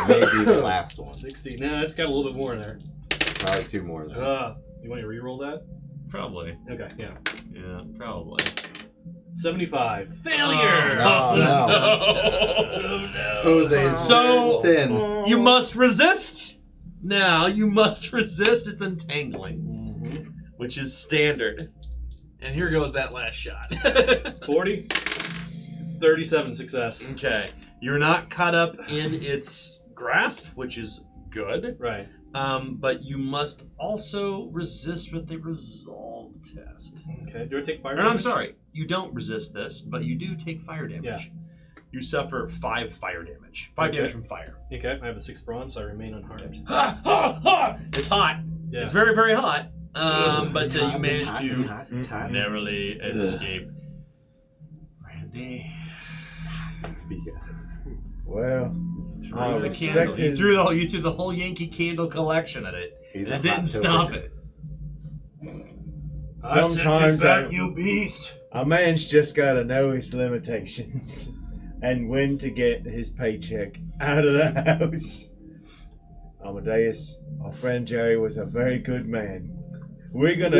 may be the last one. 60. No, it's got a little bit more in there. Probably two more. Though. You want to re-roll that? Probably. Okay, yeah. Yeah, probably. 75. Failure! Oh, no. Oh, no. Jose's So- thin. You must resist! Now, you must resist its entangling, which is standard. And here goes that last shot. 40. 37 success. Okay. You're not caught up in its grasp, which is good. Right. But you must also resist with the resolve test. Okay. Do I take fire And I'm damage? sorry, you don't resist this, but you do take fire damage. Yeah. You suffer 5 fire damage. 5 Okay. damage from fire. Okay. I have a 6 bronze, so I remain unharmed. Ha, ha, ha! It's hot. Yeah. It's very, very hot. But you managed It's to hot. narrowly escape. Randy. Well, I The was candle. You expecting. threw the whole Yankee Candle collection at it. He's It a didn't hot stop token. it. Sometimes you beast. a man's just gotta know his limitations and when to get his paycheck out of the house. Amadeus, our friend Jerry was a very good man. We're gonna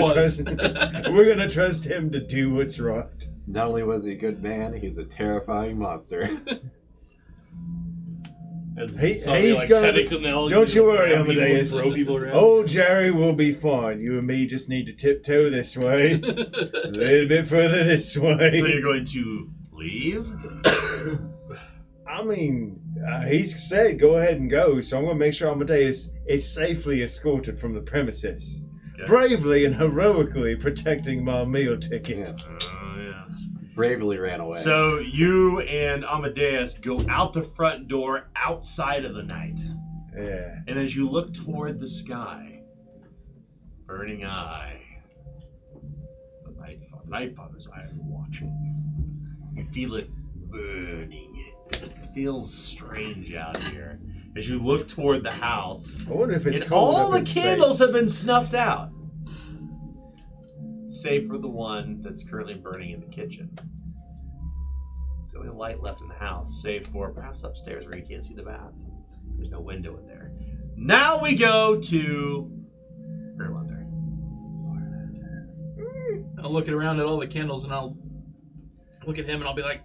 trust him to do what's right. Not only was he a good man, he's a terrifying monster. He's gonna- don't you worry, Amadeus. Throw people around. Old Jerry will be fine. You and me just need to tiptoe this way, a little bit further this way. So you're going to leave? I mean, he's said go ahead and go, so I'm going to make sure Amadeus is safely escorted from the premises. Okay. Bravely and heroically protecting my meal ticket. Yes. Yes. Bravely ran away. So you and Amadeus go out the front door outside of the night. Yeah. And as you look toward the sky, burning eye, the Night Father's eye is watching. You feel it burning. It feels strange out here. As you look toward the house, I wonder if it's and cold all up the in candles space. have been snuffed out. Save for the one that's currently burning in the kitchen. It's the only light left in the house, save for perhaps upstairs where you can't see the bath. There's no window in there. Now we go to Erlander. I'll look around at all the candles and I'll look at him and I'll be like,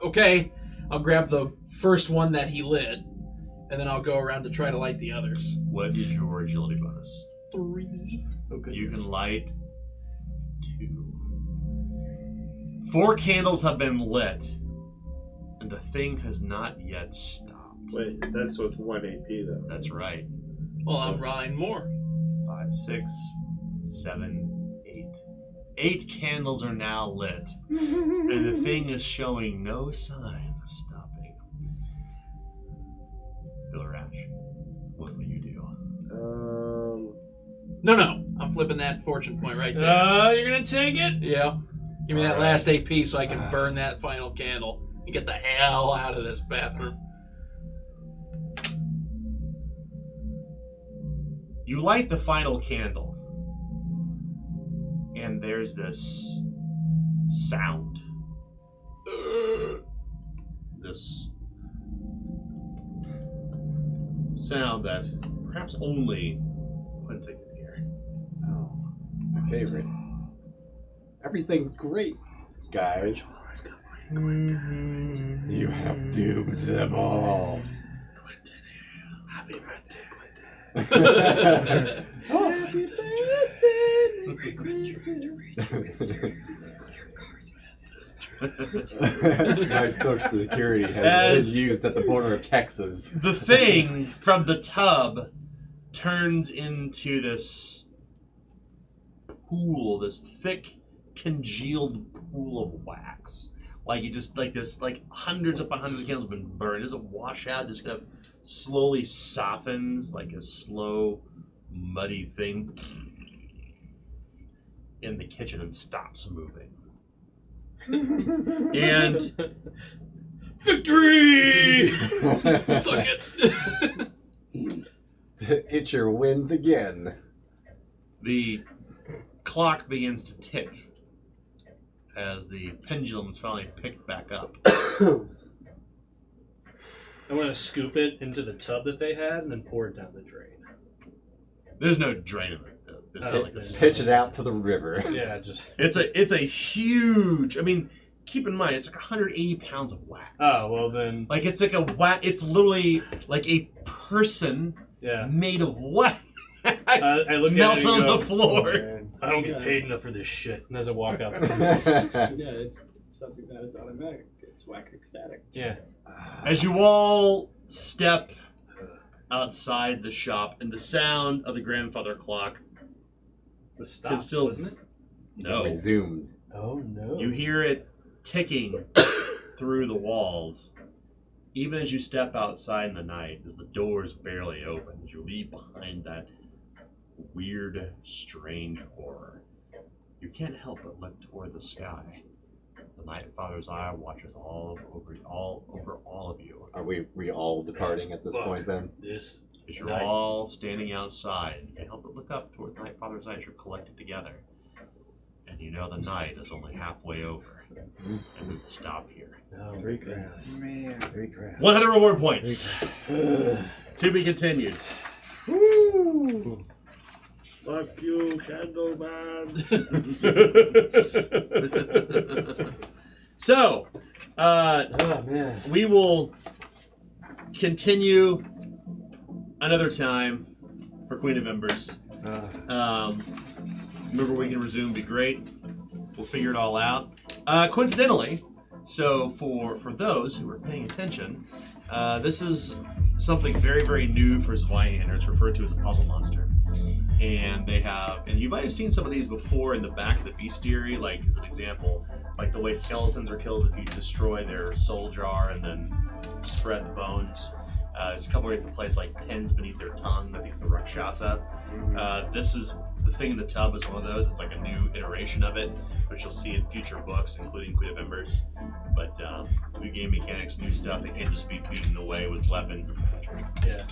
okay, I'll grab the first one that he lit and then I'll go around to try to light the others. What is your agility bonus? 3. Oh, goodness. You can light 2. 4 candles have been lit, and the thing has not yet stopped. Wait, that's with 1 AP though. That's right. Well, I'll grind more. 5, 6, 7, 8. 8 candles are now lit, and the thing is showing no sign of stopping. Bill Rash, what will you do? No. I'm flipping that fortune point right there. You're gonna take it? Yeah. Give me that All last AP so I can burn that final candle and get the hell out of this bathroom. You light the final candle, and there's this sound. This sound that perhaps only Quentin can hear. Oh, my favorite. Everything's great, guys. You have doomed them all. Happy birthday, Quentin. My social security has been used at the border of Texas. The thing from the tub turns into this pool, this thick, congealed pool of wax. Like you just like this, like hundreds upon hundreds of candles have been burned. It doesn't wash out, just kind of slowly softens like a slow, muddy thing in the kitchen and stops moving. And victory! Suck it! Itcher wins again. the clock begins to tick as the pendulum is finally picked back up. I'm gonna scoop it into the tub that they had and then pour it down the drain. There's no drain in it. There's not like this. Pitch it out to the river. Yeah, just. It's a huge. I mean, keep in mind it's like 180 pounds of wax. Oh well, then. Like it's like a wax. It's literally like a person Yeah. made of wax. I look at melts it and on go, the floor. "Oh, man, I don't get paid enough for this shit." And as I walk out, Yeah, it's something that is automatic. It's wax ecstatic. yeah. As you all step outside the shop, and the sound of the grandfather clock The stop, still- wasn't it? no, Resumed. Oh no. you hear it ticking through the walls. Even as you step outside in the night, as the doors barely open, as you leave behind that weird, strange horror, you can't help but look toward the sky. The Night Father's eye watches all over all of you. Are we all departing at this Fuck. point then? This. As you're Night. all standing outside, you can't help but look up toward the Night Father's eyes. You're collected together, and you know the night is only halfway over, and we will stop here. No, 3 goodness. Man, 3 crabs. 100 reward points. To be continued. Woo! Fuck you, Candleman. So, Oh man. we will continue another time for Queen of Embers. Remember, we can resume, be great. We'll figure it all out. Coincidentally, so for those who are paying attention, this is something very, very new for Zweihander. It's referred to as a puzzle monster. And they have, and you might have seen some of these before in the back of the bestiary, like as an example, like the way skeletons are killed if you destroy their soul jar and then spread the bones. There's a couple of different places like pins beneath their tongue. I think it's the Rakshasa. This is the thing in the tub is one of those. It's like a new iteration of it, which you'll see in future books, including Queen of Embers. But new game mechanics, new stuff. It can't just be beaten away with weapons. Yeah.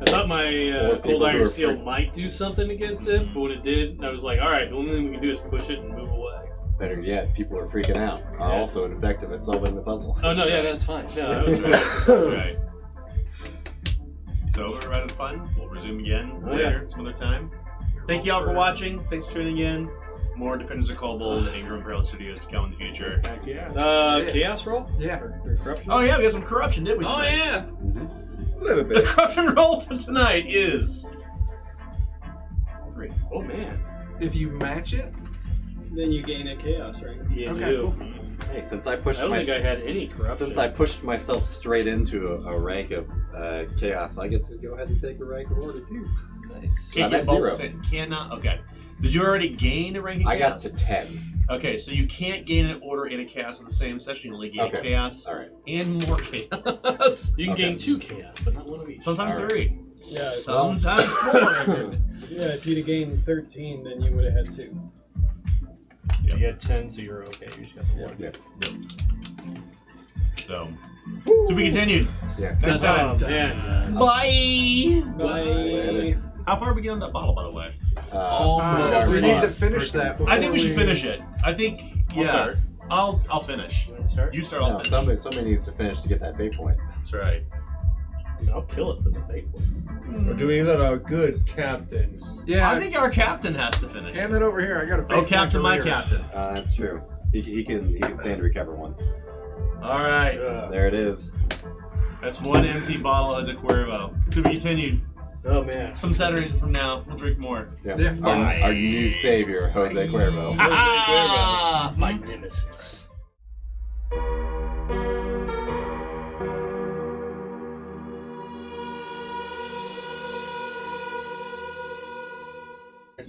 I thought my Or people cold who iron are seal freak- might do something against it, but when it did, I was like, alright, the only thing we can do is push it and move away. Better yet, people are freaking out. Are Yeah. also ineffective at solving the puzzle. Oh no, yeah, that's fine. No, that was right. That's right. So we're having fun. We'll resume again Oh, later, some other time. Thank you all for watching. Thanks for tuning in. More Defenders of Kobold and Ingram Parallel Studios to come in the future. Heck yeah. Chaos roll? Yeah. Or corruption? Oh yeah, we got some corruption, didn't we? Oh tonight? yeah. A little The bit. corruption roll for tonight is 3. Oh man. If you match it, Then you gain a chaos rank. Yeah, Okay, you. cool. Hey, since I I pushed don't think I had any corruption. since I pushed myself straight into a rank of chaos, I get to go ahead and take a rank of order too. Nice. Can't I'm get at both 0. the same. Cannot. Okay. Did you already gain a rank in I got chaos? to 10. Okay, so you can't gain an order and a chaos in the same session. You only gain Okay. chaos All right. and more chaos. You can Okay. gain 2 chaos, but not one of each. Sometimes All right. 3. Yeah, Sometimes 4. yeah. If you'd have gained 13, then you would have had 2. You had 10, so you're okay. You just got the 1. Yeah. So, to be continued. Yeah. Next time. Oh, man. Bye. Bye. How far are we get on that bottle, by the way? we need to finish First- that. Before I think we should finish it. I think, I'll yeah. start. I'll finish. You want to start? You start. I'll No, finish. somebody needs to finish to get that fate point. That's right. I mean, I'll kill it for the fate one. We're doing that, our good captain. Yeah, I think our captain has to finish. hand that over here. I got a fake Oh, Captain, my point over here. captain. That's true. He can stand to recover one. All right. There it is. That's one empty bottle as a Cuervo. To be continued. Oh man. Some Saturdays from now, we'll drink more. Yeah. Our new savior, Jose Cuervo. Ah! My nemesis.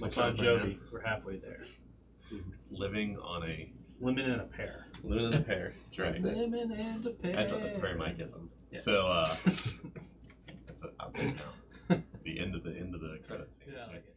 My Bon son, Jovi. We're halfway there. living on a Lemon and a pear. living in a pear. That's right. That's it. Lemon and a pear. That's very Mikeism. Yeah. So that's a outtake now. The end of the credits. Yeah, I like it.